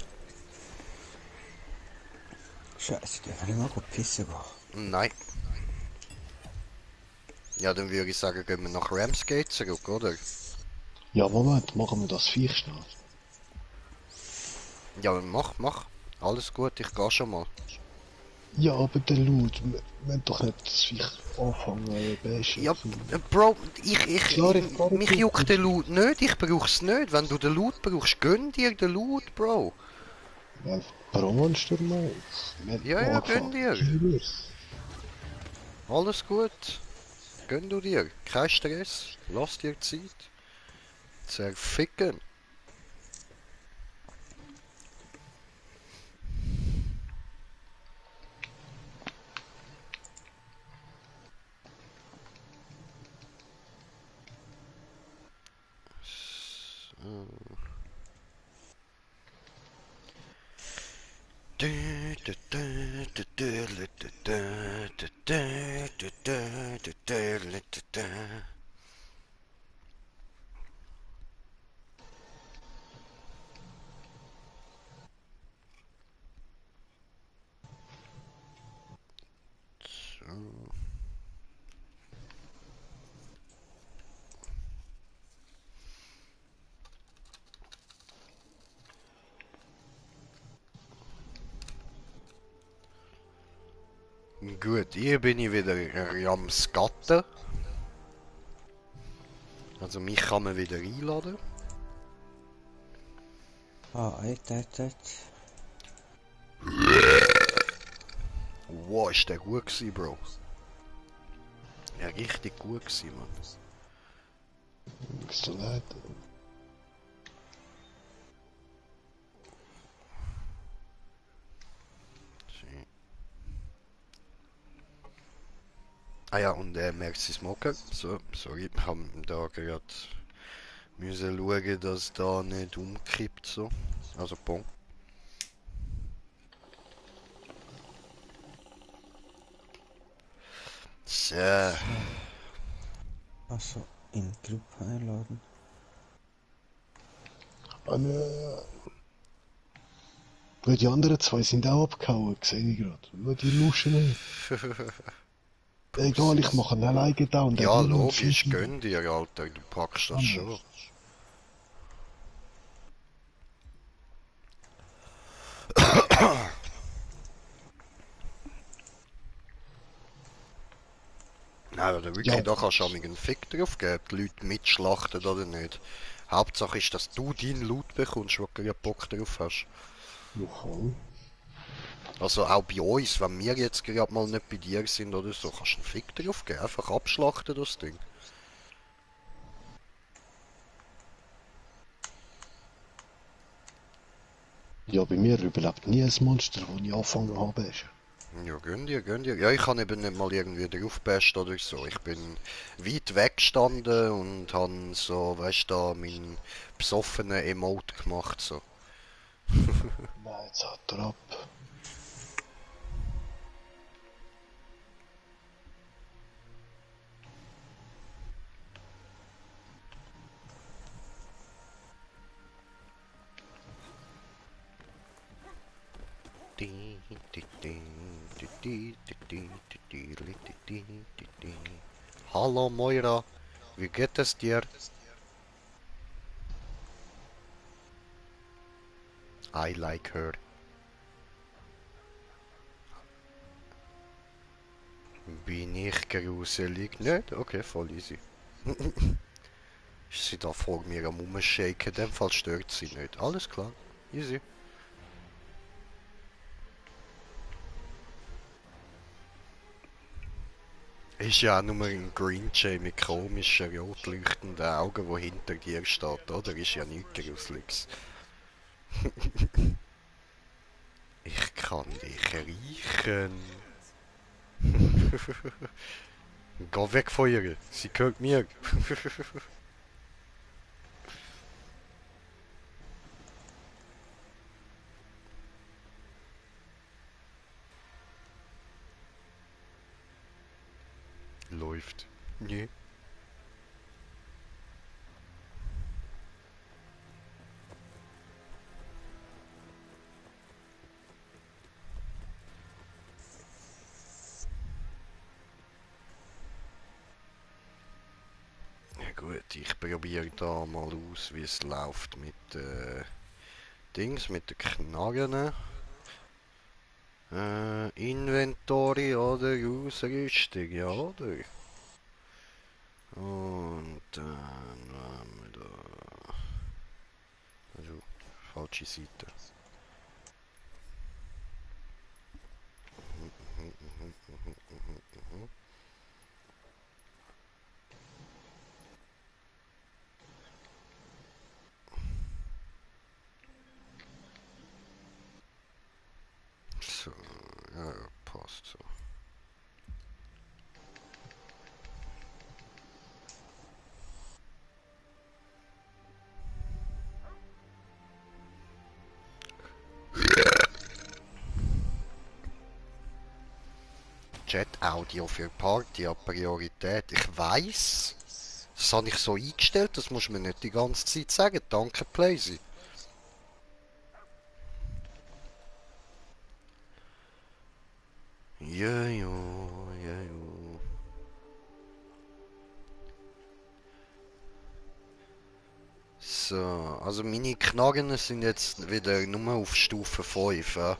Scheiße, darf ich mal pissen gehen? Nein. Ja, dann würde ich sagen, gehen wir nach Ramsgate zurück, oder? Ja, Moment, machen wir das Viech schnell. Ja, mach. Alles gut, ich geh schon mal. Ja, aber der Loot, wir wollen doch nicht das Viech anfangen, bashen. Ja, so. Bro, Klar, ich kann mich nicht. juckt der Loot nicht, ich brauch's nicht. Wenn du den Loot brauchst, gönn dir den Loot, Bro. Ja, Bronster mal. Ja, gönn dir. Cheers. Alles gut. Gönn du dir. Kein Stress. Lass dir Zeit. Zerficken. Gut, hier bin ich wieder am Skatten. Also mich kann man wieder einladen. Ah, Wow, ist der gut gewesen, Bro. Ja, richtig gut gewesen, Mann. Nichts zu leid. Ah ja, und Merci Smoker. So, sorry, ich hab da gerade müssen schauen, dass da nicht umkippt so. Also Punkt. So. Also, in die Gruppe einladen. Weil die anderen zwei sind auch abgehauen, sehe ich gerade. Weil die luschen nicht. Egal, ich mache einen alleine da und Ja, er will nur logisch, 5 gönn dir, Alter, du packst das schon. Nein, oder wirklich, Ja. da kannst du einen Fick drauf geben, die Leute mitschlachten oder nicht. Hauptsache ist, dass du deinen Loot bekommst, wo du ja Bock drauf hast. Ja, voll. Also auch bei uns, wenn wir jetzt gerade mal nicht bei dir sind oder so, kannst du einen Fick drauf geben, einfach abschlachten das Ding. Ja, bei mir überlebt nie ein Monster, das ich angefangen habe. Ja, gönn dir, gönn dir. Ja, ich kann eben nicht mal irgendwie draufbasht oder so. Ich bin weit weg gestanden und han so, weißt du, da meinen besoffenen Emote gemacht, so. Nein, jetzt hat er ab. Hallo Moira, wie geht es dir? I like her. Bin ich gruselig? Nicht? Okay, voll easy. Ist sie da vor mir am Umshaken? In dem Fall stört sie nicht. Alles klar. Easy. Ist ja auch nur ein Green Jay mit komischen, rot leuchtenden Augen, wo hinter dir steht, oder? Ist ja nichts Gruseliges. Ich kann dich riechen. Geh weg von ihr. Sie gehört mir. Läuft. Nee. Ja gut, ich probiere da mal aus, wie es läuft mit Dings, mit den Knarren. Inventory oder Ausrüstung, ja oder? Und dann haben wir da... Also, falsche Seite. So, ja, passt so. Chat-Audio für Party hat Priorität. Ich weiß. Das habe ich so eingestellt, das muss man nicht die ganze Zeit sagen. Danke, Playsy. Ja, ja, ja, ja. So, also meine Knarren sind jetzt wieder nur auf Stufe 5. Ja?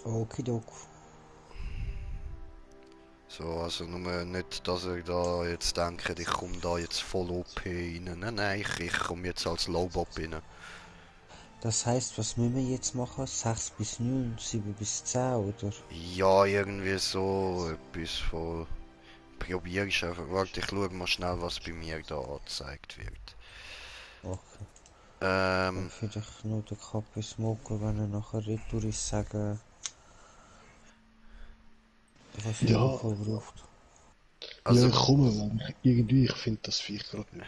Okidok. So, also nur nicht, dass ihr da jetzt denkt, ich komme da jetzt voll OP rein. Nein, nein, ich komme jetzt als Lowbob rein. Das heißt, was müssen wir jetzt machen? 6 bis 9, 7 bis 10, oder? Ja, irgendwie so etwas von... Probierst einfach. Warte, ich schau mal schnell, was bei mir da angezeigt wird. Okay. Dann Ähm, vielleicht nur den Kappe smoken, wenn er nachher retour ist, sagen, was für Ja, UV braucht. ja, also ich komme, weil irgendwie, ich finde das Viech gerade nicht.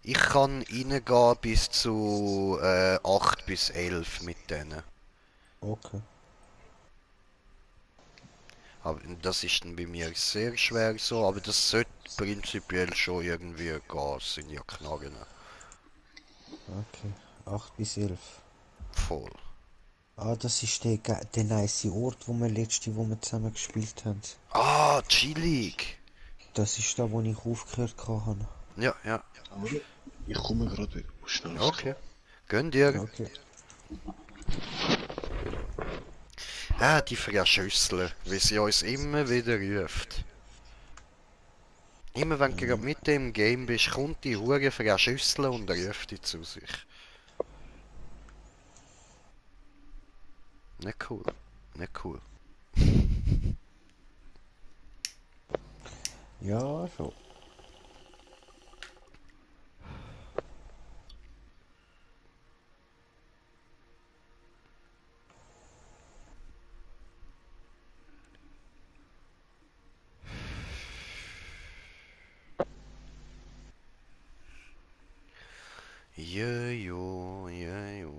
ich kann reingehen bis zu 8 bis 11 mit denen. Okay. Aber das ist dann bei mir sehr schwer so, aber das sollte prinzipiell schon irgendwie gehen. Es sind ja Knarren. Okay. 8 bis 11. Voll. Ah, das ist der nice Ort, wo wir zusammen gespielt haben. Ah, chillig. Das ist da, wo ich aufgehört habe. Ja, ja. Aber ich komme gerade wieder, muss schnell aufs Klo. Okay. Gönn dir. Okay. Ah, die Frau Schüssler, wie sie uns immer wieder ruft. Immer wenn du gerade mit dem Game bist, kommt die Hure Frau Schüssler und ruft dich zu sich. Nicht cool. Nicht cool. Ja, schon. Jejo, jejo.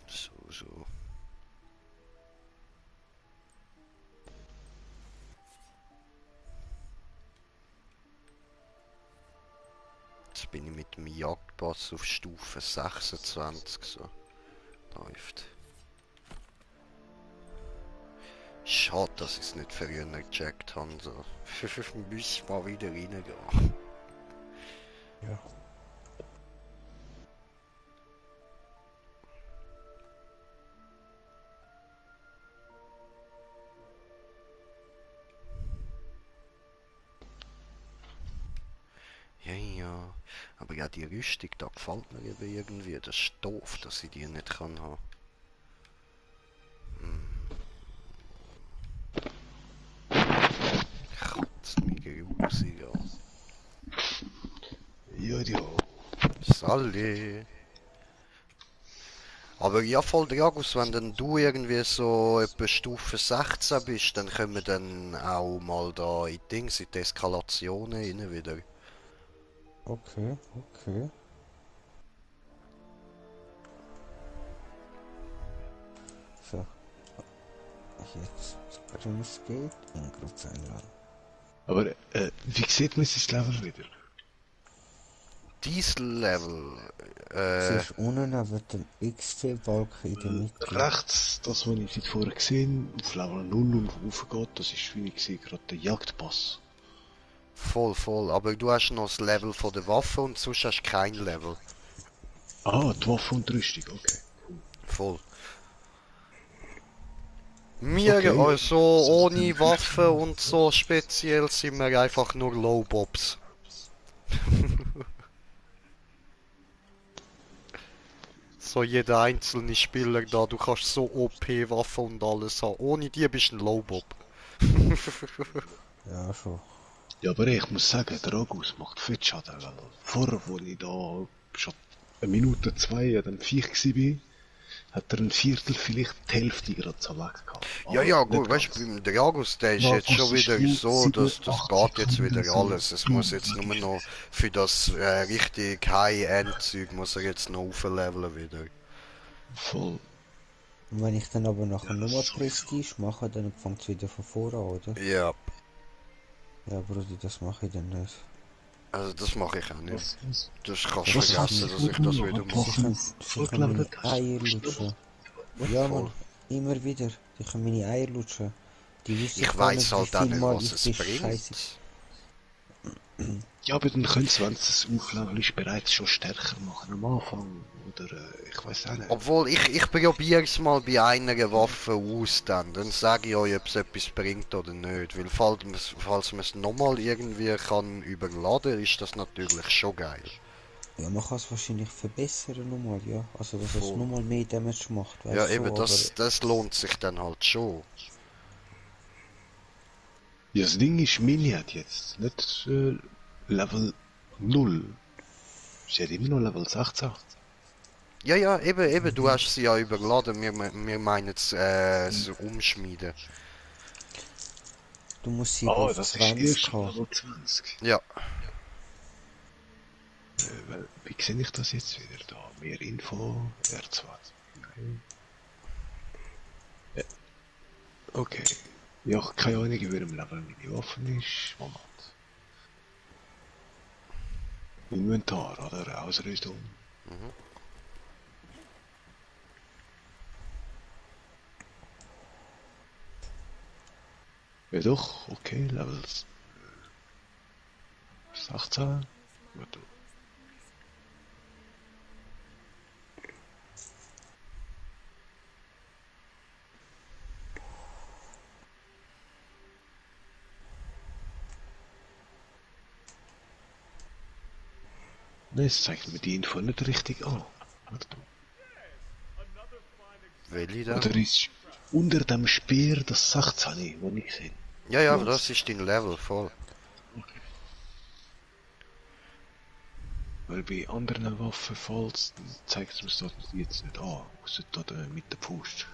So, so. Jetzt bin ich mit dem Jagdpass auf Stufe 26 so. Läuft. Schade, dass ich es nicht früher gecheckt habe. So. Müssen mal wieder reingehen. Ja. Ja, ja. Aber ja, die Rüstung, da gefällt mir eben irgendwie. Das ist doof, dass ich die nicht kann haben. Kotzt mich grusig an. Ja, ja. Salli. Aber ja, voll Dragus, wenn dann du irgendwie so etwa Stufe 16 bist, dann können wir dann auch mal da in Dings, in die Eskalationen rein wieder. Okay, okay. So, jetzt Springs geht in Gruppe einladen. Aber, wie sieht man sein Level wieder? Diesel-Level, Siehst du unten neben dem XP-Balken in der Mitte? Rechts, das, was ich seit vorher gesehen auf Level 0 und raufgeht, das ist, wie ich sehe, gerade der Jagdpass. voll, voll. Aber du hast noch das Level von der Waffe und sonst hast du kein Level. Ah, die Waffe und die Rüstung, okay. Voll. Wir, Okay. also ohne Waffe und so speziell, sind wir einfach nur Low-Bobs. So jeder einzelne Spieler da, du kannst so OP-Waffen und alles haben. Ohne die bist du ein Low-Bob. Ja, schon. Ja, aber ich muss sagen, der August macht fett Schaden, weil vorher, wo ich da schon eine Minute, zwei an dem Viech war, hat er ein Viertel, vielleicht die Hälfte gerade so weg gehabt. Ja, Aber ja, nicht gut, weißt ganz. du, beim Dragus, der ist jetzt Dragus schon ist wieder wie so, 7, das 8 geht jetzt Sekunden wieder so alles. Es muss jetzt nur noch für das richtig High-End-Zeug muss er jetzt noch aufleveln wieder. Voll. Und wenn ich dann aber nachher Ja, nochmal sowieso. Prestige mache, dann fängt es wieder von vorne an, oder? Ja, Ja, Bruder, das mache ich dann nicht. also das mache ich auch nicht. Was, Das kannst du Das ist vergessen, mir dass ich das wieder die mache. Waffen sicher meine vorgelevelt hast? Eier lutschen. Ja, Voll. man, immer wieder. Die können meine Eier lutschen. Die wissen Ich gar weiß nicht, wie halt auch viel nicht, Mal was ich es die bringt. Scheiße. Ja, aber dann können sie, wenn es aufleveln ist, bereits schon stärker machen am Anfang. Oder, ich weiß auch nicht. Obwohl, ich probiere es mal bei einer Waffe aus dann sage ich euch, ob es etwas bringt oder nicht. Weil falls man es nochmal irgendwie kann überladen, ist das natürlich schon geil. Ja, man kann es wahrscheinlich verbessern nochmal, ja. Also, dass es Voll. nochmal mehr Damage macht, Ja, weißt du, eben, so, aber das lohnt sich dann halt schon. Ja, das Ding ist, Mini hat jetzt nicht Level 0. Sie hat immer noch Level 16. Ja, ja, eben, du hast sie ja überladen. Wir meinen das Umschmieden. du musst sie Ah, auf das ist 20 erst haben. Level 20. Ja, Wie sehe ich das jetzt wieder da? Mehr Info, R20. Nein. Okay. Ja, keine Ahnung, wie im Level meine Waffen ist. Moment. Inventar, oder? Ausrüstung. Ja doch, okay, Level 16. Warte. Nein, es zeigt mir die Info nicht richtig an. Warte. Welche da? Oder ist unter dem Speer das 16, wo ich sehe? Ja, ja, Was? das ist dein Level, voll. Weil bei anderen Waffen falls zeigt es mir das jetzt nicht an, außer da mit der Faust.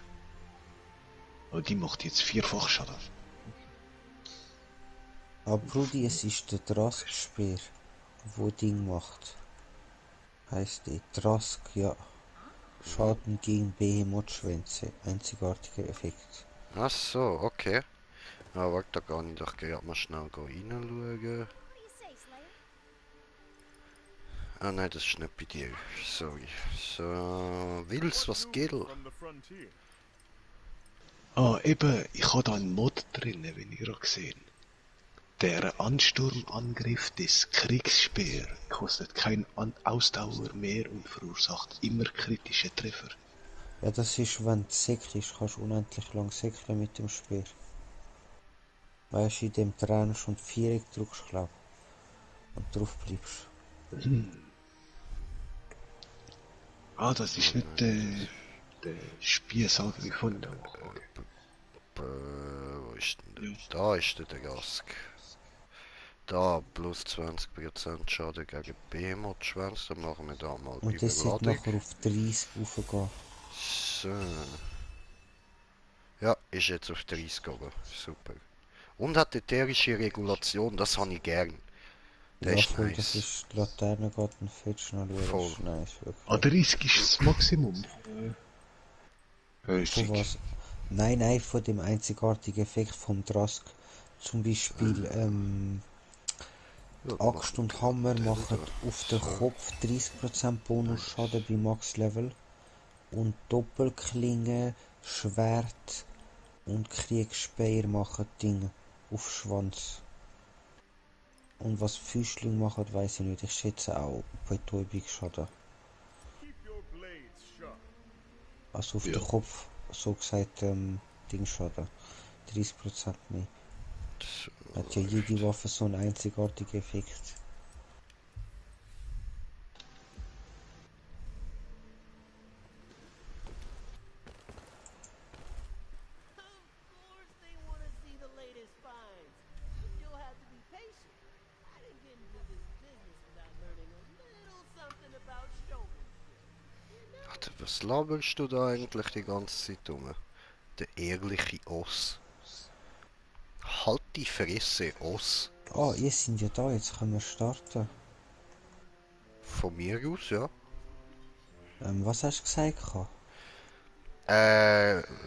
Aber die macht jetzt 4-fach Schaden. Aber Brudi, es ist der Drask-Speer, wo Ding macht. Heißt die Drask, ja. Schaden gegen Behemoth-Schwänze. Einzigartiger Effekt. Ach so, okay. Ah, warte, da kann ich doch gerade mal schnell reinschauen. Ah nein, das ist nicht bei dir. Sorry. So, Wils, was geht? Ah, eben, ich habe da einen Mod drin, wenn ich gerade gesehen. Der Ansturmangriff des Kriegsspeer kostet kein Ausdauer mehr und verursacht immer kritische Treffer. Ja, das ist, wenn du säckelst, kannst du unendlich lang säckeln mit dem Speer. Weißt du, in dem Trainer schon Viereck drückst, glaub und drauf bleibst. Ah, das ist nicht der Spießangriff von dem. Wo ist denn der? Da ist der Rask. Da plus 20% Schaden gegen Behemoth-Schwanz. Dann machen wir da mal Und das sollte Überladung. nachher auf 30 raufgehen. So. Ja, ist jetzt auf 30 gegangen. Super. Und hat ätherische Regulation, das habe ich gern. Der Ja, ist voll, nice. das ist die Laterne geht und fetch noch das Voll. ist nice, wirklich. Ah, 30 ist das Maximum. Von was? Nein, von dem einzigartigen Effekt vom Drask. Zum Beispiel, Ja, Axt und Hammer machen da. auf den Kopf 30% Bonusschaden bei Max Level. Und Doppelklinge, Schwert und Kriegsspeer machen Dinge auf Schwanz. Und was Füßling machen, weiß ich nicht. Ich schätze auch Betäubungsschaden. Also auf Ja. den Kopf, so gesagt, Dingsschaden. 30% mehr. Hat ja jede Waffe so einen einzigartigen Effekt. Warte, was laberst du da eigentlich die ganze Zeit rum? Der ehrliche Oss. Halt die Fresse, Oss. Ah, ihr seid ja da, jetzt können wir starten. Von mir aus, ja. Was hast du gesagt?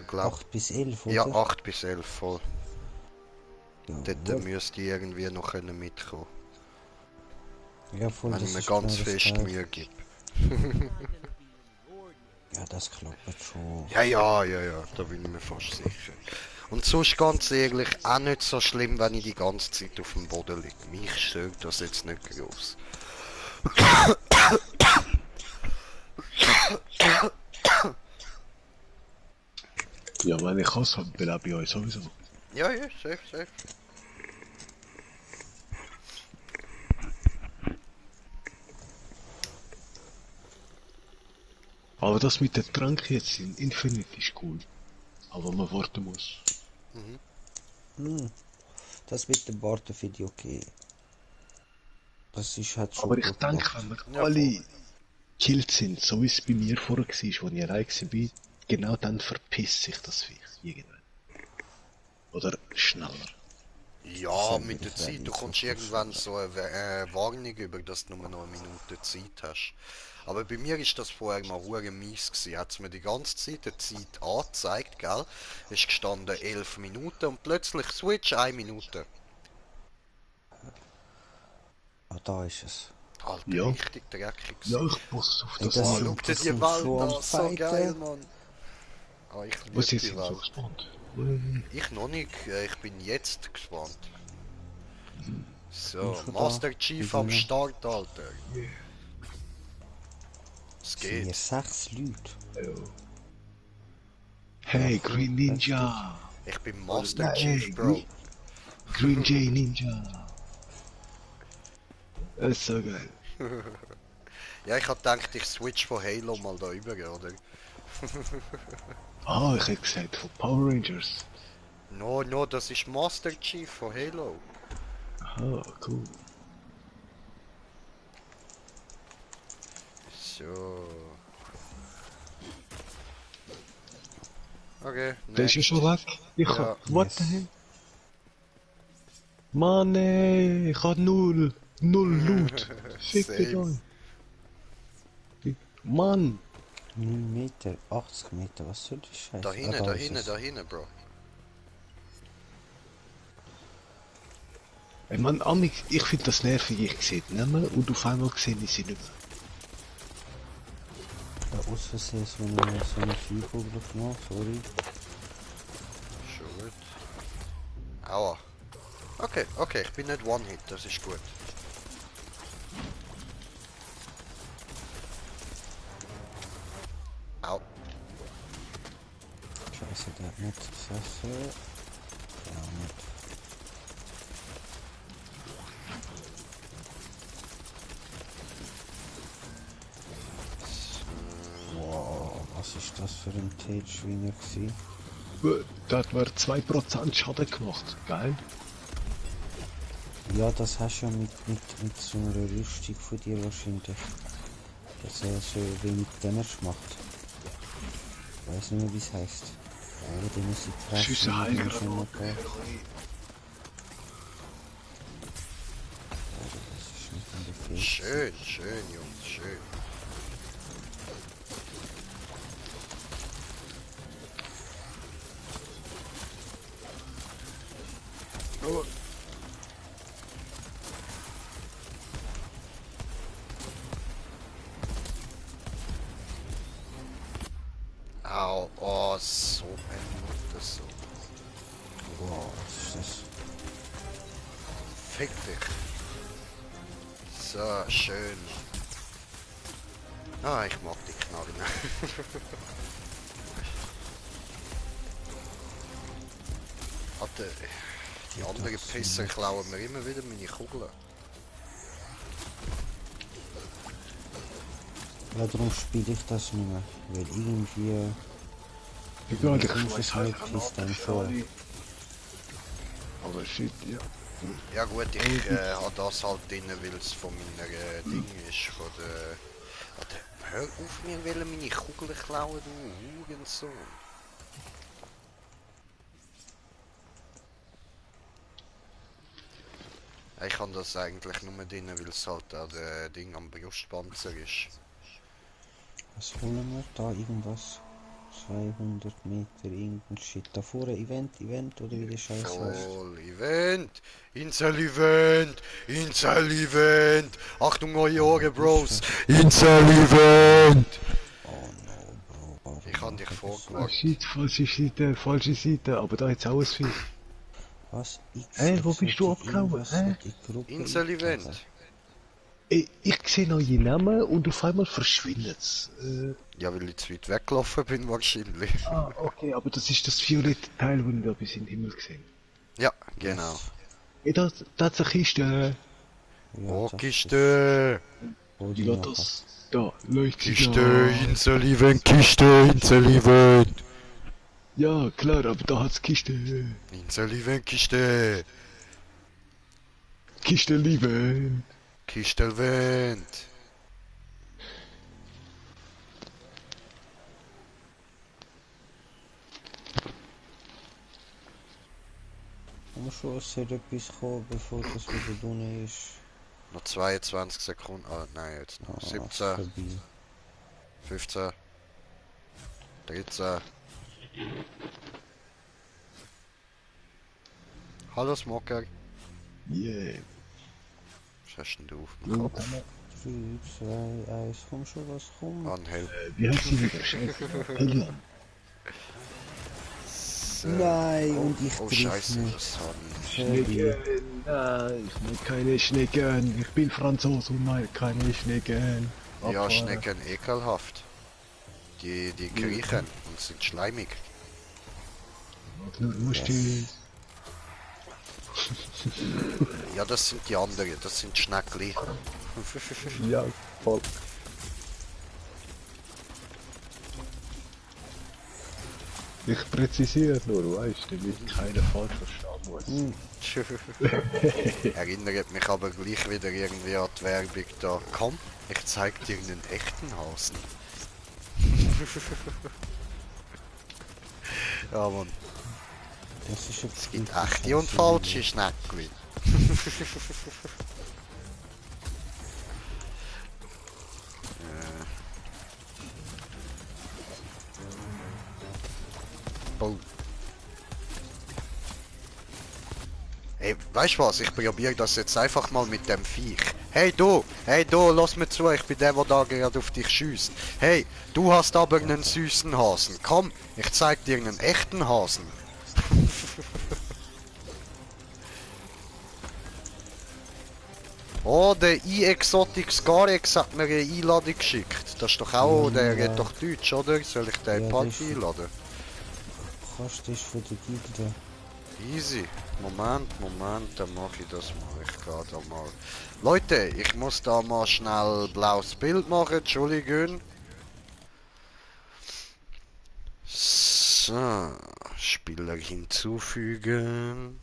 Glaub. 8 bis 11, oder? Ja, 8 bis 11 voll. Ja, Dort müsste ich irgendwie noch mitkommen. ja, voll, Wenn das ich mir ist ganz genau das fest Geile. Mühe gebe. Ja, das klappt schon. Ja, da bin ich mir fast sicher. Und sonst ganz ehrlich, auch nicht so schlimm, wenn ich die ganze Zeit auf dem Boden liege. Mich stört das jetzt nicht groß. Ja, wenn ich es habe, belebe ich euch sowieso. Ja, safe, safe. Aber das mit der Trank jetzt in Infinite ist cool. Aber man warten muss. Das mit dem Warten finde ich okay. Das ist halt schon Aber ich gut denke, gemacht. wenn wir Ja, alle gekillt sind, so wie es bei mir vorher war, wo ich allein war, genau dann verpisst sich das Viech. Irgendwann. Oder schneller. Ja, mit der Das wär Zeit, du nicht so kommst viel irgendwann so eine Warnung über, dass du nur noch eine Minute Zeit hast. Aber bei mir ist das vorher mal hure mies gewesen. Hat's mir die ganze Zeit die Zeit angezeigt, gell? Ist gestanden 11 Minuten und plötzlich Switch 1 Minute. Ah, da ist es. Alter, Ja. richtig dreckig Ja, gewesen. ich muss auf Ey, das das Wow, sind- schau an. dir das die sind Welt schon am an, so Fighten. geil, Mann. Ah, ich liebe Was die ist jetzt so Welt. gespannt? Ich noch nicht, ich bin jetzt gespannt. So, Bin schon Master da. Chief Bin am drin. Start, Alter. Es Sind wir geht. 6 Leute? Hey, Ja, voll Green Ninja! Ich bin Master Nein, Chief, Bro. Green J Ninja! Das ist so geil. Ja, ich hab gedacht, ich switch von Halo mal da über, oder? Ah, ich hätte gesagt, von Power Rangers. No, das ist Master Chief von Halo. Ah, cool. So. Okay, Der ist ja next. schon weg. Ich Ja. hab... What the Yes. hell? Mann ey, ich hab null. Null Loot. Fickt Same. euch. Mann. 9 Meter, 80 Meter, was soll die Scheiße? Da ist hinten, es. da hinten, Bro. Ey Mann, Amix, ich find das nervig, ich sehe die nicht mehr und auf einmal sehe ich sie nicht mehr. Ja, aus Versehen so eine Viehkugel genommen, sorry. Schon gut. Aua. Okay, ich bin nicht One-Hit, das ist gut. Au. Scheiße, der hat nicht gesessen. Ja, nicht. Wow, was ist das für ein Tage-Winner gewesen? Da hat mir 2% Schaden gemacht, geil. Ja, das hast du ja mit so einer Rüstung von dir wahrscheinlich. Dass er so wenig Damage macht. Ich weiß nicht mehr, wie es heisst. Aber den muss ich treffen. Schüsse mit dem Heiger. schon gehen. Das ist nicht ein Befehl. Schön, Jungs, schön. Oh, Au, oh, so ein Mutter, so. Wow, was ist das? Fick dich. So, schön. Ah, ich mag die Knarren. Alter, die anderen Pisser klauen mir immer wieder meine Kugeln. Ja, darum spiele ich das nicht mehr. Weil irgendwie... egal, ich Fünf weiß ist halt nicht bis dann vor. Aber shit, ja. Ja gut, ich habe das halt drin, weil es von meiner Ding ist, von der... Alter, hör auf, mir wollen meine Kugeln klauen, du Hurensohn. Ich kann das eigentlich nur drin, weil es halt an der Ding am Brustpanzer ist. Was holen wir da? Irgendwas? 200 Meter, irgendein Shit. Da vorne Event oder wie der Scheiß heißt. Voll Event! Incel-Event! Incel-Event! Achtung, neue Ohren, Bros! Incel-Event! Oh no, Bro. Warum Ich habe dich macht er das so? Ah, vorgewarnt. shit, falsche Seite, aber da jetzt auch ein Vieh. Was? Wo bist du abgehauen? Hat die Gruppe Incel-Event! Ich sehe neue Namen und auf einmal verschwindet es. Ja, weil ich zu weit weggelaufen bin wahrscheinlich. Okay, aber das ist das violette Teil, das ich da bis in den Himmel gesehen. Ja, genau. Ey, da hat eine Kiste. Ja, Oh, das Kiste! ist Ja, das. Da, leuchtet Kiste, Incel-Event, Kiste, Incel-Event! Ja, klar, aber da hat's Kiste. Incel-Event, Kiste! Kiste lieben. Kiste-Event! muss schon sehr etwas kommen, bevor das wieder drin ist. Noch 22 Sekunden. Ah, nein, jetzt noch. Ah, 17, vorbei. 15, 13. Hallo Smoker. Yeah. Was hast denn du auf dem Kopf? 3, 2, 1, komm schon, was kommt? Anhell. Wie heißt sie wieder? Scheiße. Helion. Nein, und ich Oh triff Scheiße, nicht. das habe ich. Vorbei. Nein, ich mag keine Schnecken. Ich bin Franzose und mag keine Schnecken. Ja, Abfahren. Schnecken ekelhaft. Die kriechen und sind schleimig. Nur musst du... Ja, das sind die anderen, das sind Schneckli. Ja, voll. Ich präzisiere nur, weißt du, damit keiner falsch verstehen muss. Erinnert mich aber gleich wieder irgendwie an die Werbung da. Komm, ich zeig dir einen echten Hasen. Ja, Mann. Das ist Es gibt echte und falsche Schneckli. Boom. Ey, weißt du was? Ich probiere das jetzt einfach mal mit dem Viech. Hey du, lass mir zu, ich bin der da gerade auf dich schießt. Hey, du hast aber einen süßen Hasen. Komm, ich zeig dir einen echten Hasen. Oh, der iExotic Scarex hat mir eine Einladung geschickt. Das ist doch auch, der redet doch Deutsch, oder? Soll ich den Ja, Party einladen? Kannst dich von der Gilde. Easy. Moment, dann mache ich das mal. Ich gehe da mal. Leute, ich muss da mal schnell blaues Bild machen, Entschuldigung. So, Spieler hinzufügen.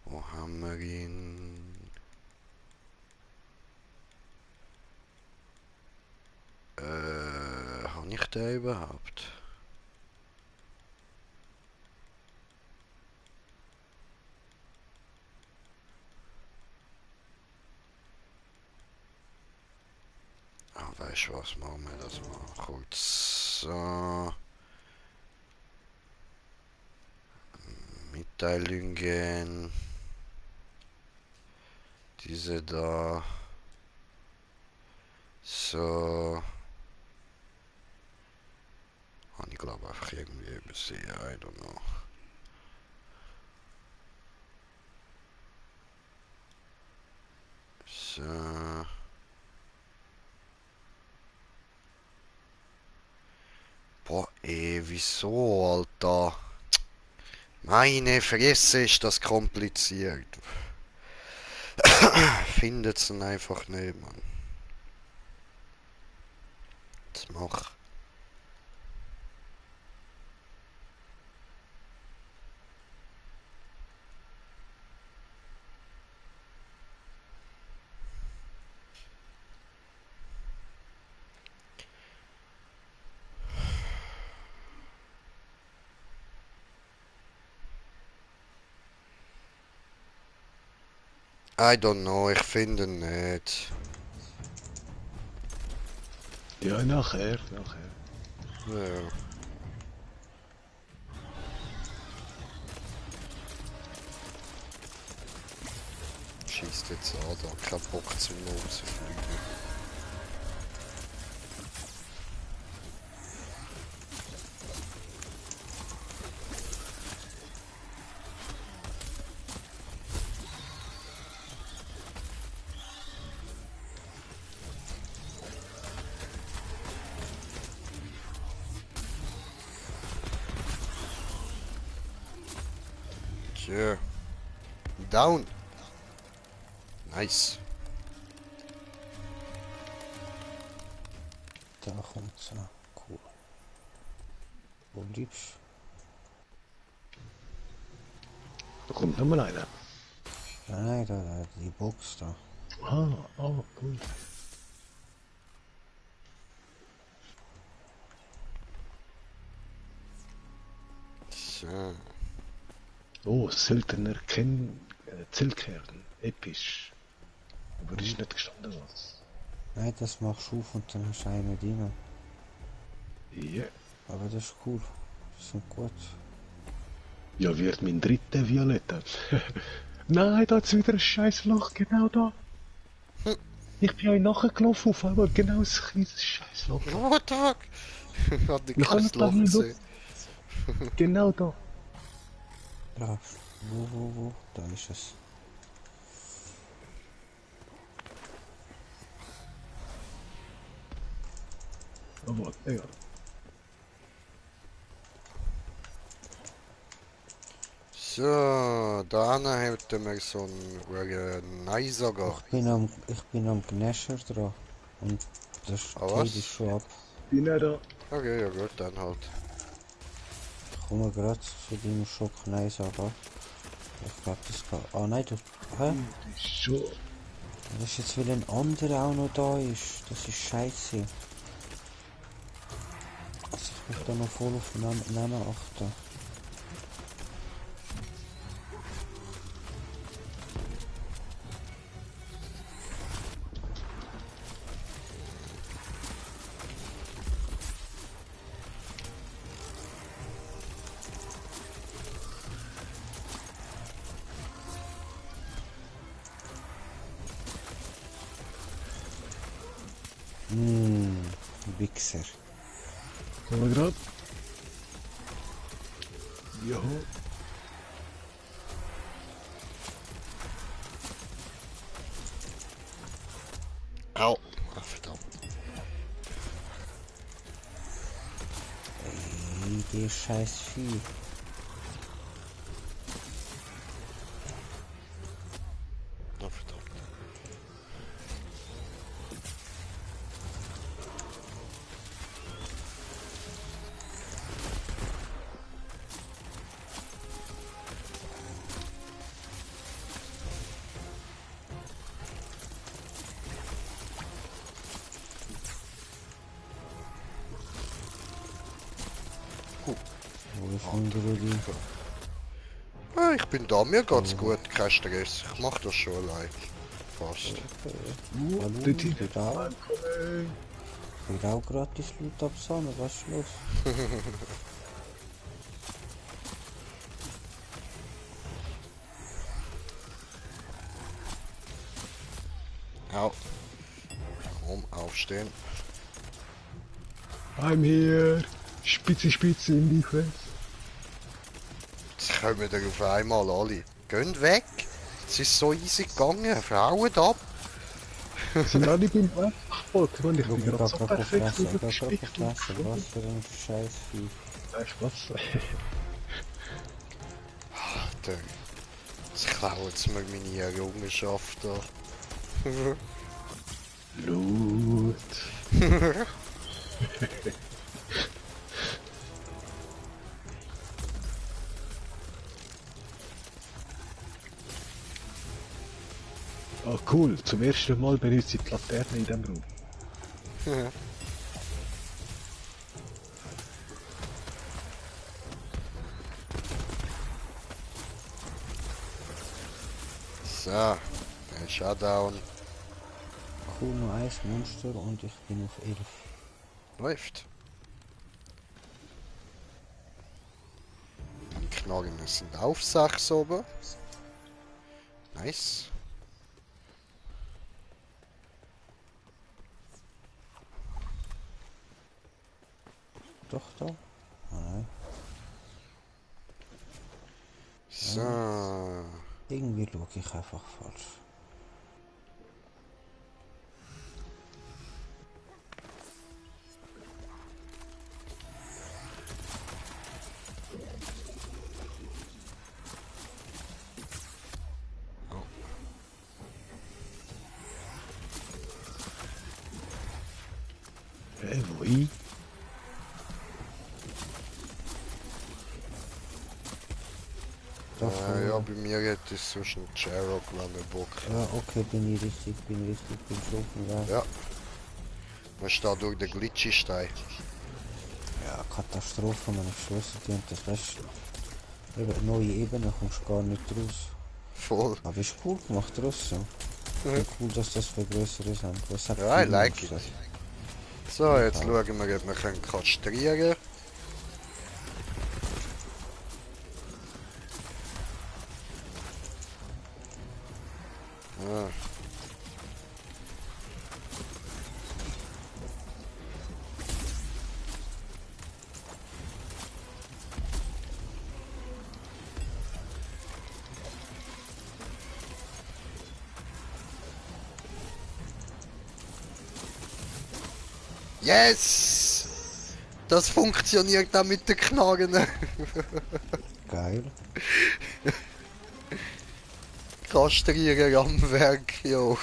Wo haben wir ihn? Habe ich den überhaupt? Ah, weißt du was, machen wir das mal kurz so. Mitteilungen. Diese da. So. Habe ich glaube einfach irgendwie übersehen, I don't know. So. Boah, wieso, Alter? Meine Fresse ist das kompliziert. Findet's dann einfach nicht, Mann. Das mach. I don't know, ich finde nicht. Ja, nachher. Ja. Schießt jetzt an, da kein Bock zum Rausfliegen. Tja. Down. Nice. Da kommt's. Cool. Wo bleibst Da kommt nochmal einer. du? Nein, da, die Box da. Cool. So. Oh, seltener Zellkern. Episch. Aber ist nicht gestanden was. Nein, das machst du auf und dann hast du einen drin. Ja. Aber das ist cool. Die sind gut. Ja, wird mein dritter Violetta. Nein, da ist wieder ein scheiß Loch, genau da. Ich bin euch nachgelaufen, auf einmal genau ein kleines scheiß Loch. What the fuck? Ich hab nicht Ich kann das nicht Loch mal gesehen. Genau da. Ja, wo? Da ist es. Aber, ja. So, da hätten wir so einen Neisager. Ich bin am Gnasher dran. Und das Ah, Tail was? ist schon ab. Bin er da? Okay, ja gut, dann halt. Ich komme gerade zu deinem Schock Neisager. Ich glaube, das geht. Ah nein, du. Hä? Das ist schon. Das ist jetzt, weil ein anderer auch noch da ist. Das ist scheiße. Also ich muss da noch voll auf den Namen achten. Wichser. Kommen wir gerade? Ja. Au. Ach, verdammt. Ey, der scheiß Vieh. Ach, verdammt. Wo ist unsere die? Ah, ich bin da, mir geht's gut, kein Stress. Ich mach das schon allein. Fast. Hallo, Dort hin. geht auch. Willkommen. Geht auch gratis Loot absammeln, was ist los? Au. Komm, aufstehen. I'm here. Spitze, Spitze in die Fresse. Jetzt kommen wir auf einmal alle. Geht weg! Es ist so easy gegangen. Frauen ab! Sind alle beim Wachfolg? Mann, ich Schau bin mir da gerade so gerade perfekt gefressen, da durchgespickt gerade und gefressen. Was für ein scheiß Vieh. Nein, Spaß. Alter. Jetzt klauen sie mir meine Errungenschaft da. Loot. Ah, cool. Zum ersten Mal benutze ich die Laterne in diesem Raum. So, der ist auch down. Cool, noch ein Monster und ich bin auf 11. Läuft. Die Knarren sind auf 6 oben. Nice. Doch da? Ah, nein. So. Irgendwie schaue ich einfach falsch. Wo ich? Da Ja, vorne. bei mir hätte es sonst ein Cherok, wenn er Bock hat. Ja, okay, bin richtig, bin schon auf dem Weg. Ja. Man steht durch den Glitchy-Stein. Ja, Katastrophe, man geschlossen die und das weißt du, eben neue Ebene kommst du gar nicht raus. Voll. Aber ist cool gemacht trotzdem. Und cool, dass das für Größere sind. Was sagt Ja, I die like Monster? it. So, jetzt schauen wir, ob wir können kastrieren. Ah. Yes! Das funktioniert auch mit den Knarren. Geil. Kastrieren am Werk, jo.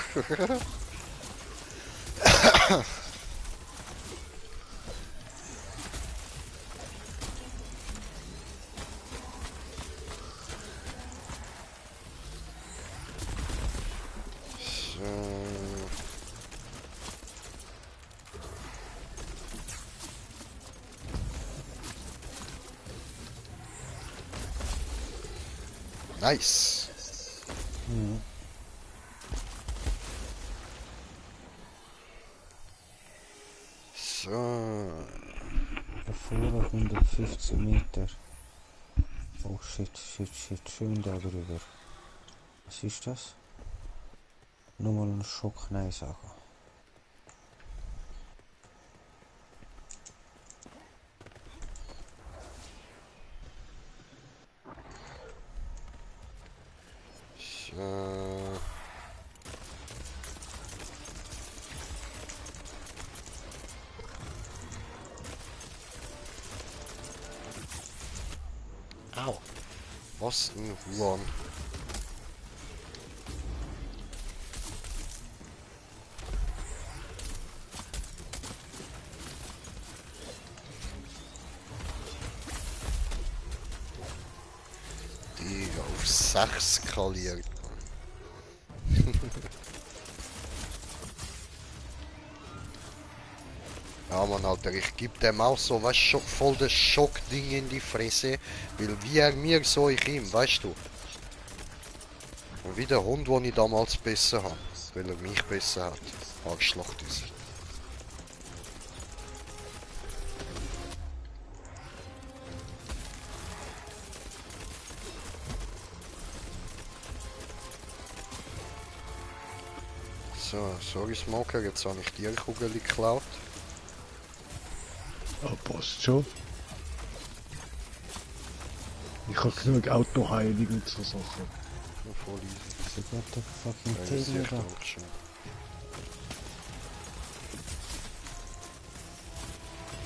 Nice. Mhm. So. Davor 150 Meter. Oh shit, schön da drüber. Was ist das? Nur mal einen Schock Nein sagen. So. Au. Was ein Huan. Digga, auf 6 skaliert. Ja man, Alter, ich geb dem auch so, weißt du, voll das Schockding in die Fresse, weil wie er mir, so ich ihm, weißt du. Und wie der Hund, den ich damals besser habe, weil er mich besser hat. Arschloch ist. So, sorry Smoker, jetzt habe ich dir Kugel geklaut. Ah, passt schon. Ich habe genug Autoheilung und so Sachen. Voll easy. Sie got the fucking Ja, Tail sehr da. Dankeschön.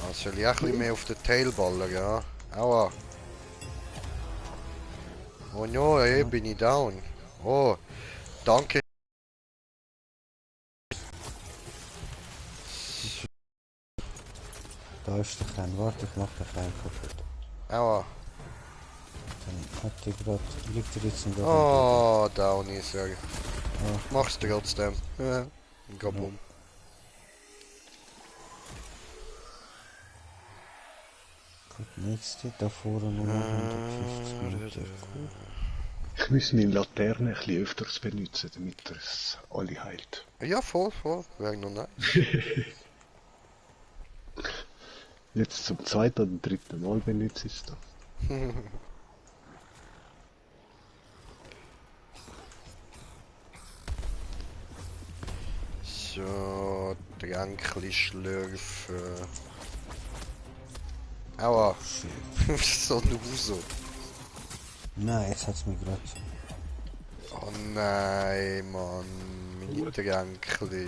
Ah, soll ich auch ein bisschen mehr auf den Tail ballern, ja? Aua. Oh no, ey, bin ich down. Oh, danke. Da ist der Kleine. Warte, ich mach den Kleinen kaputt. Aua. Dann hat der grad, liegt er jetzt im Boden. Oh, down ist er. Ah, Mach's trotzdem. Ja. Gabum. gut, nächste. Da vorne nur 150 Meter. Cool. Ich muss meine Laterne ein bisschen öfters benutzen, damit es alle heilt. Ja, voll, voll. Wäre noch nice. Jetzt zum zweiten oder dritten Mal benutze ich es da. So, Tränkli schlürfen. Aua. So ein Huso. Nein, jetzt hat's mir grad. Oh nein, Mann. Meine Tränkli.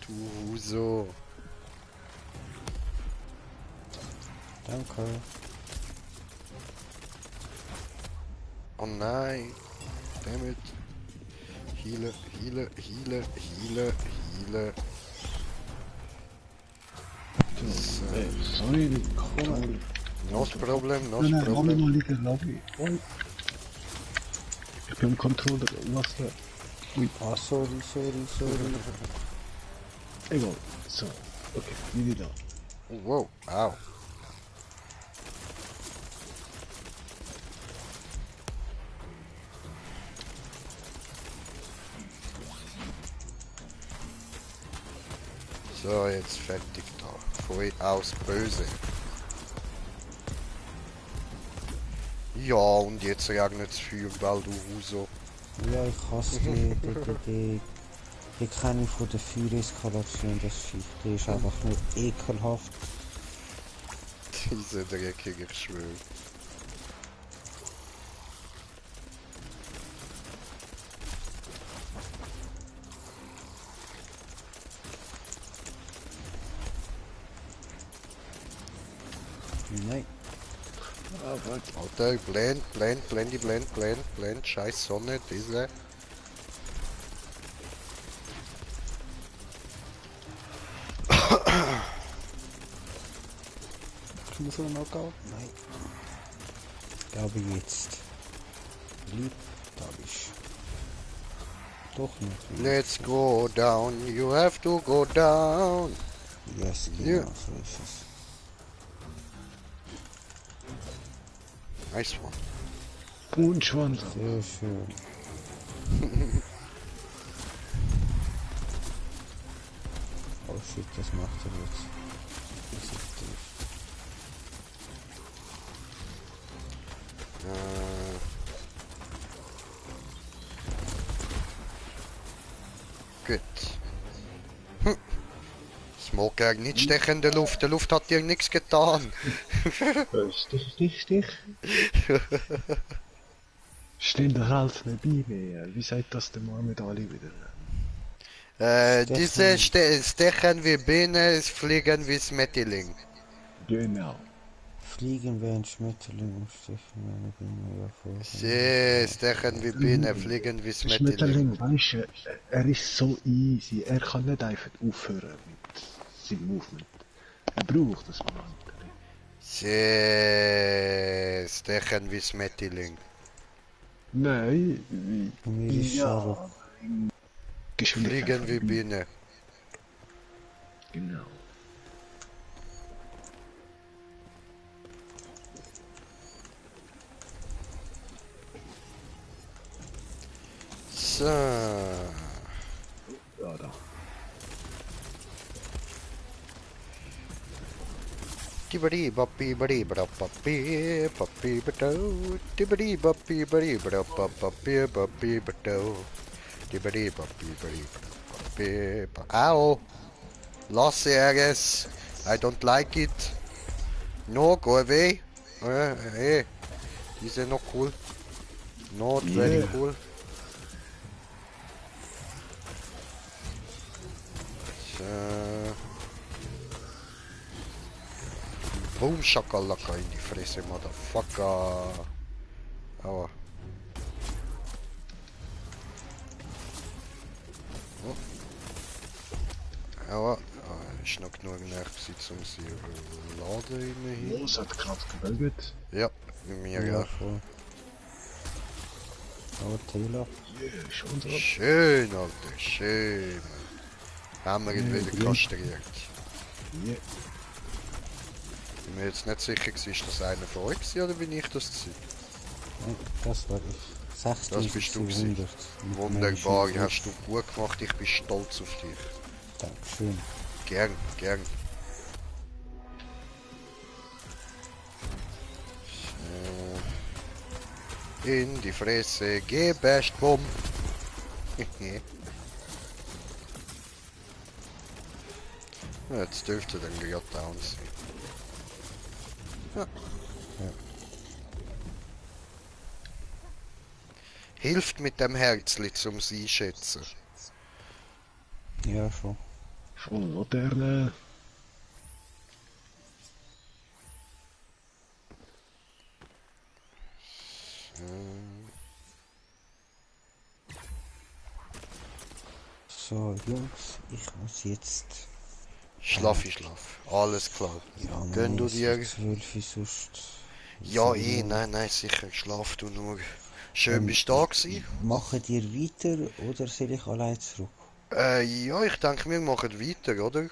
Du Huso. Danke. Oh nein. Damit. Heale, heale, heale, heale, heale. Sorry, Control. No problem, no Nein, problem. mal liegen, Lobby. Oh. Ich bin am Controller, was da? Ah, sorry. Egal, so. Okay, wieder da. Wow, au. So, jetzt fertig da. Voll aus böse. Ja, und jetzt regnet es Feuerball, du Huso. Ja, ich hasse die kenne ich von der Feuereskalation, das Viech. Die ist einfach nur ekelhaft. Diese dreckige, ich schwöre. Nein. Alter, blend, scheiß Sonne, diese. Ich muss so noch gehen. Nein. Ich glaube jetzt. Lieb, da bist du. Doch nicht. Let's go down, you have to go down. Yes, genau, Ja. so ist es. Nice one. Punschwanz. Sehr schön. Oh shit, das macht er jetzt. Das ist tief. Gut. Smoke er nicht stechen in der Luft hat dir nichts getan. Stich. Stehen doch alles nicht bei mir. Wie sagt das der Mohammed Ali wieder? Diese stechen wie Bienen, fliegen wie Smetterling. Genau. Fliegen wie ein Schmetterling und stechen wie eine Biene hervor. Sie stechen wie Bienen, fliegen wie Smetterling. Schmetterling, weißt du, er ist so easy. Er kann nicht einfach aufhören mit seinem Movement. Er braucht das Moment. Sie stechen wie Smetterling. Nein, Mir ist schade. Geschwindigkeit Fliegen von wie Bienen. Bienen. Genau. So. Ja, da. Tiberi boppi bari bra papi papi bato. Tiberi boppi bari bra papi papi bato. Tiberi boppi bari bra papi pa. Ow! Lost Ares. I don't like it. No, go away. Hey, these are not cool. Not very Yeah. cool. So. Boom shakalaka in die Fresse, motherfucker. Aua. Oh. Aua. Ist noch genug Nerven, um sie laden immerhin. Los hat gerade gebögt. Ja, bei mir Ja, ja. voll. Aber Taylor. Yeah, schon so. Schön, Alter, schön. Haben wir ihn wieder grün. kastriert. Yeah. Bin mir jetzt nicht sicher, ist das einer von euch gewesen, oder bin ich das gewesen? Nein, das war ich. 16 Das bist du gewesen. 100. Mit Wunderbar, Menschen. hast du gut gemacht, ich bin stolz auf dich. Dankeschön. Gern, gern. In die Fresse, gebasht, bumm. Ja, jetzt dürfte dann gerade down sein. Ja. Hilft mit dem Herzli zum sie schätzen. Ja, schon. Voll moderne. So, Jungs, ich muss jetzt. Schlaf. Alles klar. Ja, Gönn du es dir. wird 12 Uhr sonst. Ja, nein, sicher. Schlaf du nur. Schön bist du da gewesen. Machen ihr weiter oder soll ich allein zurück? Ja, ich denke, wir machen weiter, oder?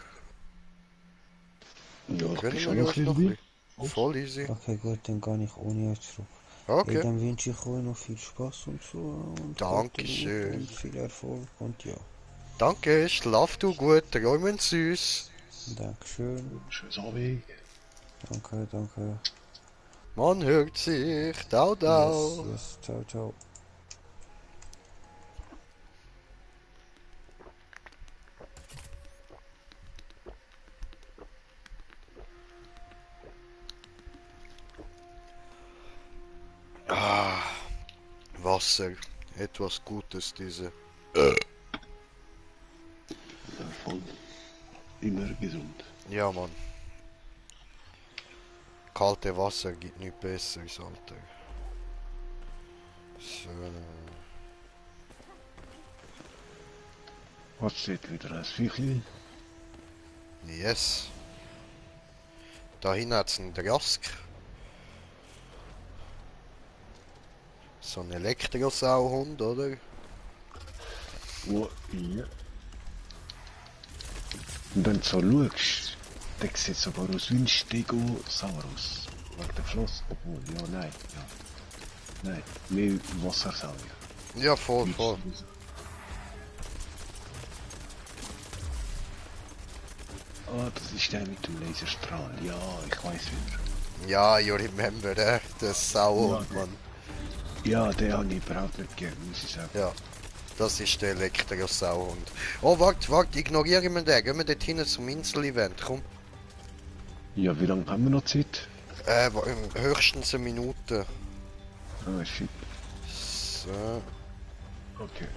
Ja, ich bin Können schon wir noch uns noch ein ein bisschen? Voll easy. Okay, gut, dann gehe ich ohne euch zurück. Hey, Okay. dann wünsche ich euch noch viel Spaß und so. Und Dankeschön. Und viel Erfolg und ja. Danke, schlaf du gut, träumen süß. Dankeschön. Schönes Abend. Danke. Man hört sich. Dau, dau. Yes. Ciao, ciao. Wasser. Etwas Gutes, diese. Ja, voll. Immer gesund. Ja, Mann. kalte Wasser gibt nichts Besseres, Alter. So. Was steht wieder als Viechli? Yes. Da hinten hat es einen Drask. So ein Elektrosauhund, oder? Oh, ja. Und wenn du so schaust, der sieht sogar aus wie ein Stegosaurus. Wegen der Floss. Obwohl, ja, nein. Ja. Nein, mehr Wassersaurier. Ja, voll, voll. Ah, das ist der mit dem Laserstrahl. Ja, ich weiß wieder. Ja, you remember, der Sauhund, Ja. Mann. Ja, den habe ich überhaupt nicht gern, muss ich sagen. Ja, das ist der Elektrosauhund. Oh, warte, ignorieren wir den. Gehen wir dort hinten zum Insel-Event, komm. Ja, wie lange haben wir noch Zeit? Höchstens eine Minute. Ah, shit. So, Okay.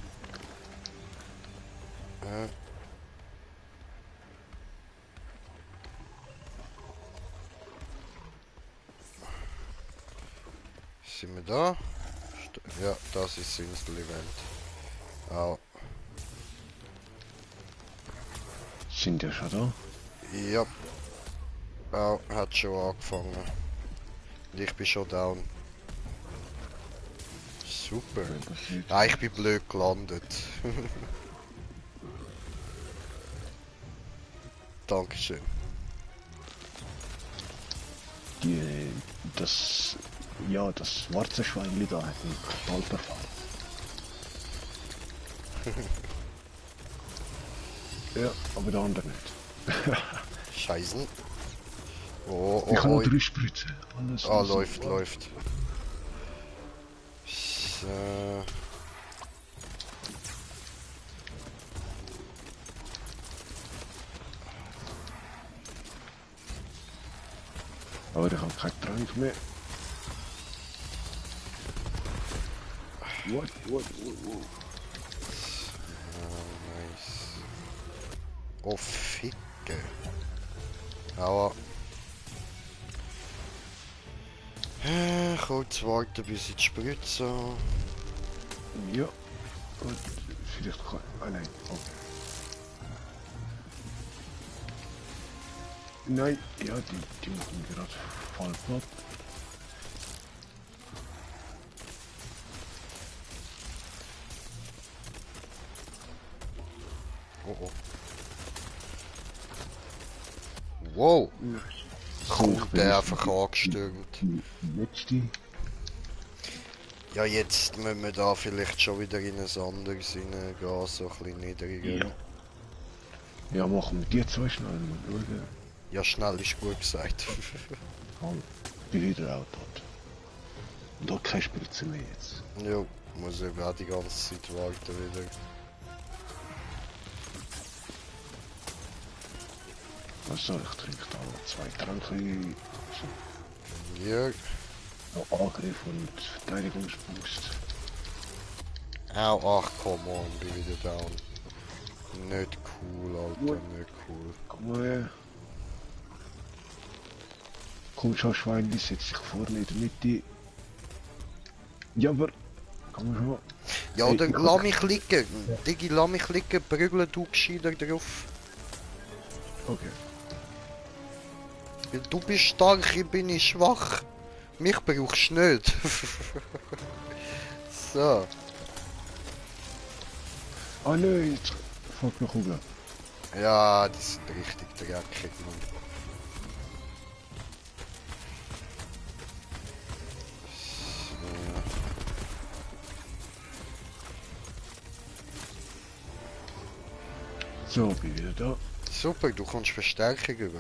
sind wir da? Ja, das ist das Insel-Event. Au. Sind ja schon da? Ja. Au, hat schon angefangen. Und ich bin schon down. Super. Das sieht- Ah, ich bin blöd gelandet. Dankeschön. Das schwarze Schweinli da hat einen total verfahren. Ja, aber der andere nicht. Scheißen. Oh, Ich habe oh, noch oh. 3 Spritzen. Alles Ah, was- läuft. So. Aber ich habe keinen Trank mehr. What? Nice. Oh, Ficke. Aber. Kurz warten, bis ich die Spritze. Ja. Und vielleicht kann... Ah nein, okay. Nein, ja, die machen gerade voll platt. Oh, oh. Wow, kommt der einfach angestürmt. Die letzte. Ja, jetzt müssen wir da vielleicht schon wieder in ein anderes hineingehen, so ein bisschen niedriger. Ja. Ja, machen wir die zwei schnell mal schauen. Ja, schnell ist gut gesagt. Komm, bin wieder auch tot. Und auch keine Spritze mehr jetzt. Ja, muss eben auch die ganze Zeit warten wieder. Also, ich trinke da 2 Tränke. So, Ja, noch Angriff und Verteidigungsboost. au, ach, come on, bin wieder down. Nicht cool, Alter, nicht cool. Komm mal her. Komm schon, Schwein, setz dich vorne in der Mitte. Ja, aber... Komm schon. Ja, Hey, oder ich lass hab- mich liegen. Digi, lass mich liegen, prügeln du gescheiter drauf. Okay. Weil du bist stark, ich bin schwach. Mich brauchst du nicht. So. Ah nein, jetzt fällt noch Kugel. Ja, die sind richtig dreckig, Mann. So, bin wieder da. Super, du kommst Verstärkung über.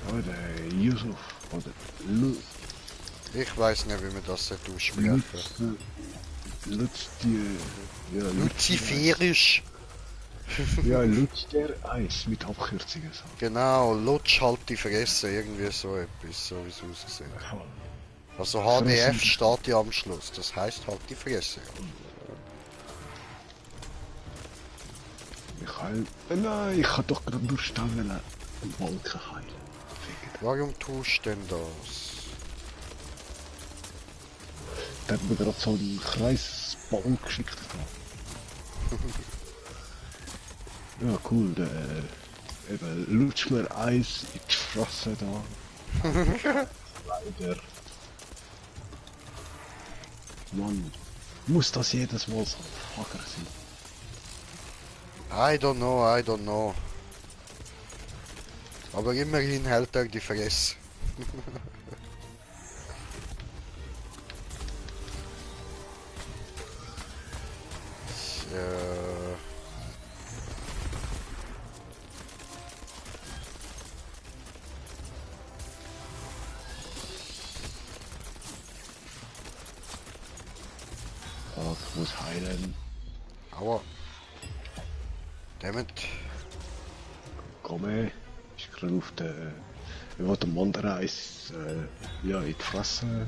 Ah, der Yusuf. Oder Ich weiß nicht, wie man das aussprechen. Lutz die... Ja, Luziferisch. Ja, Lutz der Eis mit Abkürzungen. So. Genau, lutsch halt die Fresse, irgendwie so etwas, so wie es aussieht. Also HDF steht ja am Schluss, das heißt halt die Fresse. Michael... Nein, ich kann doch gerade durchstellen. Balken heilen. Fickt. Warum tust du denn das? Der hat mir gerade so einen Kreisball geschickt. Ja, cool, der eben lutscht mir Eis in die Fresse da. Leider. Mann, muss das jedes Mal so ein Fucker sein? I don't know, I don't know. Aber immerhin hält er die Fresse. So. Ah, ich muss heilen. Aua. Damit. Komm her. Ist gerade auf der... Ich wollte dem anderen Eis ja, in die Fresse.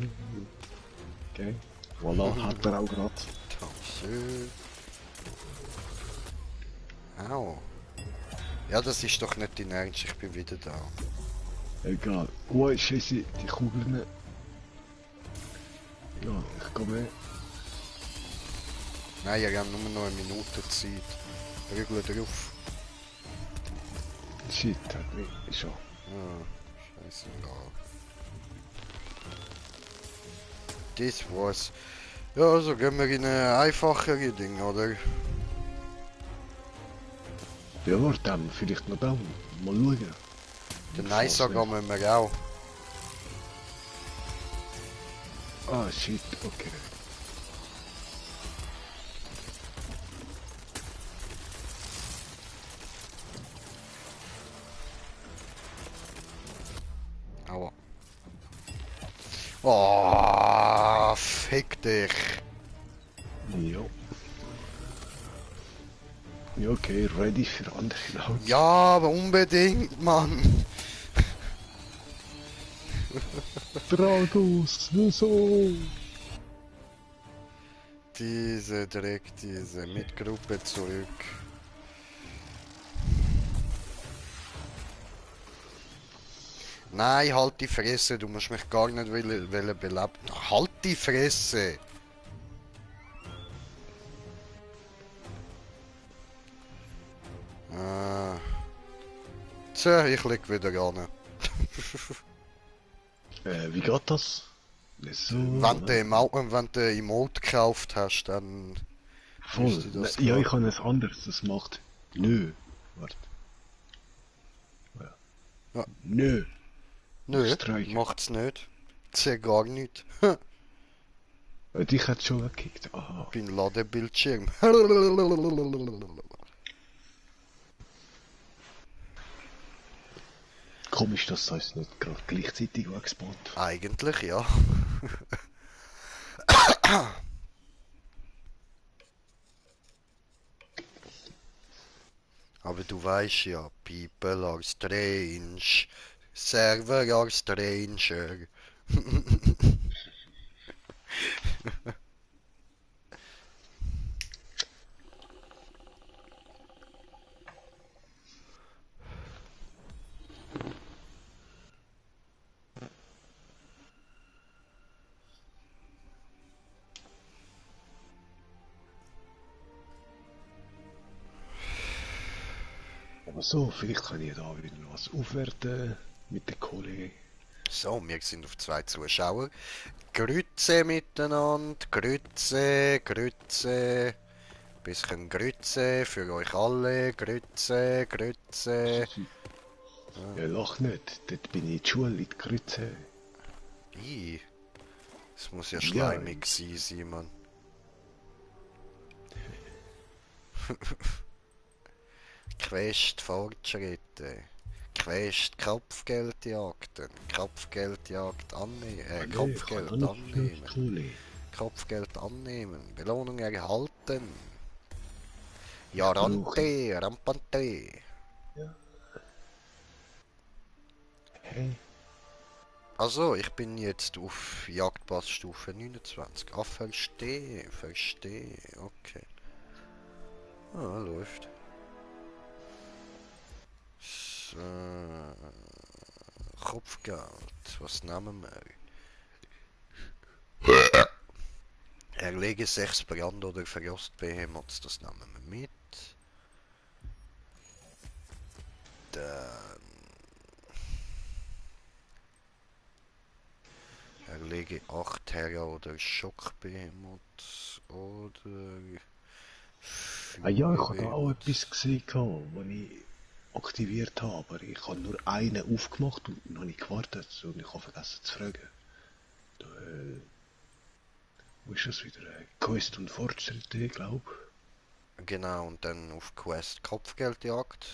Okay. Voilà, hat er auch gerade. Dankeschön. Au. Ja, das ist doch nicht dein Ernst, ich bin wieder da. Egal. Oh, scheiße, die Kugeln. Ja, ich komme her. Nein, ihr habt nur noch eine Minute Zeit. Rügel drauf. Shit, hat mich schon. Ah, scheißegal. Das war's. Ja, also gehen wir in eine einfachere Ding, oder? Ja, warte, dann vielleicht noch da. Mal schauen. Den Nicer gehen wir auch. Ah, shit, okay. Aua. Oh, fick dich. Ja. Ja, okay, ready für andere Laut. Ja, aber unbedingt, Mann. Dragos, wieso? Diese Dreck, diese mit Gruppe zurück. Nein, halt die Fresse, du musst mich gar nicht wollen beleben. Halt die Fresse! Tja, ich leg wieder an. Wie geht das? So, Wenn du Emote gekauft hast, dann voll. müsste das Ja, gehen. ich habe es anders, das macht. Nö. Warte. Ja. Ja. Nö. Nö, Streichen. macht's nicht. Tja, gar nicht. Dich hat schon weggekickt. Aha. Bin Ladebildschirm. Komisch, dass das nicht gerade gleichzeitig weggespawnt. Eigentlich ja. Aber du weißt ja, people are strange. Server are stranger. Aber so, vielleicht kann ich da wieder was aufwerten mit den Kollegen. So, wir sind auf 2 Zuschauer. Grütze miteinander, Grütze, Grütze. Bisschen Grütze für euch alle, Grütze, Grütze. Ja, lach nicht. Dort bin ich in die Schule, in die Grütze. Ih, das muss ja Ja. schleimig sein, Simon. Quest Fortschritte. Quest Kopfgeldjagden. Kopfgeldjagd annehmen. Kopfgeld annehmen. Kohle. Kopfgeld annehmen. Belohnung erhalten. Jarante, Rampante. Hey. Also, ich bin jetzt auf Jagdpassstufe 29. Ah, verstehe, verstehe. Okay. Ah, läuft. Kopfgeld. Was nehmen wir? Erlege 6 Brand- oder Verrostbehemoths. Das nehmen wir mit. Dann erlege 8 Terra- oder Schockbehemoths. Oder Ah ja, ich habe da auch Feuerbehemoths. etwas gesehen, was ich aktiviert habe, aber ich habe nur einen aufgemacht und noch nicht gewartet und ich habe vergessen zu fragen. Da, wo ist das wieder? Quest und Fortschritte, glaube Genau, und dann auf Quest Kopfgeldjagd.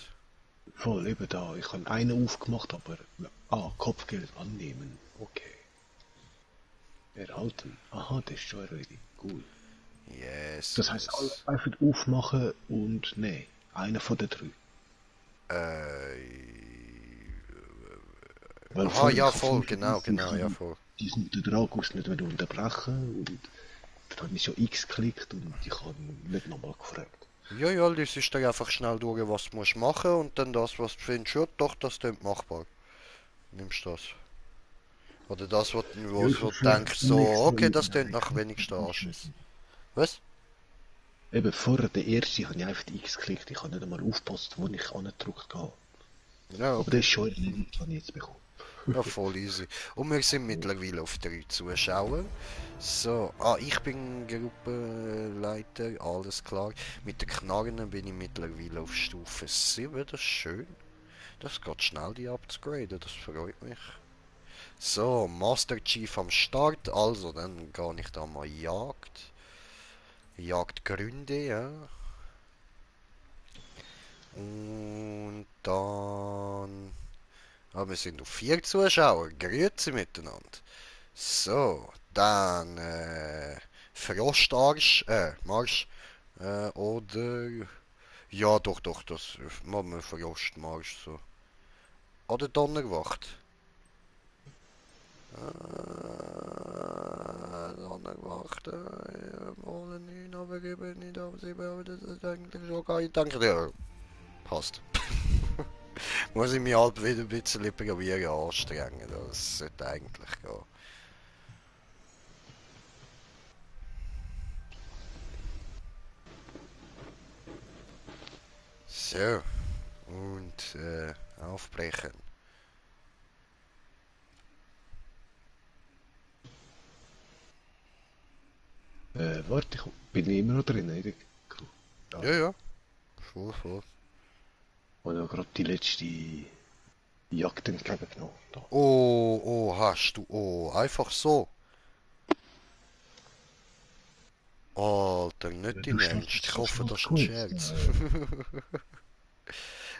voll eben da. Ich habe einen aufgemacht, aber... Ah, Kopfgeld annehmen. Okay. Erhalten. Aha, das ist schon erledigt. Cool. Yes, Das heißt, yes. einfach aufmachen und... Nee, einer von den drei. Äh, Weil aha, vorher, ich ja, habe voll, 35 genau, ja, voll. den Dragus nicht wieder unterbrechen und dann habe ich schon X geklickt und ich habe nicht nochmal gefragt. Ja, ja, lies ist dir einfach schnell durch, was du musst machen und dann das, was du findest, ja, doch, das klingt machbar. Nimmst das. Oder das, Ja, ich wo habe du vorher denkst, dann so, extra okay, das klingt irgendeinen nach Knopf wenigsten Anschiss. eingeschaltet. Was? Eben vorher, der erste, habe ich einfach die X geklickt. Ich habe nicht einmal aufgepasst, wo ich angedrückt habe. Ja, Aber das okay. ist schon erledigt, was ich jetzt bekomme. Ja, voll easy. Und wir sind mittlerweile auf 3 Zuschauer. So, ich bin Gruppenleiter, alles klar. Mit den Knarren bin ich mittlerweile auf Stufe 7, das ist schön. Das geht schnell, die abzugraden, das freut mich. So, Master Chief am Start, also dann gehe ich da mal Jagd. Jagdgründe, ja. Und dann... Ah, wir sind auf 4 Zuschauer, grüezi miteinander. So, dann Frostarsch, Marsch, oder... Ja, doch, doch, das machen wir Frostmarsch so. Oder Donnerwacht. Donnerwacht, mal 9, aber eben nicht auf 7, aber das ist eigentlich schon geil. Ich denke, ja, passt. Muss ich mich halt wieder ein bisschen probieren anstrengen, das sollte eigentlich gehen. So, und aufbrechen. Warte, ich bin immer noch drin, in der Crew. Ja, Ja. ja, voll, voll. Und habe gerade die letzte Jagd entgegengenommen. Da. Oh, oh, hast du, oh, einfach so. Alter, Ja, nicht du in Ernst. startest Ich so hoffe, schnell das ist ein Quest. Scherz.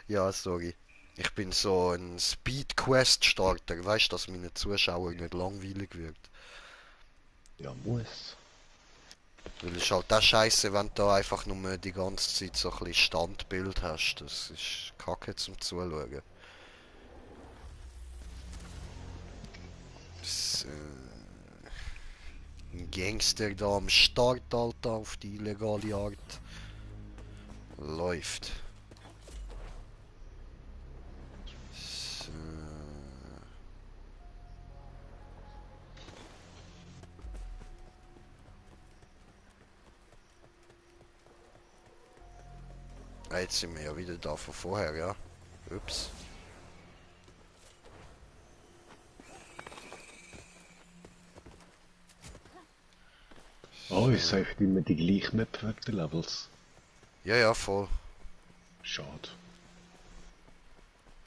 Ja, sorry. Ich bin so ein Speed-Quest-Starter. Weißt du, dass meine Zuschauer nicht langweilig wird. Ja, muss. Weil es ist halt das Scheiße, wenn du da einfach nur die ganze Zeit so ein bisschen Standbild hast. Das ist kacke zum Zuschauen. Das, ein Gangster da am Start, Alter, auf die illegale Art. Läuft. So. Jetzt sind wir ja wieder da von vorher, ja. Ups. Oh, ich So. sage immer die gleiche Map wegen der Levels. Ja, ja, voll. Schade.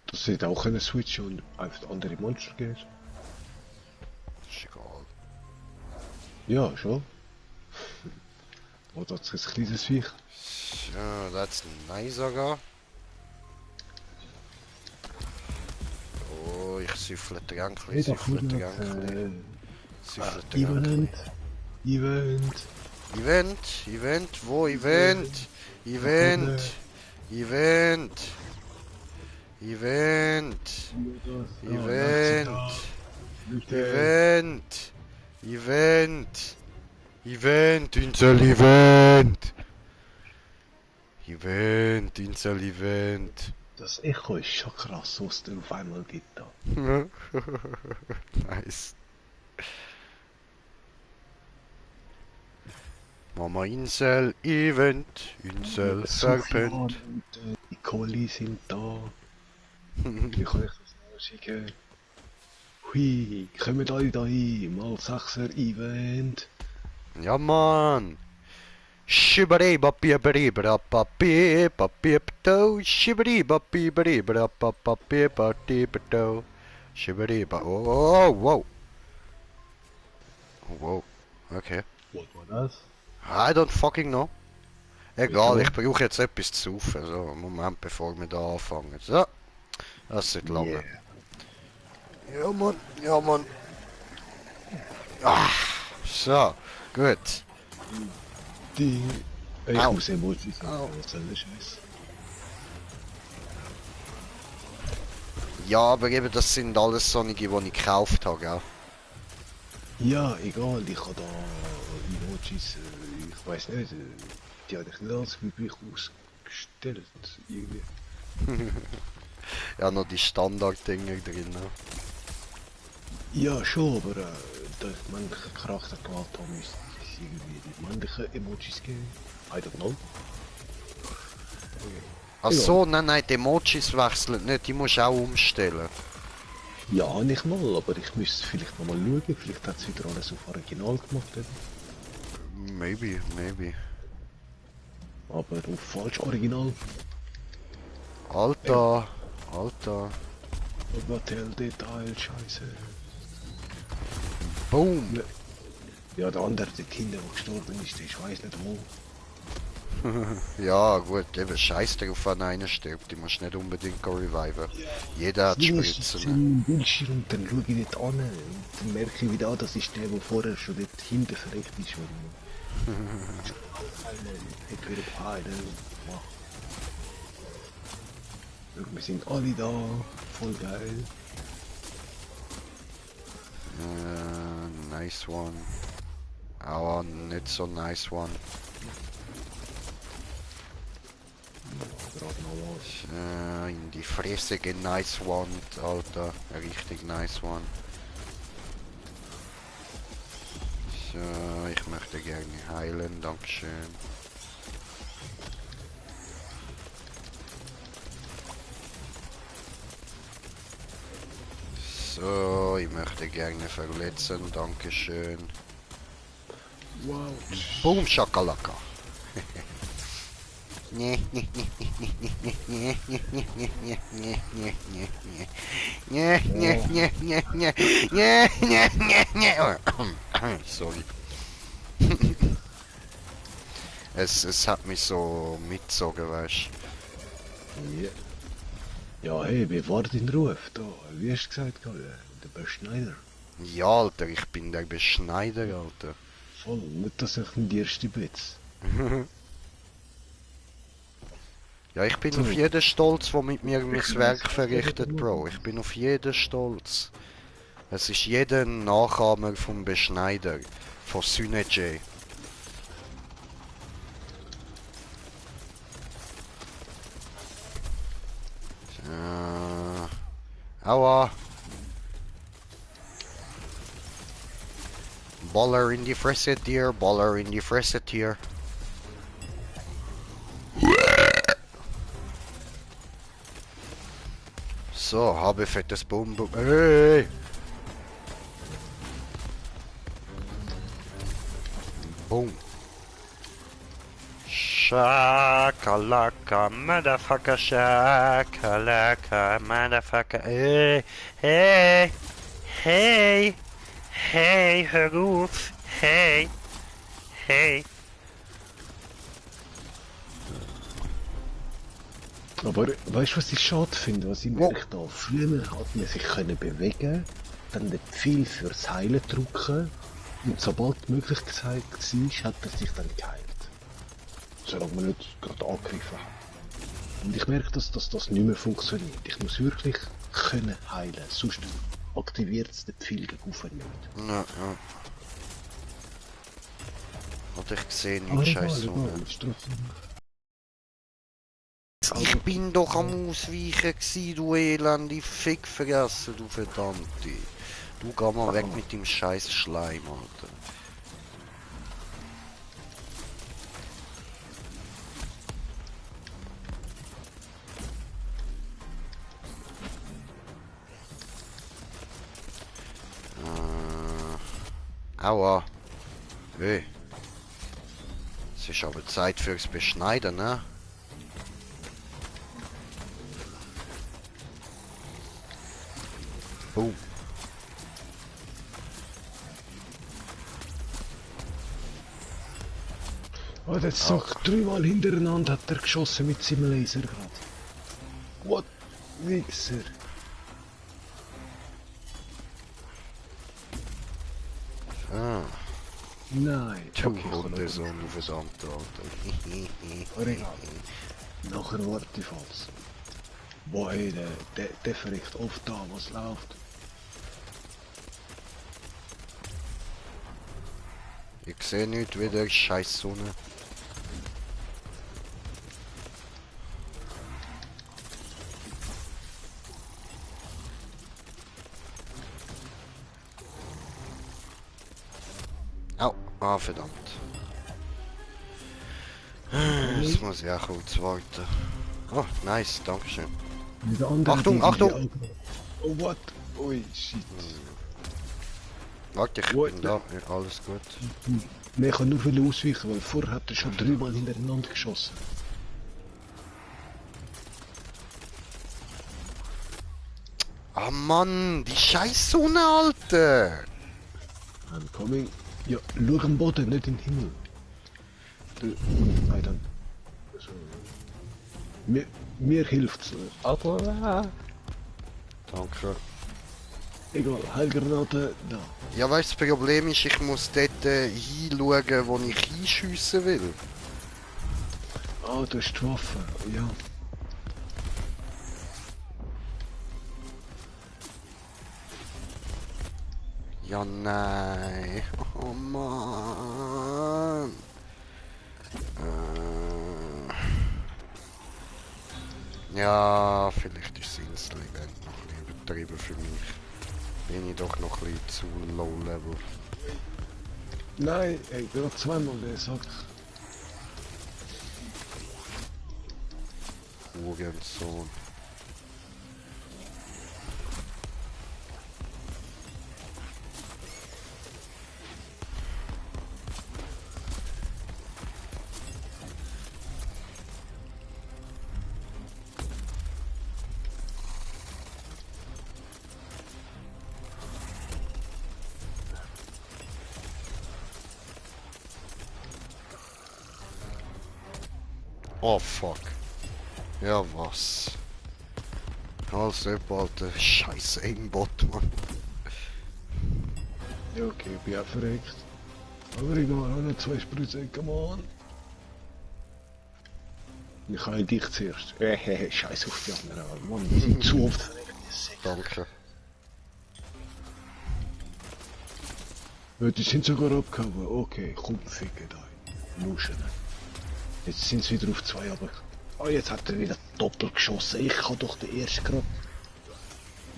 Das hätte auch können switchen und einfach andere Monster geben. Ist egal. Ja, schon. Oder das ist ein kleines Viech. So, that's nice sogar. Oh, ich süffle Tränkli, Hey, da süffle vorne Tränkli, süffle hat Tränkli. Event. Event, wo Event? Da vorne. Event, Event, Event, Da, Leipzig Event, da. Leute. Event, Event, Event, Insel Event, Event, Insel Event. Das Echo ist schon krass, was es da auf einmal gibt. Da. Nice. Mama Insel, Event, Insel, Serpent. Und die Kohli sind da. Wie kann ich das noch schicken? Hui, kommt alle da hin, mal 6er Event. Ja, Mann. Shibariba bibariba papi papipto shibariba bibariba papi papipto shibariba oh wow wow okay Was war das? I don't fucking know. Egal, Wieso? ich brauche jetzt etwas zu saufen. So, Moment, bevor wir da anfangen. So, das wird lange. Yeah. Ja, Mann, ja, Mann. Ah, so, gut. Die... Ich Au. muss Emojis Au. machen, was soll der Scheiß? Ja, aber eben, das sind alles solche, die ich gekauft habe, gell? Ja, egal, ich habe da Emojis, ich weiß nicht, die habe ich nicht als üblich ausgestellt, irgendwie. Ja, noch die Standard-Dinger drin. Ne? Ja, schon, aber da ich männliche Charakter gewählt habe, müsste es irgendwie die männlichen Emojis geben. I don't know. Ach so, nein, die Emojis wechseln nicht, die musst du auch umstellen. Ja, nicht mal, aber ich müsste vielleicht noch mal schauen, vielleicht hat es wieder alles auf Original gemacht. Eben. Maybe. Aber auf falsch Original. Alter. Bagatell-Detail, scheiße. Boom. Ja, der andere, der Kinder, der gestorben ist, ich weiß nicht wo. Ja, gut, eben scheiß drauf, wenn einer stirbt, die musst nicht unbedingt reviven. Jeder hat Spritzen. Im Bildschirm und dann schaue ich dort an und dann merke ich wieder, das ist der, der vorher schon dort hinten verreckt ist. Ich wieder beide. Wir sind alle da, voll geil. Nice one. Aber nicht so nice one. Gerade noch was. In die Fresse gehen, nice one, Alter. Richtig nice one. So, ich möchte gerne heilen, dankeschön. So, ich möchte gerne verletzen, dankeschön. Wow. Boom, Shakalaka. Sorry. Es hat mich so mitgezogen, weißt Ja. Ja, hey, wie war dein Ruf da? Wie hast du gesagt, der Beschneider? du? Ja, Alter, ich bin der Beschneider, Alter. Voll, nicht, dass ich in die erste Blitz. Ja, ich bin So. auf jeden stolz, der mit mir mein Werk verrichtet, Bro. Ich bin auf jeden stolz. Es ist jeder Nachahmer vom Beschneider, von Synergy. Aua. Baller in die Fresse, Tier, Baller in die Fresse, Tier. So, habe fettes Boom. Hey! Boom. Shakalaka, motherfucker, shakalaka, motherfucker. Hey, hör auf. Hey. Aber weißt du, was ich schade finde? Was ich merke da? Früher hat man sich können bewegen, dann den Pfeil fürs Heilen drücken und sobald die Möglichkeit war, hat er sich dann geheilt. Solange man nicht gerade angegriffen hat. Und ich merke, dass das nicht mehr funktioniert. Ich muss wirklich können heilen, sonst aktiviert es den Pfeil gegen oben nicht. Ja. Hat ich gesehen, Aber wie scheiße. egal, ist trotzdem... Was? Ich bin doch am Ausweichen gsi, du elende Fickfressen, du Verdammte. Du geh mal weg mit dem scheiß Schleim, Alter. Aua. Hey. Es ist aber Zeit fürs Beschneiden, ne? Boom. Oh, jetzt sagt 3-mal hintereinander hat er geschossen mit seinem Laser gerade. What? Wichser. Ah. Nein. Du Okay, Hundesohn, du verdammte Alter. egal. Nachher Waterfalls. Boah, hey, der verrückt oft da, was läuft. Ich sehe nicht wieder scheiß Sonne. Au, ah verdammt. Jetzt muss ich auch kurz warten. Oh, nice, dankeschön. Mit der anderen Achtung, Ding, Achtung! die Augen- Oh, what? Ui, shit. Warte, ich What? bin da. Ja, alles gut. Nee, ich kann nur viel ausweichen, weil vorher hat er schon 3-mal hintereinander geschossen. Ah Mann, die scheiß Sonne, Alter! I'm coming. Ja, schau am Boden, nicht in den Himmel. Nein, dann. So. Mir hilft's. Aber, Danke. egal, Heilgranate, da. Ja, weißt du, das Problem ist, ich muss dort hinschauen, wo ich hinschiessen will. Ah, du hast die Waffe, ja. Ja, nein. Oh Mann. Ja, vielleicht ist das Insel-Event noch ein bisschen übertrieben für mich. Bin ich doch noch ein bisschen zu low-level. Nein, ey, du hast zweimal gesagt. Hurensohn. Oh fuck. Ja was? Also bald der scheiß Aimbot, Mann. Ja, okay, ich bin auch verreckt. Aber egal, auch noch 2 Spritzen, come on. Ich habe dich zuerst. Scheiß auf die anderen, Mann, die sind zu oft verreckt. Danke. Ja, die sind sogar abgehauen. Okay, komm, ficken da. Luschen. Jetzt sind sie wieder auf 2, aber... Ah, jetzt hat er wieder doppelt geschossen. Ich kann doch den ersten gerade...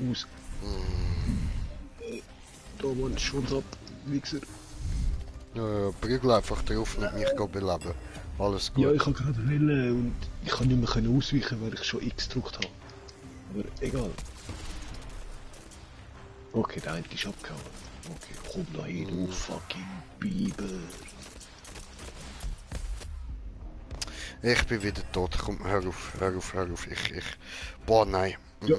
Aus... Da, Mann, Schwanz ab, Wichser. Prügel einfach drauf und mich beleben. Alles gut. Ja, ich kann gerade wählen und ich kann nicht mehr können ausweichen, weil ich schon X gedrückt habe. Aber egal. Okay, der eine ist abgehauen. Okay, komm da hin, du fucking Bibel. Ich bin wieder tot. Komm, hör auf, hör auf, hör auf. Ich... Boah, nein. Ja.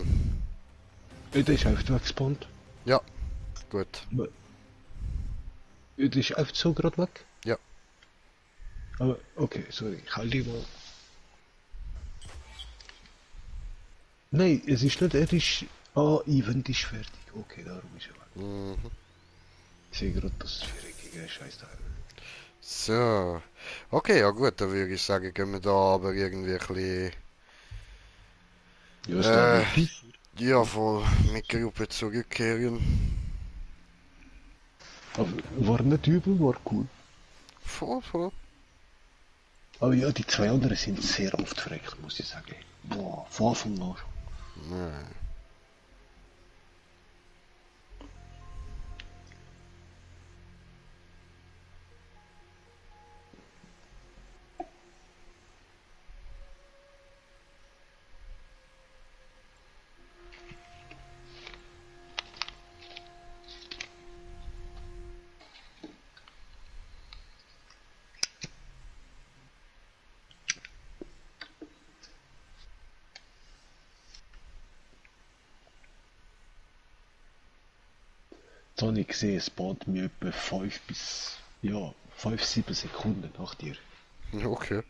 Der ist einfach weggespawnt. Ja, gut. Der ist einfach so gerade weg. Ja. Aber, okay, sorry, ich halte die mal. Nein, es ist nicht, er ist... Ah, Event ist fertig. Okay, darum ist er weg. Mhm. Ich sehe gerade, dass es viereckige Scheißteil. So. Okay, ja gut, dann würde ich sagen, gehen wir da aber irgendwie ein bisschen... Ja, ist der nicht. Ja, voll mit Gruppe zurückkehren. Aber war nicht übel, war cool. Voll, voll. Oh ja, die zwei anderen sind sehr oft verreckt, muss ich sagen. Boah, von Anfang an schon. Nein. Jetzt habe ich gesehen, es baut mir etwa 5 bis, ja, 5, 7 Sekunden nach dir. Okay.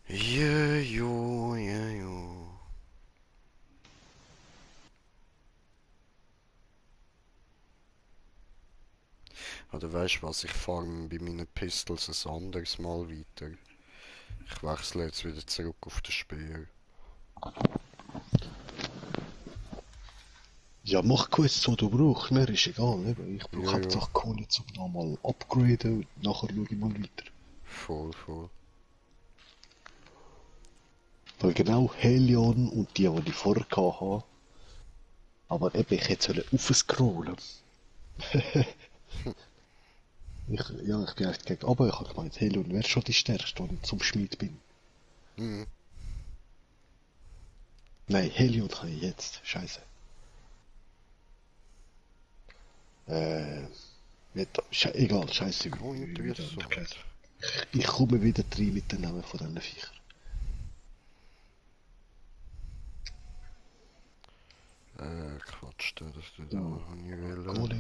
Ja, jo, ja, jo. Oder weißt du was, ich farm bei meinen Pistols ein anderes Mal weiter. Ich wechsle jetzt wieder zurück auf den Speer. Ja, mach gut, so du brauchst, mir ist egal, ne? Ich brauche Ja, ja, Hauptsache Kohle, um nochmal upgraden und nachher schaue ich mal weiter. voll, voll. Weil genau Helion und die ich vorher hatte, aber eben, ich hätte sollen aufscrollen. Ich bin echt gegen aber ich habe gemeint, Helion wäre schon die stärkste, wenn ich zum Schmied bin. Mhm. Nein, Helion kann ich jetzt, scheiße. Egal, scheiße, Oh, wie der andere geheißen. interessant. Ich komme wieder rein mit den Namen von diesen Viechern. Quatsch, das du da So, habe ich wollen. Kohle.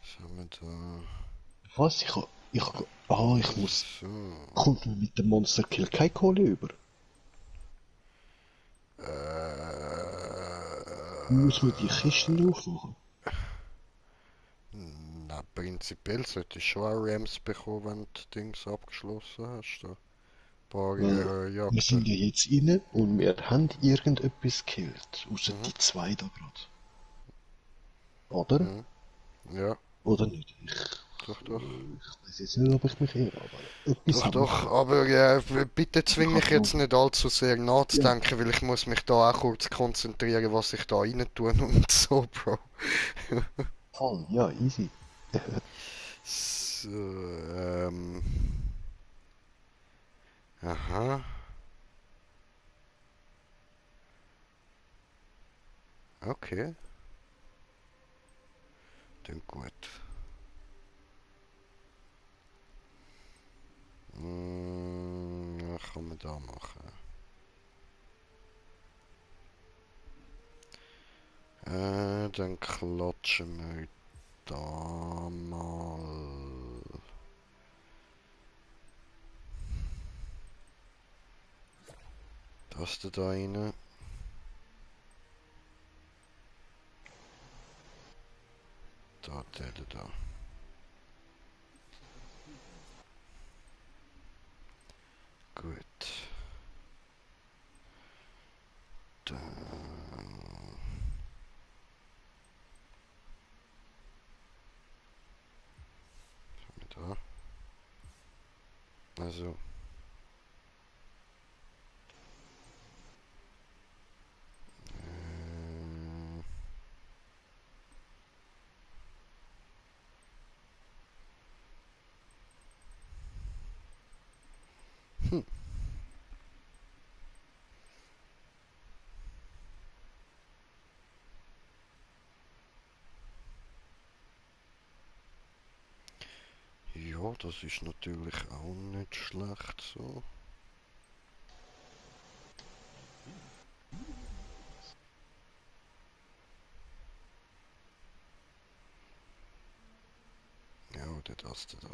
Was haben wir da? Was? Ich muss. So. Kommt man mit dem Monster Kill keine Kohle über? Muss man die Kisten aufmachen? Na, prinzipiell solltest du schon auch Rams bekommen, wenn du Dings abgeschlossen hast. Da. Ein paar Weil wir Jagden. sind ja jetzt rein und wir haben irgendetwas gekillt. Außer Mhm. die zwei da gerade. Oder? Mhm. Ja, Oder nicht? doch, doch. Ich weiß jetzt nicht, ob ich mich irre, aber etwas Doch, haben wir doch, gehabt. aber bitte Ich zwing mich hab jetzt noch. nicht allzu sehr Ja, nachzudenken, weil ich muss mich da auch kurz konzentrieren, was ich da rein tue und so, Bro. voll, ja, easy. So, aha, okay, dann gut. Was kann man da machen? Dann klatschen wir da mal das da rein. Da, der da. Gut. Dann da. Also, äh, hm. Ja, das ist natürlich auch nicht schlecht so. Ja, oder das da.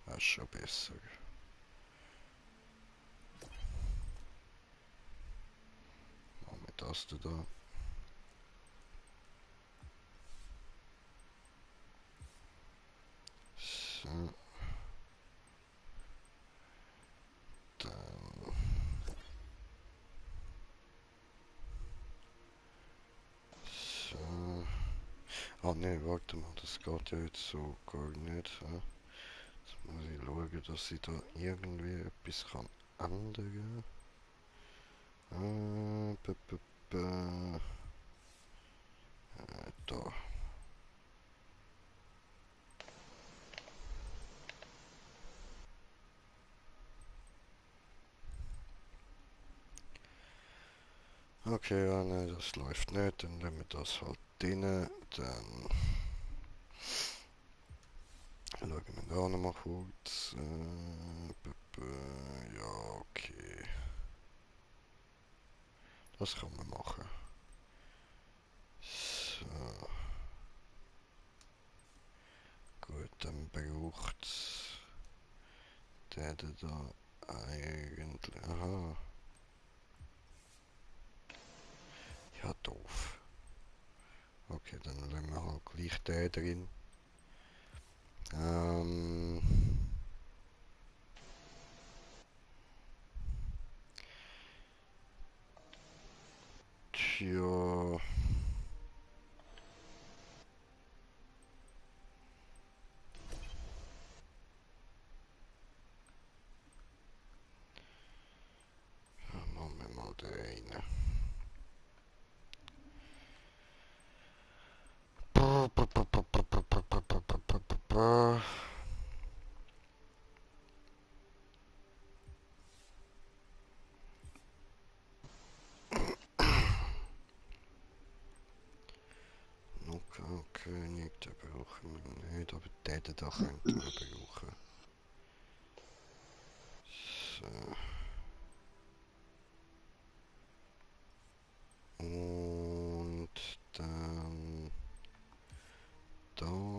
Das ist schon besser. Machen wir das da. So, dann Ah ne, warte mal, das geht ja jetzt so gar nicht. Hä? Jetzt muss ich schauen, dass ich da irgendwie etwas kann ändern kann. Da. Okay, ja, ne, das läuft nicht. Dann nehmen wir das halt drin. Dann schauen wir da nochmal kurz. Ja, okay. Das kann man machen. So, gut, dann braucht der da eigentlich. Aha. Ja, doof. Okay, dann lassen wir halt gleich den drin. Ähm. Tja. Machen wir mal den rein. König, den brauchen wir nicht, aber den da könnten wir brauchen. So. Und dann da.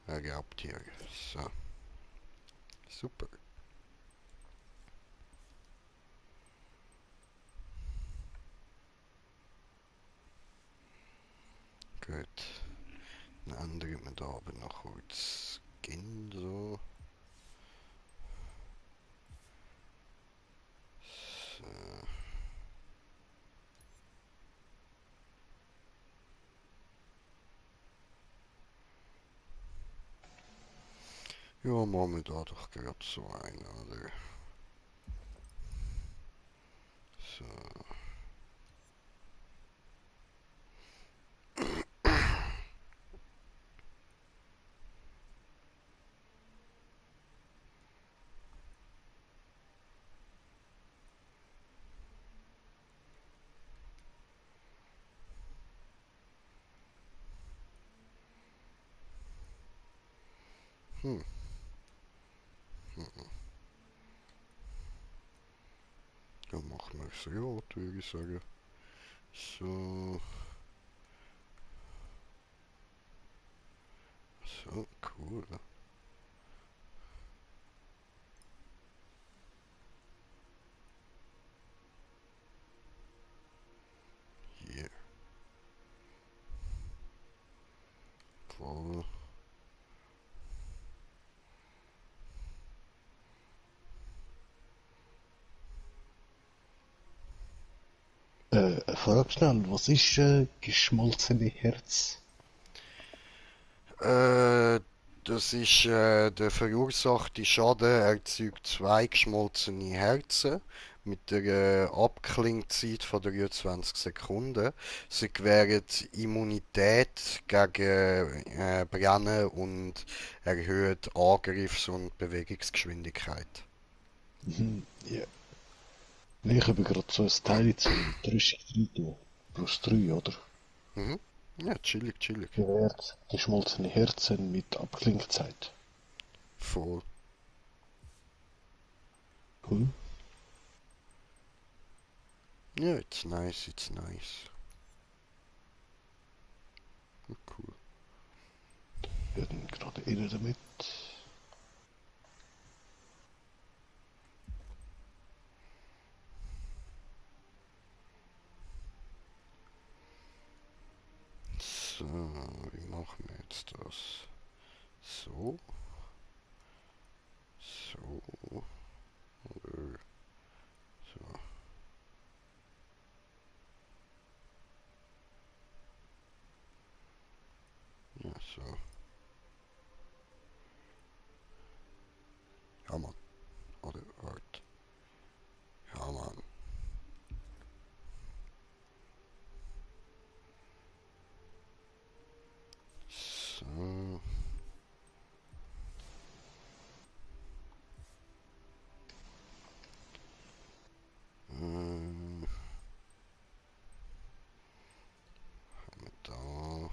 Raubtier. So. Super. Gut. Dann ändern wir da aber noch kurz Skin so. So. Ja, machen wir da doch gerade so einen, oder? So. Hm. Ja, machen wir es rot, würde ich sagen. So. So, cool. Hier. Voll. Frag schnell, was ist geschmolzene Herz? Äh, das ist der verursachte Schaden erzeugt zwei geschmolzene Herzen mit der Abklingzeit von 23 Sekunden. Sie gewähren Immunität gegen Brennen und erhöht Angriffs- und Bewegungsgeschwindigkeit. Mhm, ja. Nee, ich habe gerade so ein Teil zum Rüstung rein tun. Plus 3, oder? Mhm. Ja, chillig, chillig. Gewährt geschmolzene Herzen mit Abklingzeit. Voll. Cool. Ja, it's nice, it's nice. Cool. Ja, dann gerade innen damit. So, wie machen wir jetzt das? So, so, so. So. Ja, Mann. Oder, warte. Ja, Mann. So. Haben wir da.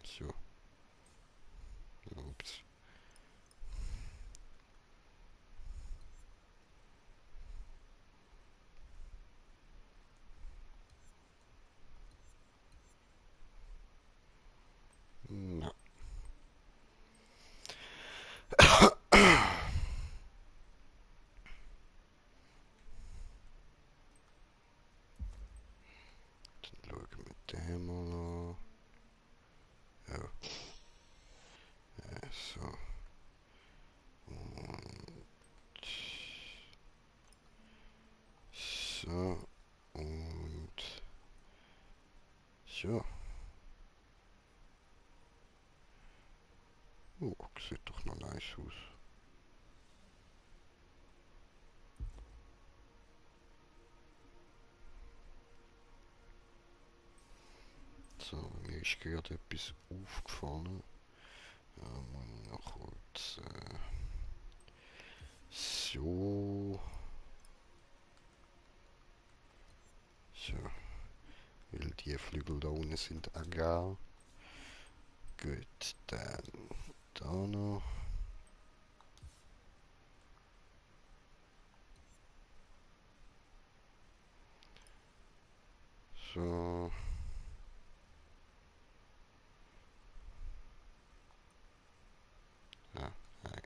So. Ups. Na. Dann schauen wir den mal an. Ja. So. Und so. Und so. Oh, sieht doch noch nice aus. So, mir ist gerade etwas aufgefallen. Noch kurz. So. So. Weil die Flügel da unten sind auch grau. Gut, dann da noch. So. Ah, nein.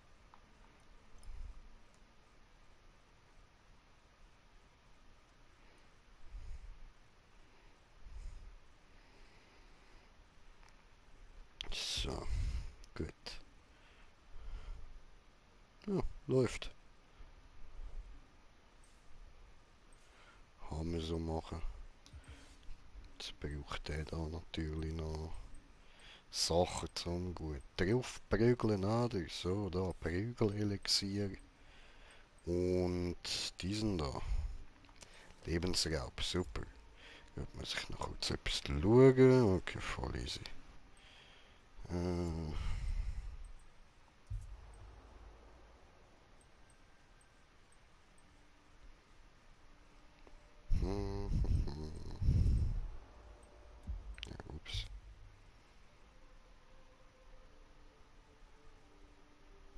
So, gut. Ja, läuft. Haben wir so machen. Jetzt braucht der da natürlich noch Sachen zum gut drauf prügeln, oder? So, da, Prügelelixier. Und diesen da. Lebensraub, super. Gut, muss ich noch kurz etwas schauen. Okay, voll easy. Hm, hm, hm. Ja, ups.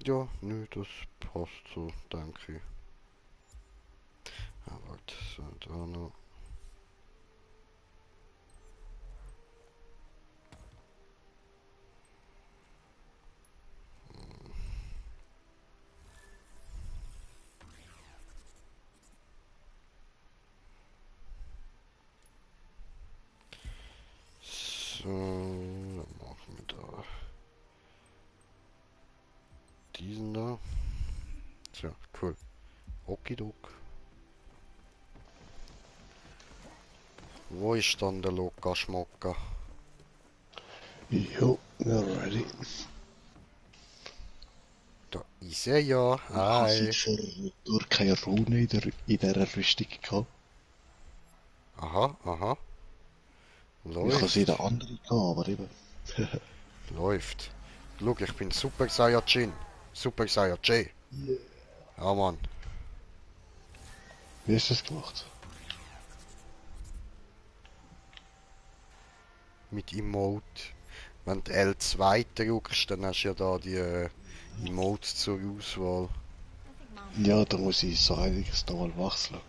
Ja, nö, das passt so, danke. Ah, warte, so, da noch. So, dann machen wir da diesen da. So, cool. Okidok. Wo ist dann der Loka Schmocka? Jo, we're ready. Da ist er ja. Ich habe Hi. seit vor keine Rune in dieser Rüstung gehabt. Aha, aha. Ich habe sie in der Läuft. anderen gehabt, aber eben. Läuft. Schau, ich bin Super Saiyajin. Super Saiyajin. Yeah. Ja, Mann. Wie hast du das gemacht? Mit Emote. Wenn du L2 drückst, dann hast du ja da die Emotes zur Auswahl. Ja, da muss ich so einiges nochmal wechseln.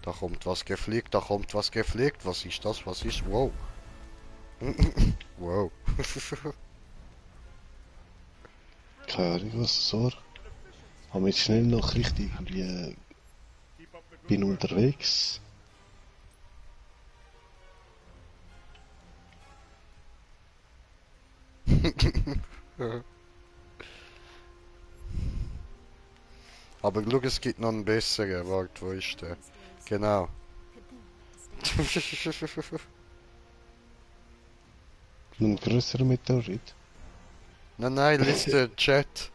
Da kommt was gefliegt, da kommt was gefliegt. Was ist das? Was ist? Wow. Wow. Keine Ahnung, was das war. Haben jetzt schnell noch richtig irgendwie. Bin unterwegs. Aber schau, es gibt noch einen besseren. Warte, wo ist der? Genau. Ein größerer Meteorit. Nein, nein, lies den Chat.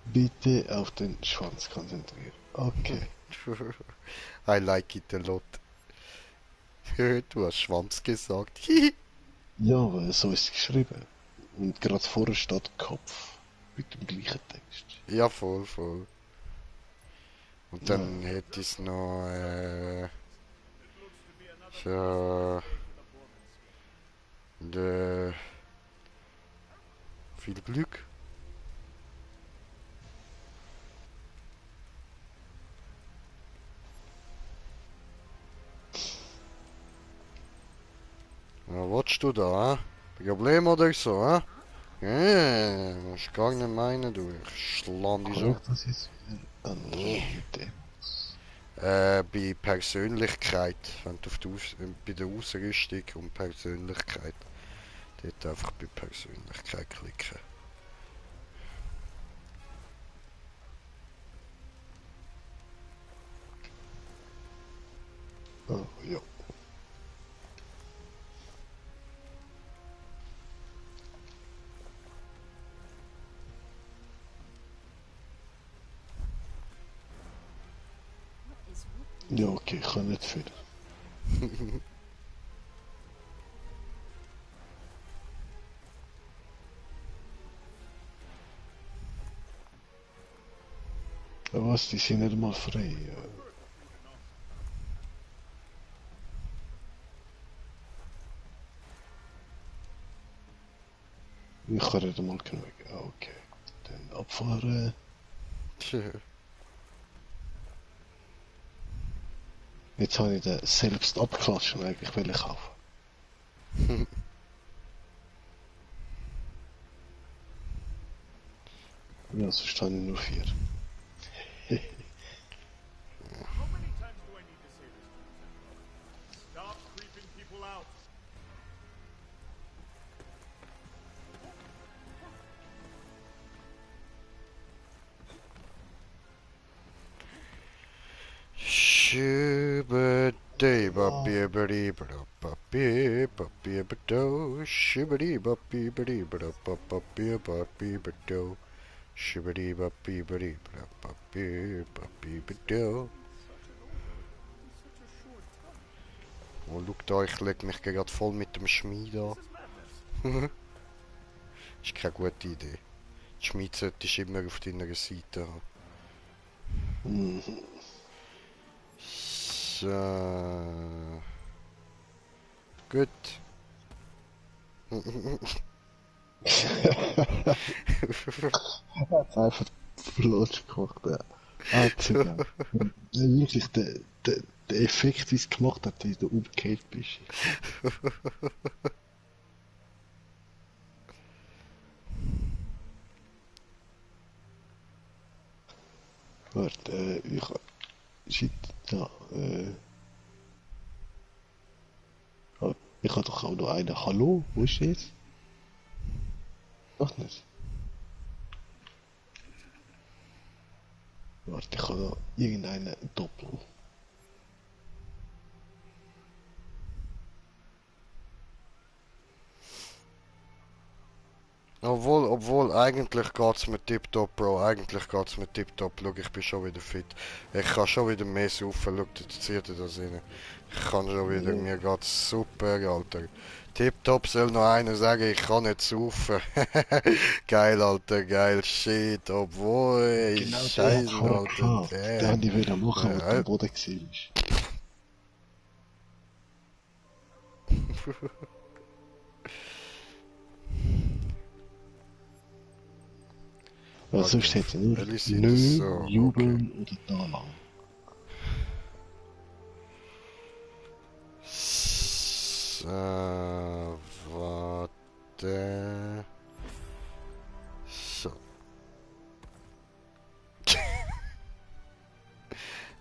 Bitte auf den Schwanz konzentrieren. Okay. I like it a lot. Du hast Schwanz gesagt. Ja, aber so ist es geschrieben. Und gerade vorher steht Kopf. Mit dem gleichen Text. Ja, voll, voll. Und dann hätte ich noch, so, viel Glück. Was willst du da, hä? Problem oder so, hä? Ja, musst gar nicht meinen, du. Ich schlag dich so. Kommt das jetzt wieder an Leute? Bei Persönlichkeit, wenn du auf die bei der Ausrüstung und Persönlichkeit, dort einfach bei Persönlichkeit klicken. Oh, ja. Ja, okay, ich kann nicht viel. Aber was, die sind nicht mal frei. Ich kann nicht mal genug. Okay. Dann abfahren. Jetzt habe ich den selbst abklatschen eigentlich will ich kaufen. Ja, sonst habe ich nur 4. How many times do I need to say this to you? Stop creeping people out. Shibbity-babbidi-bidi-bidi-bidi-bidi-bidi-do. Shibbity-babbidi-bidi-bidi-bidi-bidi-do. Shibbity-babbidi-bidi-bidi-bidi-do. Oh, schau da, ich leg mich gerade voll mit dem Schmied an. Ist keine gute Idee. Die Schmied solltest du immer auf deiner Seite haben. So. Gut. Einfach Flotsch gemacht, ja. Ah, sogar. Wirklich, der Effekt, wie es gemacht hat, wie du umgekehrt bist. Warte, shit, da, oh, ich habe doch auch noch einen. Hallo, wo ist der jetzt? Doch nicht. Warte, ich habe noch irgendeinen Doppel. Obwohl, eigentlich geht's mir tipptopp, Bro. Eigentlich geht's mir tipptopp. Schau, ich bin schon wieder fit. Ich kann schon wieder mehr saufen. Schau, jetzt zieht er das rein. Ich kann schon wieder, mir geht's super, Alter. Tipptopp soll noch einer sagen, ich kann nicht saufen. Geil, Alter, geil, shit. Obwohl, Genau, der hat Scheiße, vorher Alter. gehabt. Den habe ich wieder machen, Ja. wo der Boden war. Ja, sonst hätte ich nur Welche sind Nö, das so? Jubeln oder Dalang. Warte. So.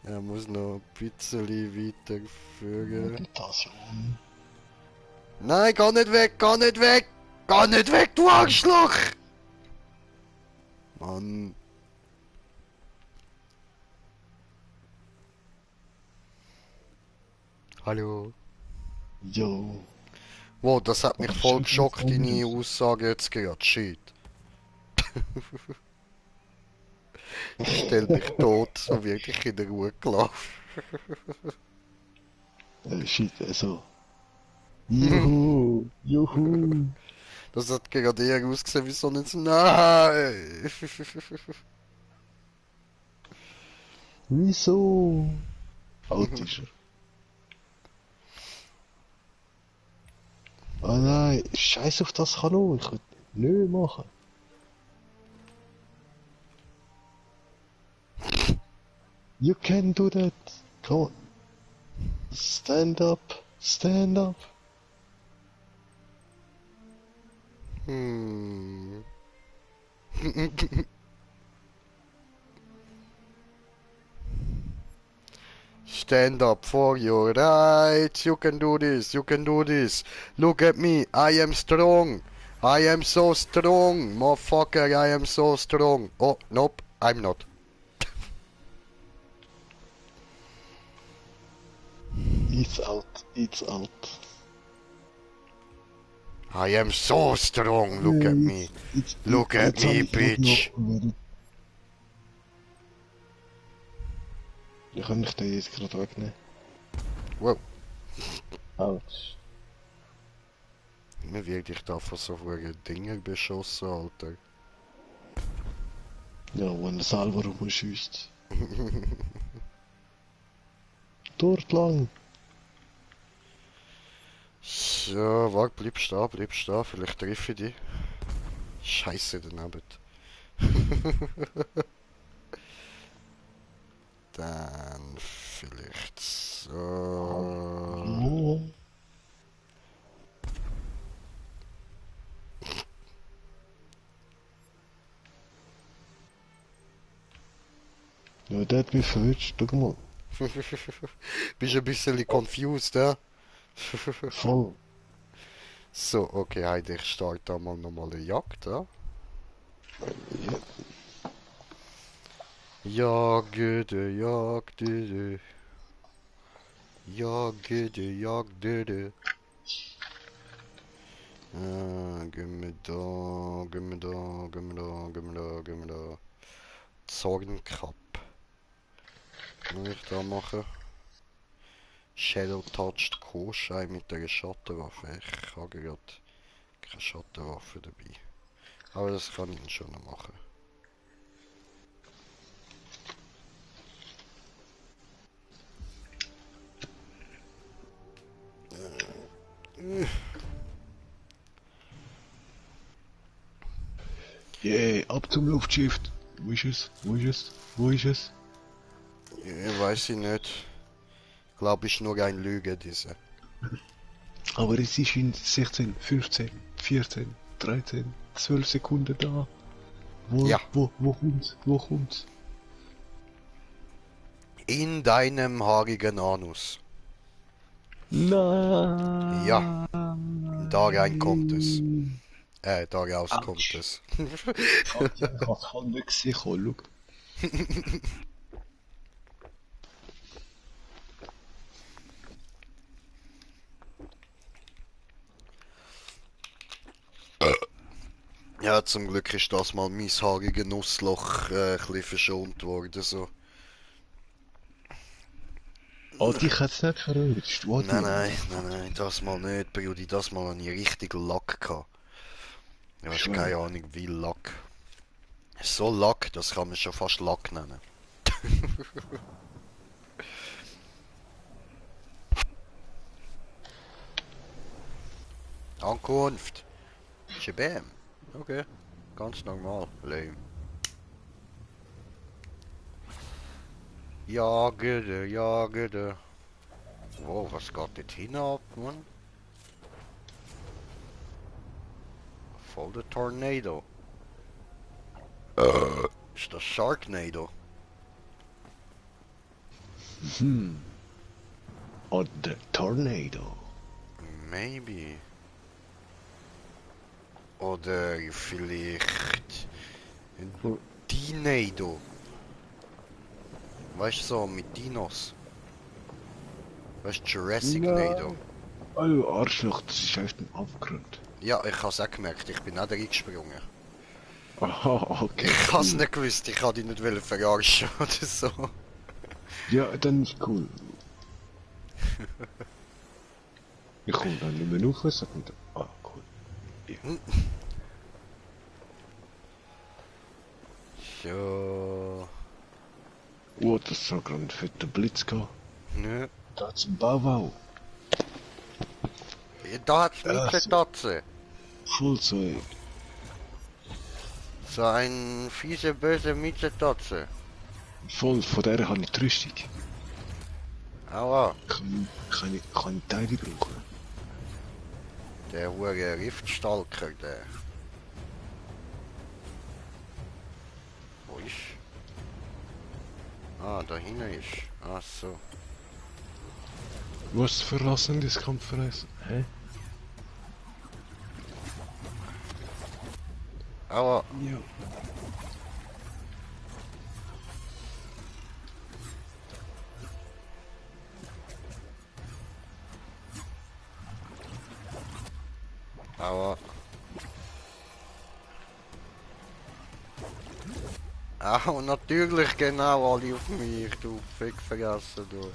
Er muss noch ein bisschen weiterführen. Meditation. Nein, geh nicht weg, geh nicht weg! Geh nicht weg, du Arschloch! Mann. Hallo. Jo. Wow, das hat mich Aber voll schon geschockt, ganz deine anders. Aussage jetzt gerade. Shit. Stell dich tot, so wirklich in der Ruhe gelassen. Shit, also. Juhu, juhu. Das hat gerade eher ausgesehen wie so ein Nein! Wieso? Alt ist er. Oh nein, scheiß auf das Kanu, ich will nö machen. You can do that. Come on. Stand up, stand up. Hm. Stand up for your rights. You can do this. You can do this. Look at me. I am strong. I am so strong. Motherfucker, I am so strong. Oh, nope. I'm not. It's out, it's out. I am so strong. Look at me. Look at jetzt hab me, ich grad bitch. noch- Ja, kann ich den jetzt gerade wegnehmen? Wow. Autsch. Mir wird dich da von so vielen Dingen beschossen, Alter. Ja, wenn er selber rumschießt. Dort lang. So, warte, bleib stehen. Vielleicht treffe ich dich. Scheiße daneben. Dann vielleicht so. Oh. Ja, der hat mich verwünscht, schau mal. Bist ein bisschen confused, ja? Voll. So, okay, Heidi, ich starte einmal nochmal eine Jagd, ja? Ja. Jagde, jagde, jagde, jagde. Gehen wir da, gehen wir da, gehen wir da, gehen wir da, gehen wir da. Zornkapp. Was muss ich da machen? Shadow Touched Koschei mit der Schattenwaffe. Ich habe gerade keine Schattenwaffe dabei. Aber das kann ich schon noch machen. Yeah, ab zum Luftschiff. Wo ist es? Wo ist es? Wo ist es? Ja, weiß ich nicht. Ich glaube, ist nur ein Lüge, diese. Aber es ist in 16, 15, 14, 13, 12 Sekunden da. Ja. Wo kommt's? Wo kommt's? In deinem haarigen Anus. Nein. Ja. Da rein kommt es. Da raus Autsch. kommt es. Fuck, ja, ich hab's voll nicht gesehen, schau. Ja, zum Glück ist das mal mein haarige Nussloch ein bisschen verschont worden. So. Oh, dich hat's nicht verrutscht. Nein, das mal nicht, Brudi. Das mal habe ich richtig Lack gehabt. Du hast Schön. keine Ahnung, wie Lack. So Lack, das kann man schon fast Lack nennen. Ankunft. Shabam. Okay. Ganz normal. Lame. Jagede, jagede. Wow, was geht dort hin ab, Mann? Voll der Tornado. Ist das Sharknado? Oder Tornado. Maybe. Oder vielleicht ein Dinado. Weißt du, so mit Dinos. Weißt du, Jurassic Nado. Oh, du Arschloch, das ist auf dem Abgrund. Ja, ich hab's auch gemerkt, ich bin auch da reingesprungen. Aha, okay. Ich hab's nicht gewusst, ich hab dich nicht wollen verarschen oder so. Ja, dann ist cool. Ich komme dann nicht mehr rauf, sag mir. Ah, cool. So. Oh, das soll gerade ein fetter Blitz gehen. Nö. Da hat's einen Bauwau. Da hat's nicht Tatze. Vollzeug. So ein fiese, böse Mietetatze. Voll, von der habe ich die Rüstung. Aua, Kann ich Teile brauchen? der hure Riftstalker, der. Wo ist? Ah, da hinten ist. Ach so. Was verlassen das Kampfreis? Hä? Aua, Ja. aua. Au, natürlich genau alle auf mich, du Fick vergessen, du.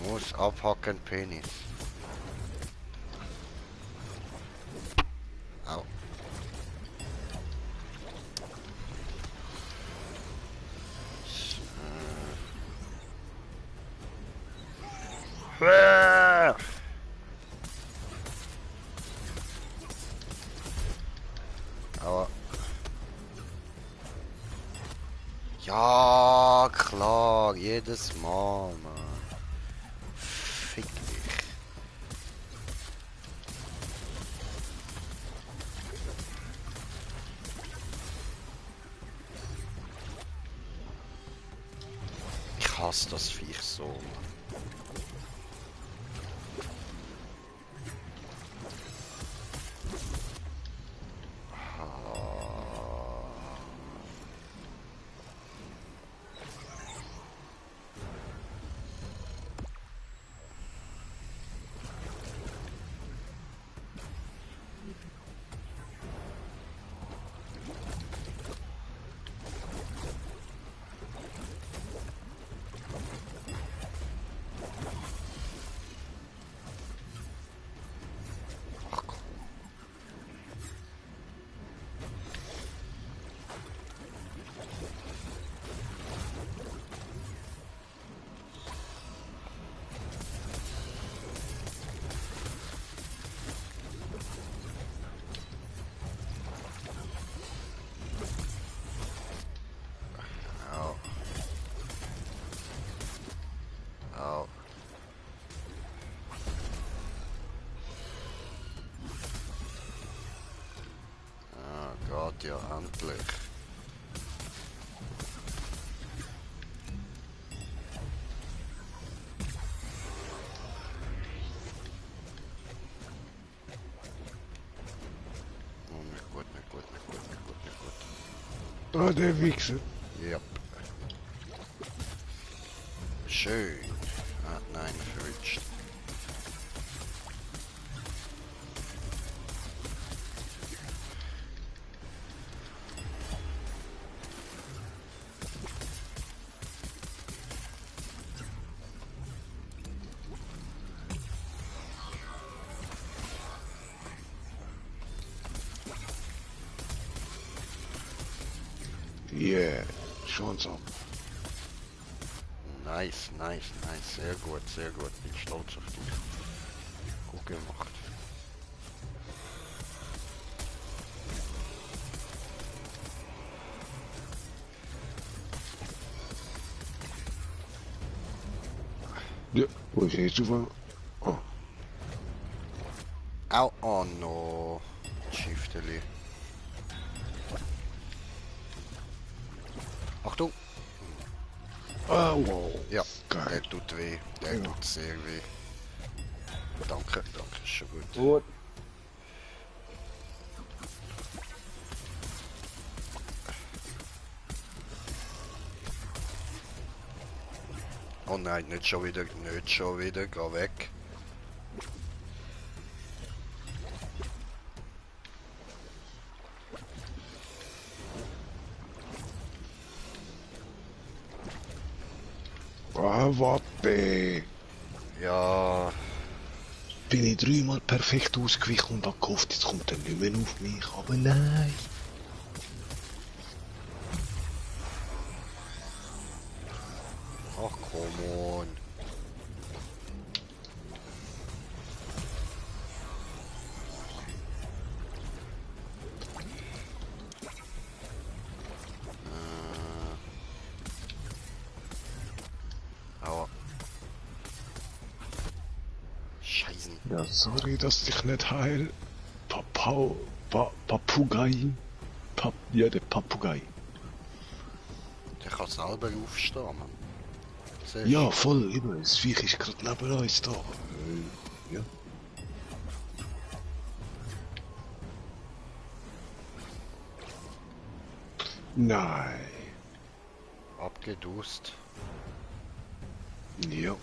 Muss abhacken, Penis. Au. Aua. Ja, klar, jedes Mal, Mann. Fick dich. Ich hasse das Viech so, Mann. Ach komm. Au. Au. Ah Gott, ja, endlich. Oh, nicht gut, nicht gut, nicht gut, nicht gut, nicht gut. Ah, der Wichser. Yep. Schön. Ah, nein, verrutscht. Yeah. Schwanz ab. Nice, nice, nice. Sehr gut, sehr gut. Bin stolz auf dich. Gut gemacht. Ja, wo ist jetzt auf? Ah, Au, oh no. Shifteli. Achtung! wow. Ja, Geil. der tut weh. Der Ja. tut sehr weh. Danke, danke, ist schon gut. Gut. Oh nein, nicht schon wieder, nicht schon wieder, geh weg. Ah, warte. Ja, Bin ich dreimal perfekt ausgewichen und hab gehofft, jetzt kommt er nicht mehr auf mich. Aber nein. ach come on. Aua. Scheißen. Ja, sorry, dass ich nicht heil. Papagei. Ja, der Papagei. Der kann selber aufstehen, Mann. Siehst Ja, du? voll, eben. Das Viech ist gerade neben uns da. Ja. Nein. Abgedust. Ja.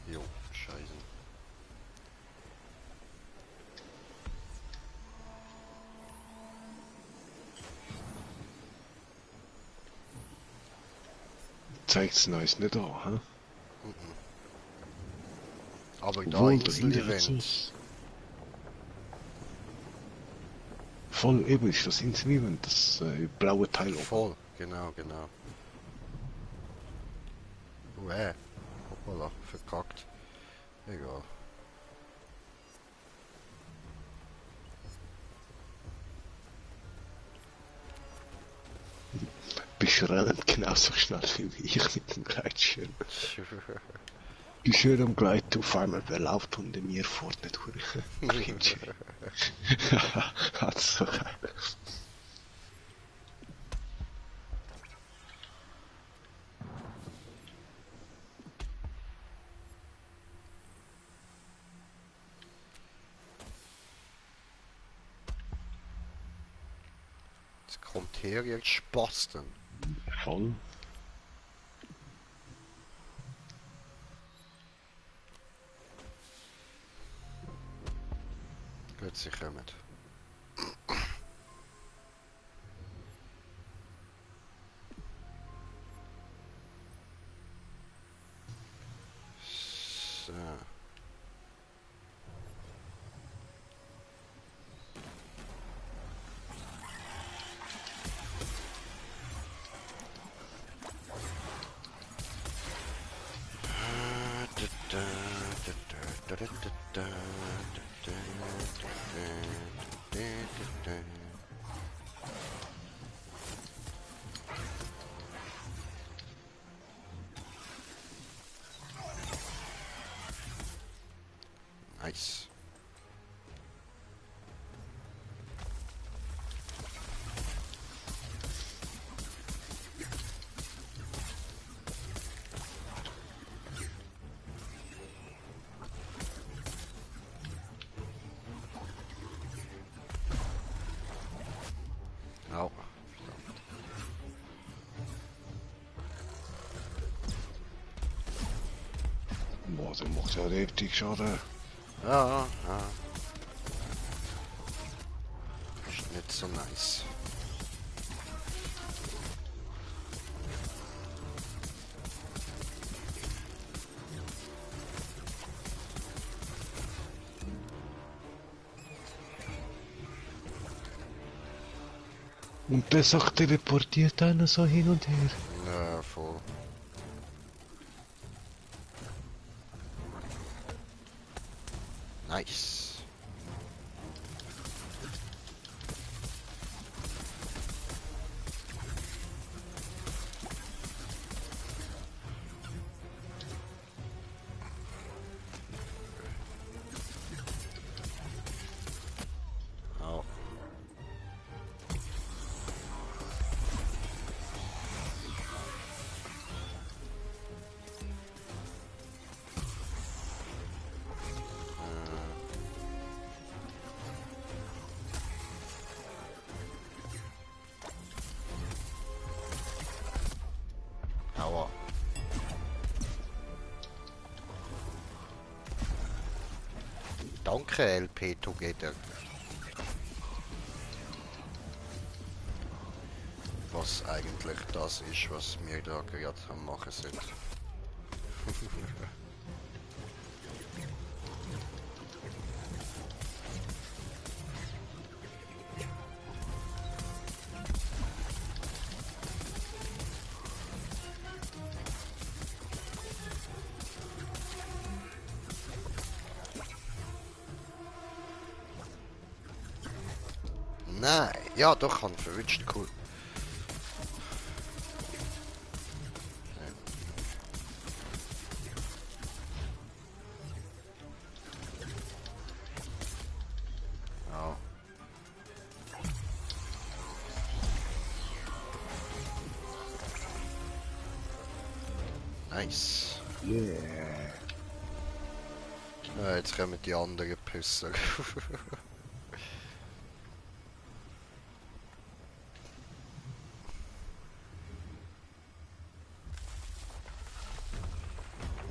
Jo, scheiße. Zeigt's nice nicht an, hä? Aber da Obwohl, Insel dahinter hat's Event. was. Voll, eben ist das Insel-Event, das blaue Teil oben. Voll, genau, genau. Hoppala, verkackt. Egal. Bist rennend genauso schnell wie ich mit dem Gleitschirm. Bist schön am Gleiten, auf einmal wer läuft unter mir fort nicht durch. Hat's so geil. Jetzt kommt her, ihr Spasten. Voll. Gut, sie kommen. So. Nice. Au. Boah, der macht ja richtig Schaden. Ja, ja. Ist nicht so nice. Und der Sache teleportiert einer so hin und her. Ja, voll. Nice. Aua. Danke, LP Together. Was eigentlich das ist, was wir da gerade am machen sind. Nein, ja doch, kann verwünscht, cool. Ja. Nice. Yeah. Ja, jetzt kommen die anderen Pisser.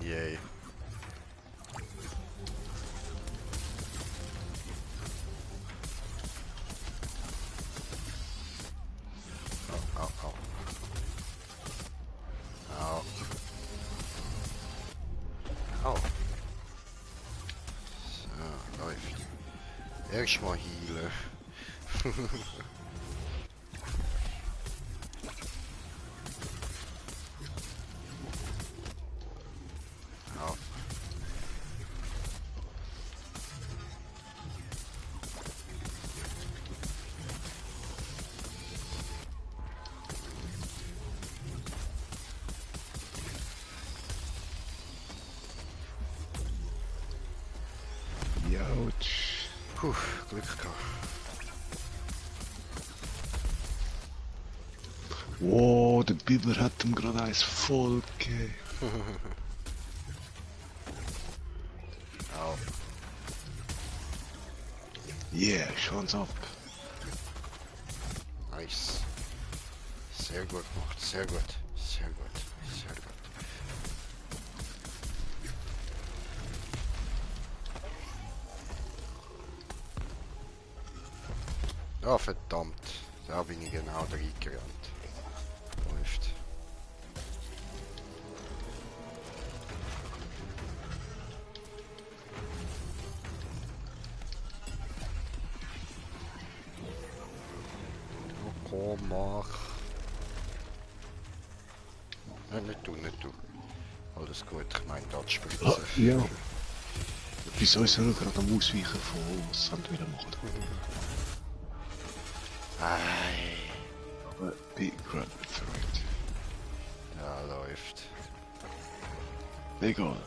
Yay. Au, au, au. Au. Au. So, läuft. Erstmal healen. Au. Jouch. Puh, Glück gehabt. Wow, der Biber hat ihm gerade eins voll gegeben. Au. Yeah, Schwanz ab. Nice. Sehr gut gemacht, sehr gut. Sehr gut, sehr gut. Ja, verdammt. Da bin ich genau reingerannt. Läuft. Oh, komm, mach. Nein, nicht du, nicht du. Alles gut, ich meine da die Spritze. Ah, ja. Wieso ist er gerade am Ausweichen von was Sand wieder macht? Ei. Aber bin gerade verrückt. Ja, läuft. Egal.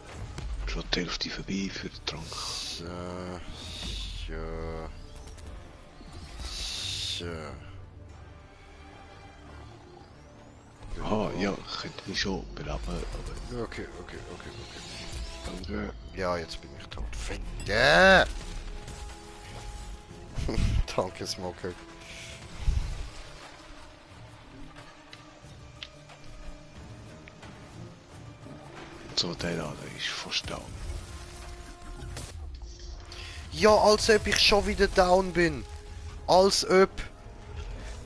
Schon die Hälfte vorbei für den Trank. So. Ja. So. Ah, ja, ich könnte mich schon beleben, aber Okay, okay, okay, okay. danke. Ja, jetzt bin ich tot. Verdammt! Danke, Smoker. So, der da ist fast down. Ja, als ob ich schon wieder down bin. Als ob.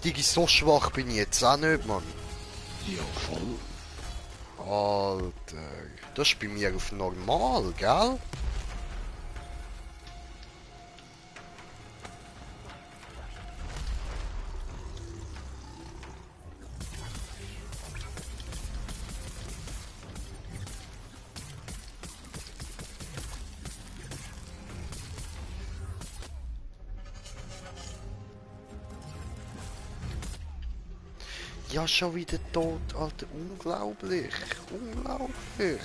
Digi, so schwach bin ich jetzt auch nicht, Mann. Ja, voll. Alter. Das ist bei mir auf normal, gell? Ja, schon wieder tot, Alter. Unglaublich. Unglaublich.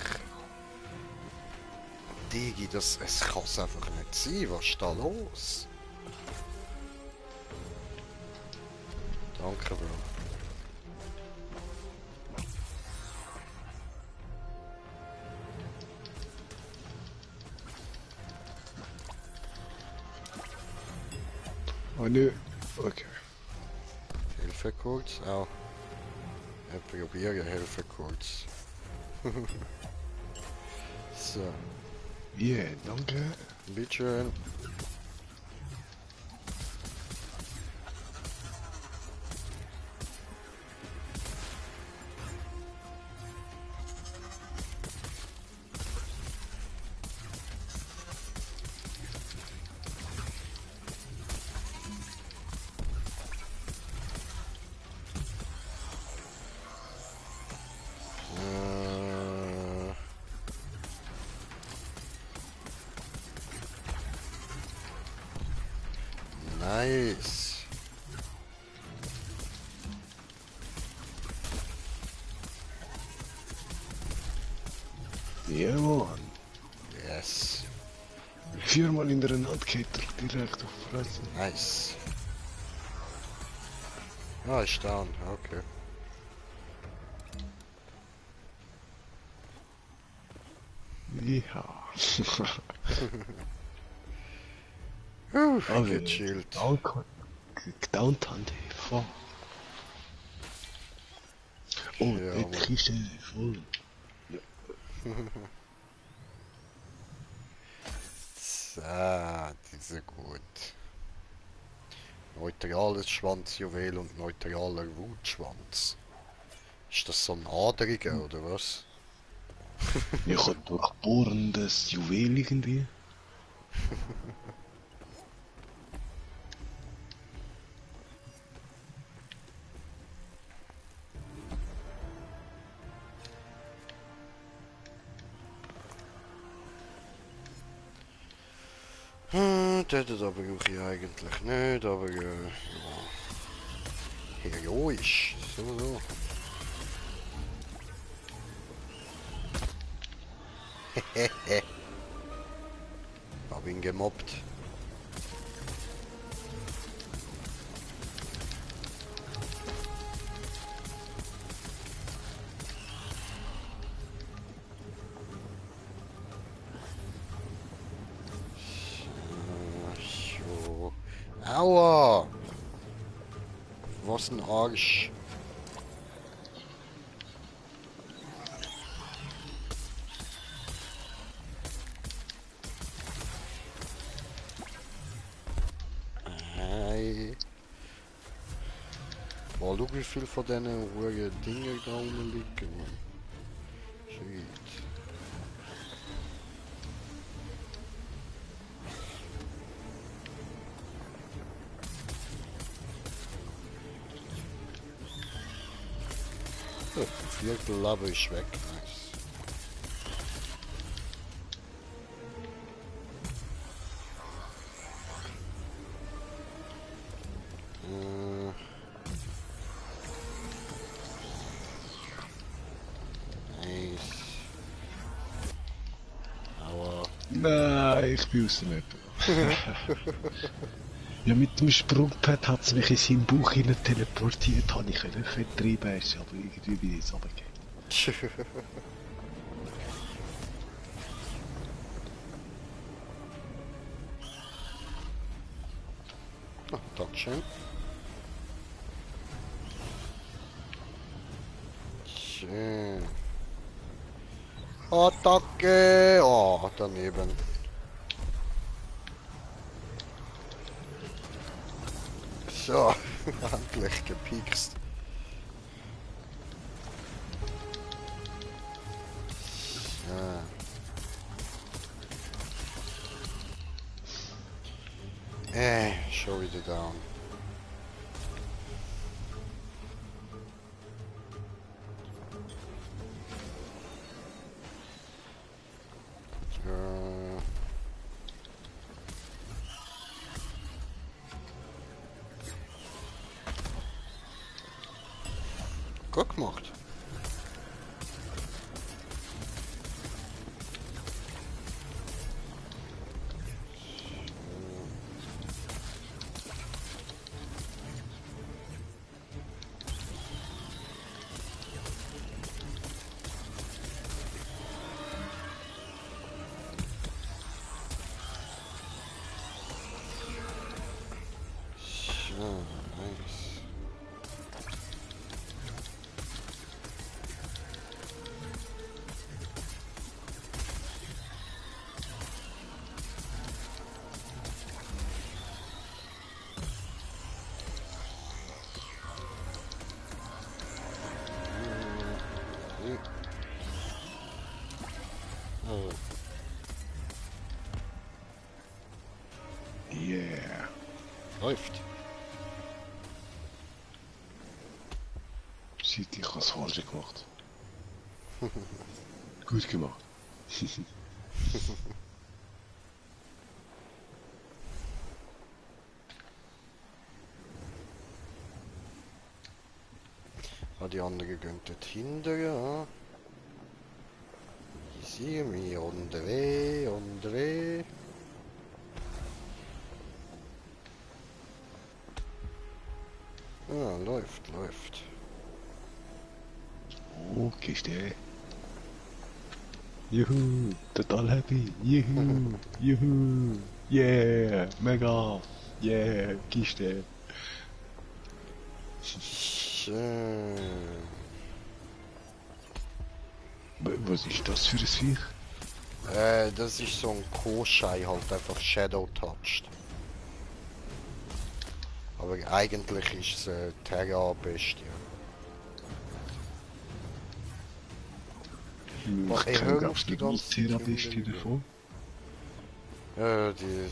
Digi, es kann es einfach nicht sein. Was ist da los? Danke, Bro. Oh nö. Okay. Hilfe kurz. Au. probiere, helfe kurz. So, Ja, danke. bitteschön. Nice. Ja, Mann. Yes. 4-mal hintereinander geht er direkt auf die Fresse. Nice. Ah, ist down. Okay. Ja. Aber Gechillt. gedownt haben die voll. Oh, Ja, dort Mann. Kiste voll. So, diese gut. Neutrales Schwanzjuwel und neutraler Wutschwanz. Ist das so ein Adriger oder was? Ich hab durchbohrendes Juwel irgendwie. Das brauche ich eigentlich nicht, aber ja. Heroisch. So. Hab ihn gemobbt. So. Aua! Was ein Arsch. Hey. Mal schau, wie viel von diesen hohen Dingen da unten liegen. Mann. Shit. Oh, ein Viertel Lava ist weg. Nice. Nice. Aua. Nein, ich bin aus dem Map. Ja, mit dem Sprungpad hat es mich in seinen Bauch hinein teleportiert, habe ich können vertrieben, aber irgendwie bin ich jetzt runtergegangen. Oh, Dankeschön. Schön. Attacke! Oh, daneben. So, endlich gepikst. Ja. Schon wieder down. Gut gemacht. So, nice. Oh. Yeah. Läuft. Shit, ich habe es falsch gemacht. Gut gemacht. Ah, die anderen gehen dort hinten, ja. Easy, me on the way, on the way. Ja, läuft, läuft. Oh, Kiste. Juhu, total happy. Juhu, juhu. Yeah, mega. Yeah, Kiste. Schön. Was ist das für ein Viech? Das ist so ein Koschei, halt einfach Shadow touched. Aber eigentlich ist es eine Terra-Bestie. Ich ey, kenne, hör glaubst auf, du, die ganze Zeit Terra-Bestie rumlügen. davon? Die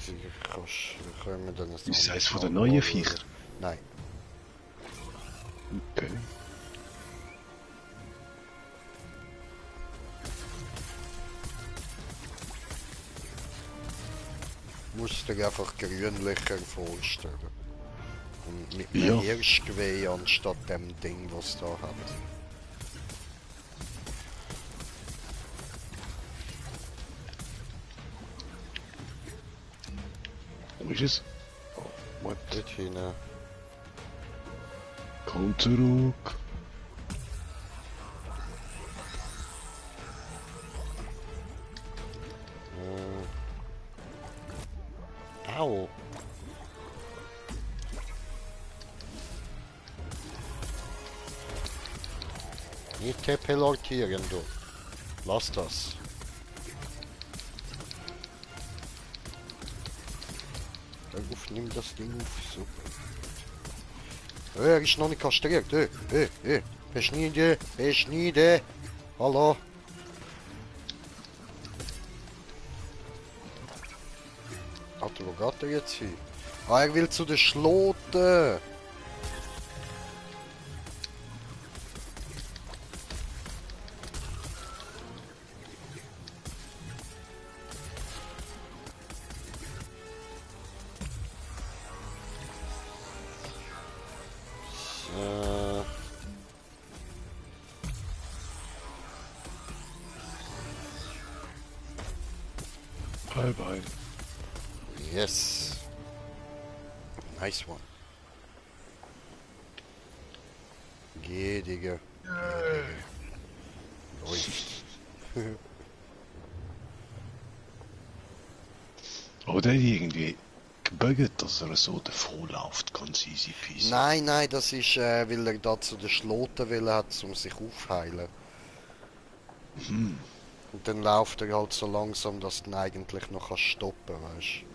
können wir dann Ist das eines von den Mal neuen anschauen. Viechern? Nein. Okay. Musst dir einfach grünlicher vorstellen. Und mit einem Ja. Hirschgeweih anstatt dem Ding, was da hat. Wo ist es? Oh, what? Dort hinten. Komm zurück. Au! Nicht teleportieren, du. Lass das. Hör auf, nimm das Ding auf. Super. Er ist noch nicht kastriert. Beschneide. Beschneide. Hallo. Warte, wo geht er jetzt hin? Ah, er will zu der Schlote. So. Bye bye. Yes. Nice one. Geh, Digga. Läuft. Oder irgendwie gebügelt, dass er so davonläuft, ganz easy peasy. Nein, nein, das ist, weil er da zu der Schlote will hat, um sich aufheilen. Und dann läuft er halt so langsam, dass du ihn eigentlich noch kannst stoppen, weißt du.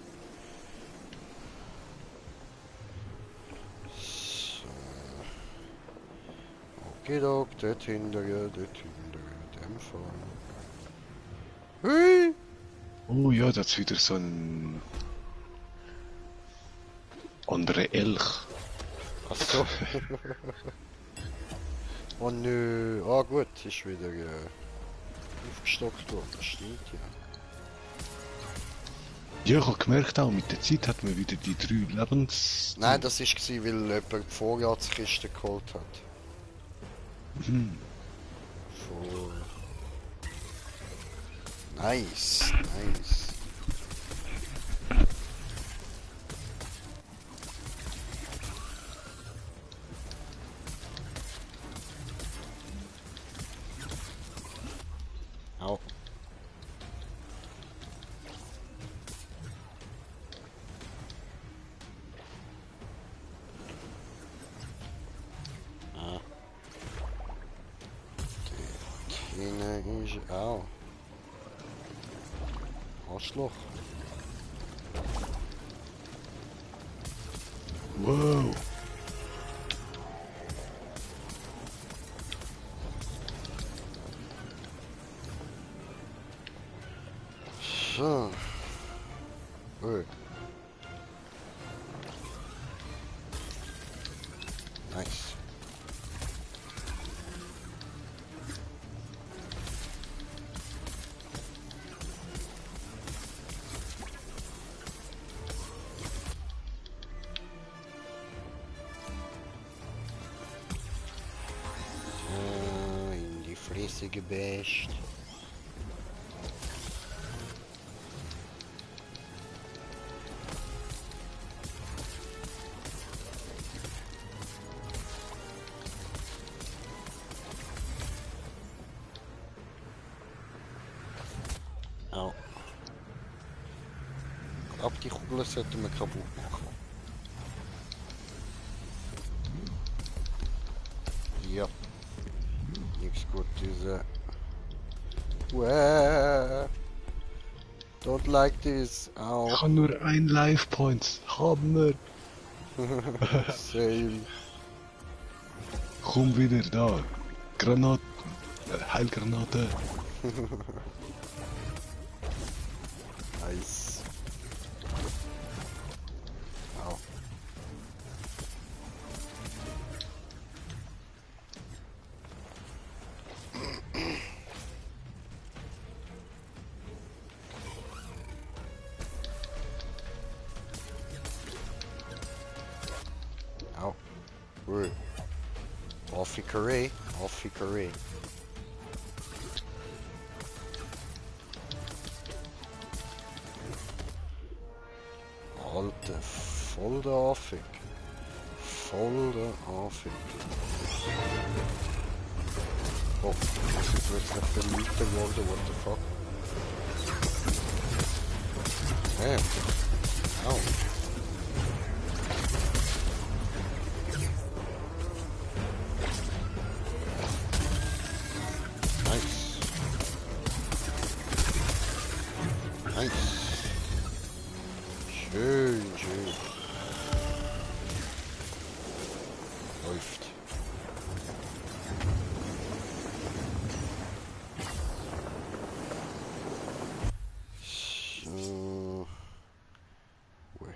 So. Okay, dort hinten, in dem Fall. Hui! Oh ja, das ist wieder so ein anderer Elch. Ach so. Oh nö, ah gut, ist wieder aufgestockt worden, das stimmt ja. Ja, ich habe gemerkt auch, mit der Zeit hat man wieder die 3 Lebens... Nein, das war, weil jemand die Vorratskiste geholt hat. Voll. Nice, nice. Au. Ah. Hinten ist... Au. Arschloch. Wow. So. Nice. In die Fresse gebasht. Au. Ab die Kugel sollten wir kaputt machen. Ja. Nichts Gutes. Don't like this. Ich Au. habe nur ein Life Points. Hammer. Same. Komm wieder da. Granat. Heilgranate. Nice. Au. Au. Ui. Officere. Officere. Alter, voll der Affig. Voll der Affig. Oh, das ist plötzlich verliebt geworden, what the fuck? Hey. Au. Nice. Nice. Schön, schön. Läuft. So. Ui.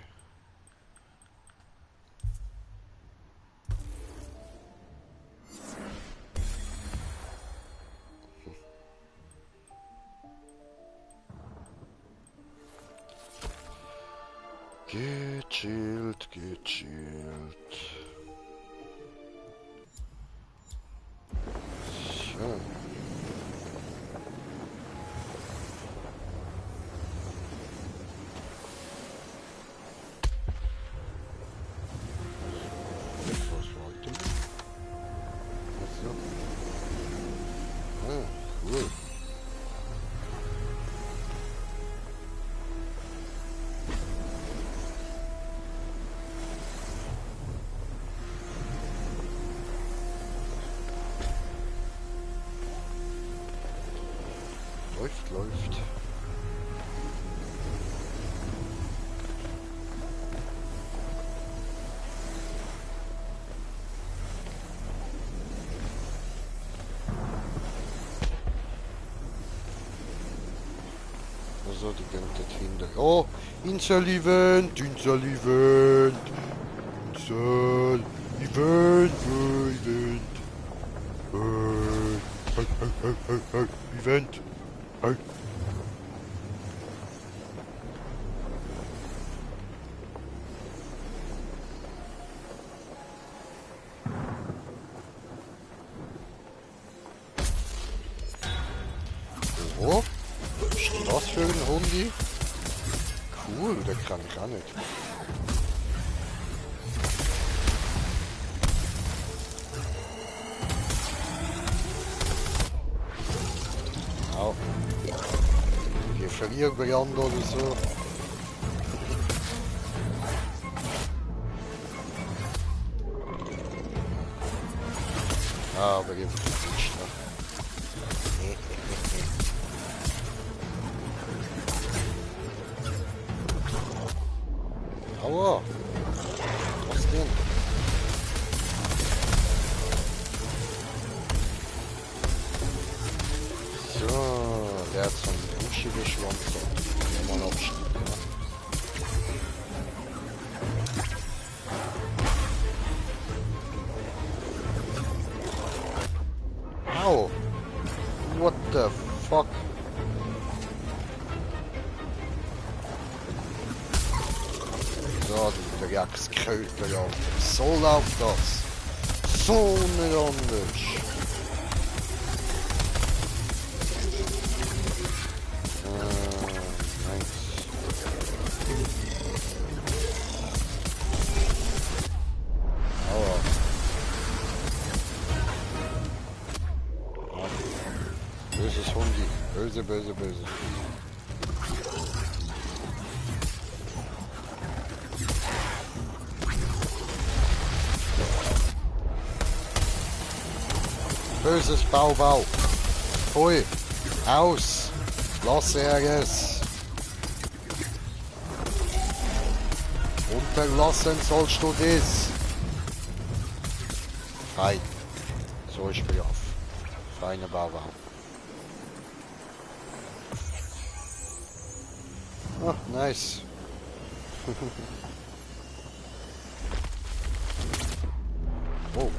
Gechillt, gechillt. So. Was wollte ich? So. Ah, cool. Läuft, läuft. Also, die gehen dort hinter. Oh, Insel-Event, Insel-Event. Insel-Event, Event. Hey, Event. Hey. Oh, was ist denn das für ein Hundi? Cool, der kann ich auch nicht. Au. Hier Verlierbrand oder so. Ah, aber eben nicht. Aua! Was denn? So, der hat so einen buschigen Schwanz. mal abschneiden. Au! What the fuck? So, du Drecksköter, ja. So läuft das. So nicht anders. Nice. Aua. Böses Hundi. Böse, böse, böse. Böses Bau. Hui. Aus. Lass es. Unterlassen sollst du das. Fein. So ist brav. Feiner Bau. Ah, nice. Oh.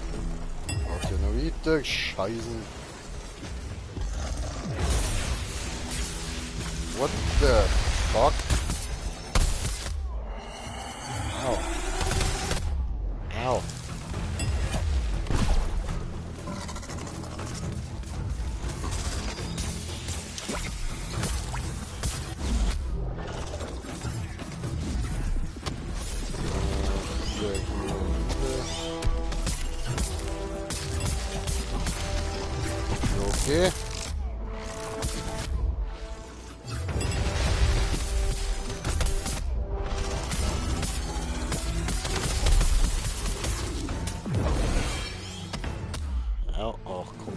Geht ja noch weiter. Scheißen. What the fuck? Ow. Ow. Okay. Oh, oh, cool.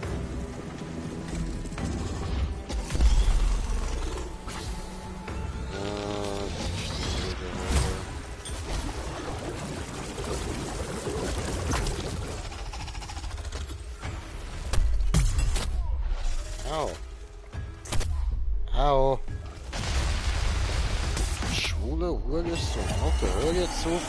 Au. Au. Schwule Hurensohn. Okay, hör jetzt zu.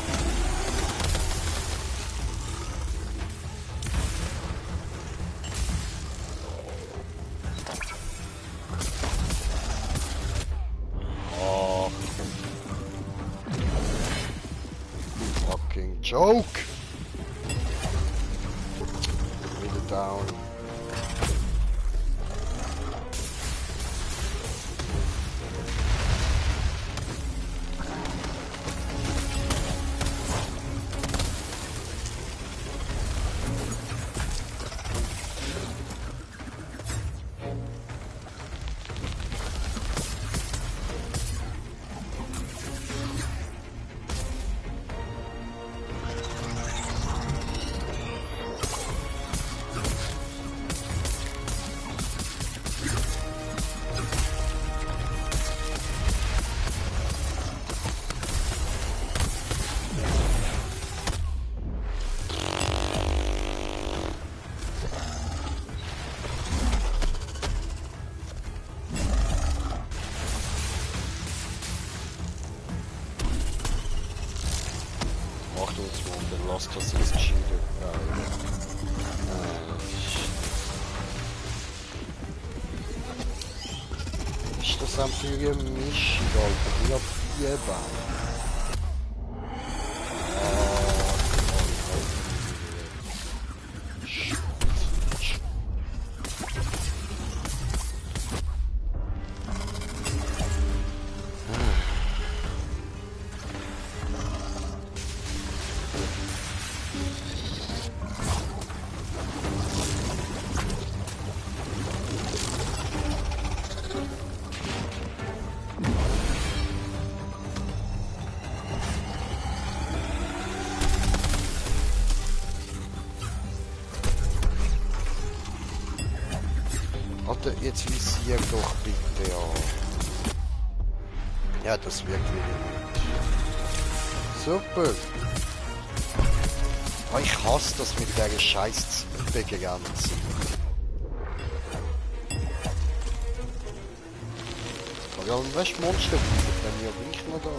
Oh. Fucking joke. Wieder down. Mach du jetzt mal, dann lass das jetzt gescheiden. Ist das am für eine Mischung, Alter? Ich hab 4 Bauern. Alter, jetzt visier doch bitte an. Ja, das wirkt wieder gut. Super. Oh, ich hasse das mit der scheiß Begrenzung. Vor allem, weißt du, Monster bin ja wirklich noch da.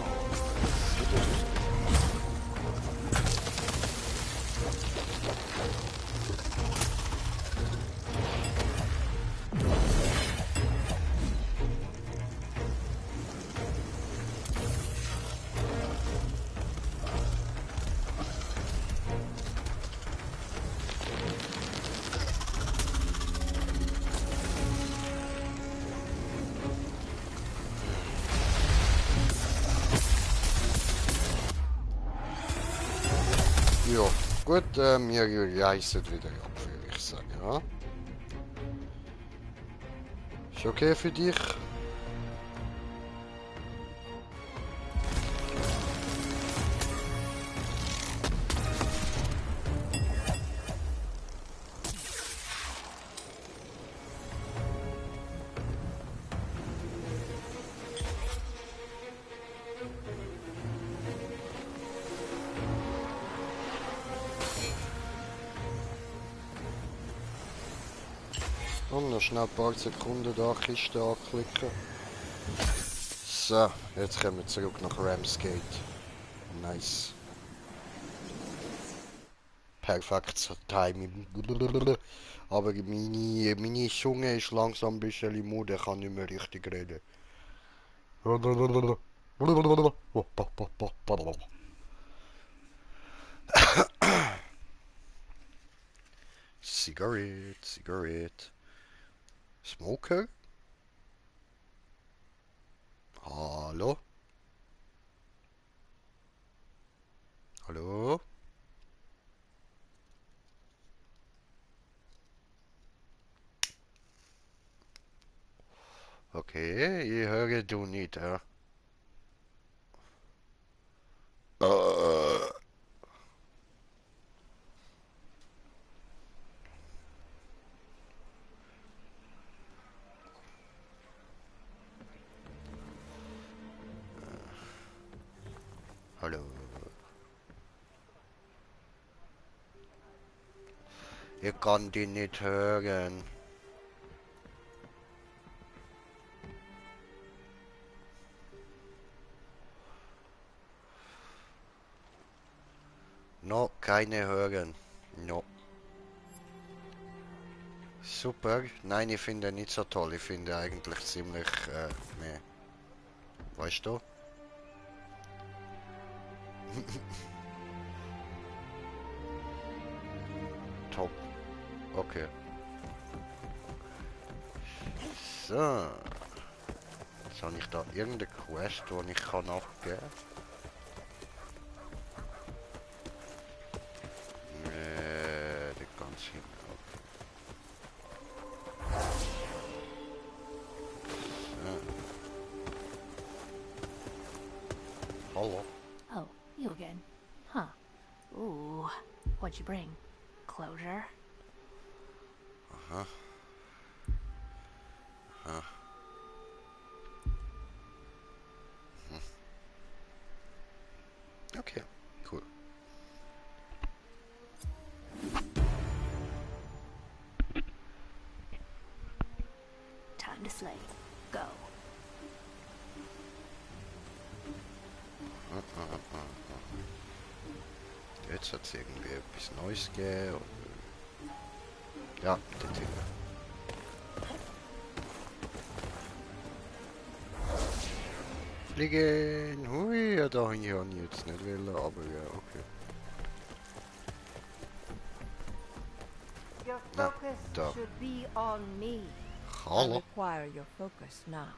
Ja, gut, wir reisen wieder ab, würde ich sagen, ja. Ist okay für dich? Und noch schnell ein paar Sekunden da Kiste anklicken. So, jetzt kommen wir zurück nach Ramsgate. Nice. Perfektes Timing. Aber meine Zunge ist langsam ein bisschen müde, ich kann nicht mehr richtig reden. Cigarette. Smoker? Hallo? Hallo? Okay, ich höre du nicht, ja. Hallo? Ich kann dich nicht hören. No, keine hören. No. Super. Nein, ich finde nicht so toll. Ich finde eigentlich ziemlich, meh. Weißt du? Top. Okay. So. Jetzt habe ich da irgendeine Quest, die ich kann abgeben kann. Die ganz hinten. Hallo. Oh, you again. Huh. Ooh. What'd you bring? Closure? Aha. Aha. Okay, cool. Time to slay. Go. Jetzt hat es irgendwie etwas Neues gegeben. Ja, dort hinten. Fliegen! Hui, ja, da habe ich jetzt nicht wollen, aber ja, okay. Your No, focus don't. should be on me. I Hallo? require your focus now.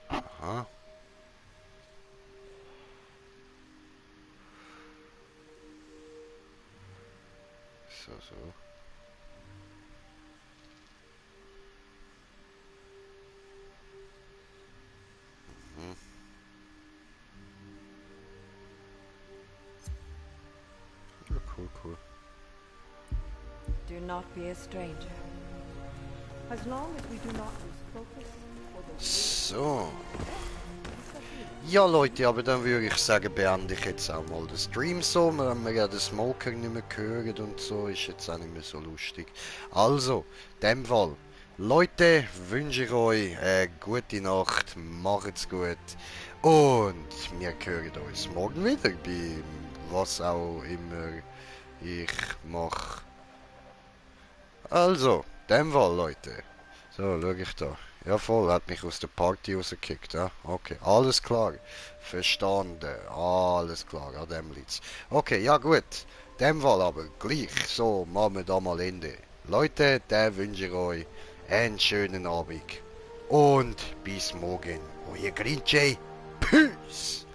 Aha. So. Mhm. Ja, cool. Do not be a stranger. As long as we do not lose focus for the So. Ja Leute, aber dann würde ich sagen, beende ich jetzt auch mal den Stream so. Wir haben ja den Smoker nicht mehr gehört und so, ist jetzt auch nicht mehr so lustig. Also, in dem Fall, Leute, wünsche ich euch eine gute Nacht, macht's gut und wir hören uns morgen wieder bei was auch immer ich mache. Also, dem Fall, Leute. So, schau ich da. Ja voll, hat mich aus der Party rausgekickt, ja? Okay, alles klar. Verstanden. Alles klar, an dem liegt's. Okay, ja gut. Dem Fall aber gleich. So, machen wir da mal Ende. Leute, der wünsche ich euch einen schönen Abend. Und bis morgen. Euer Grinche. Peace.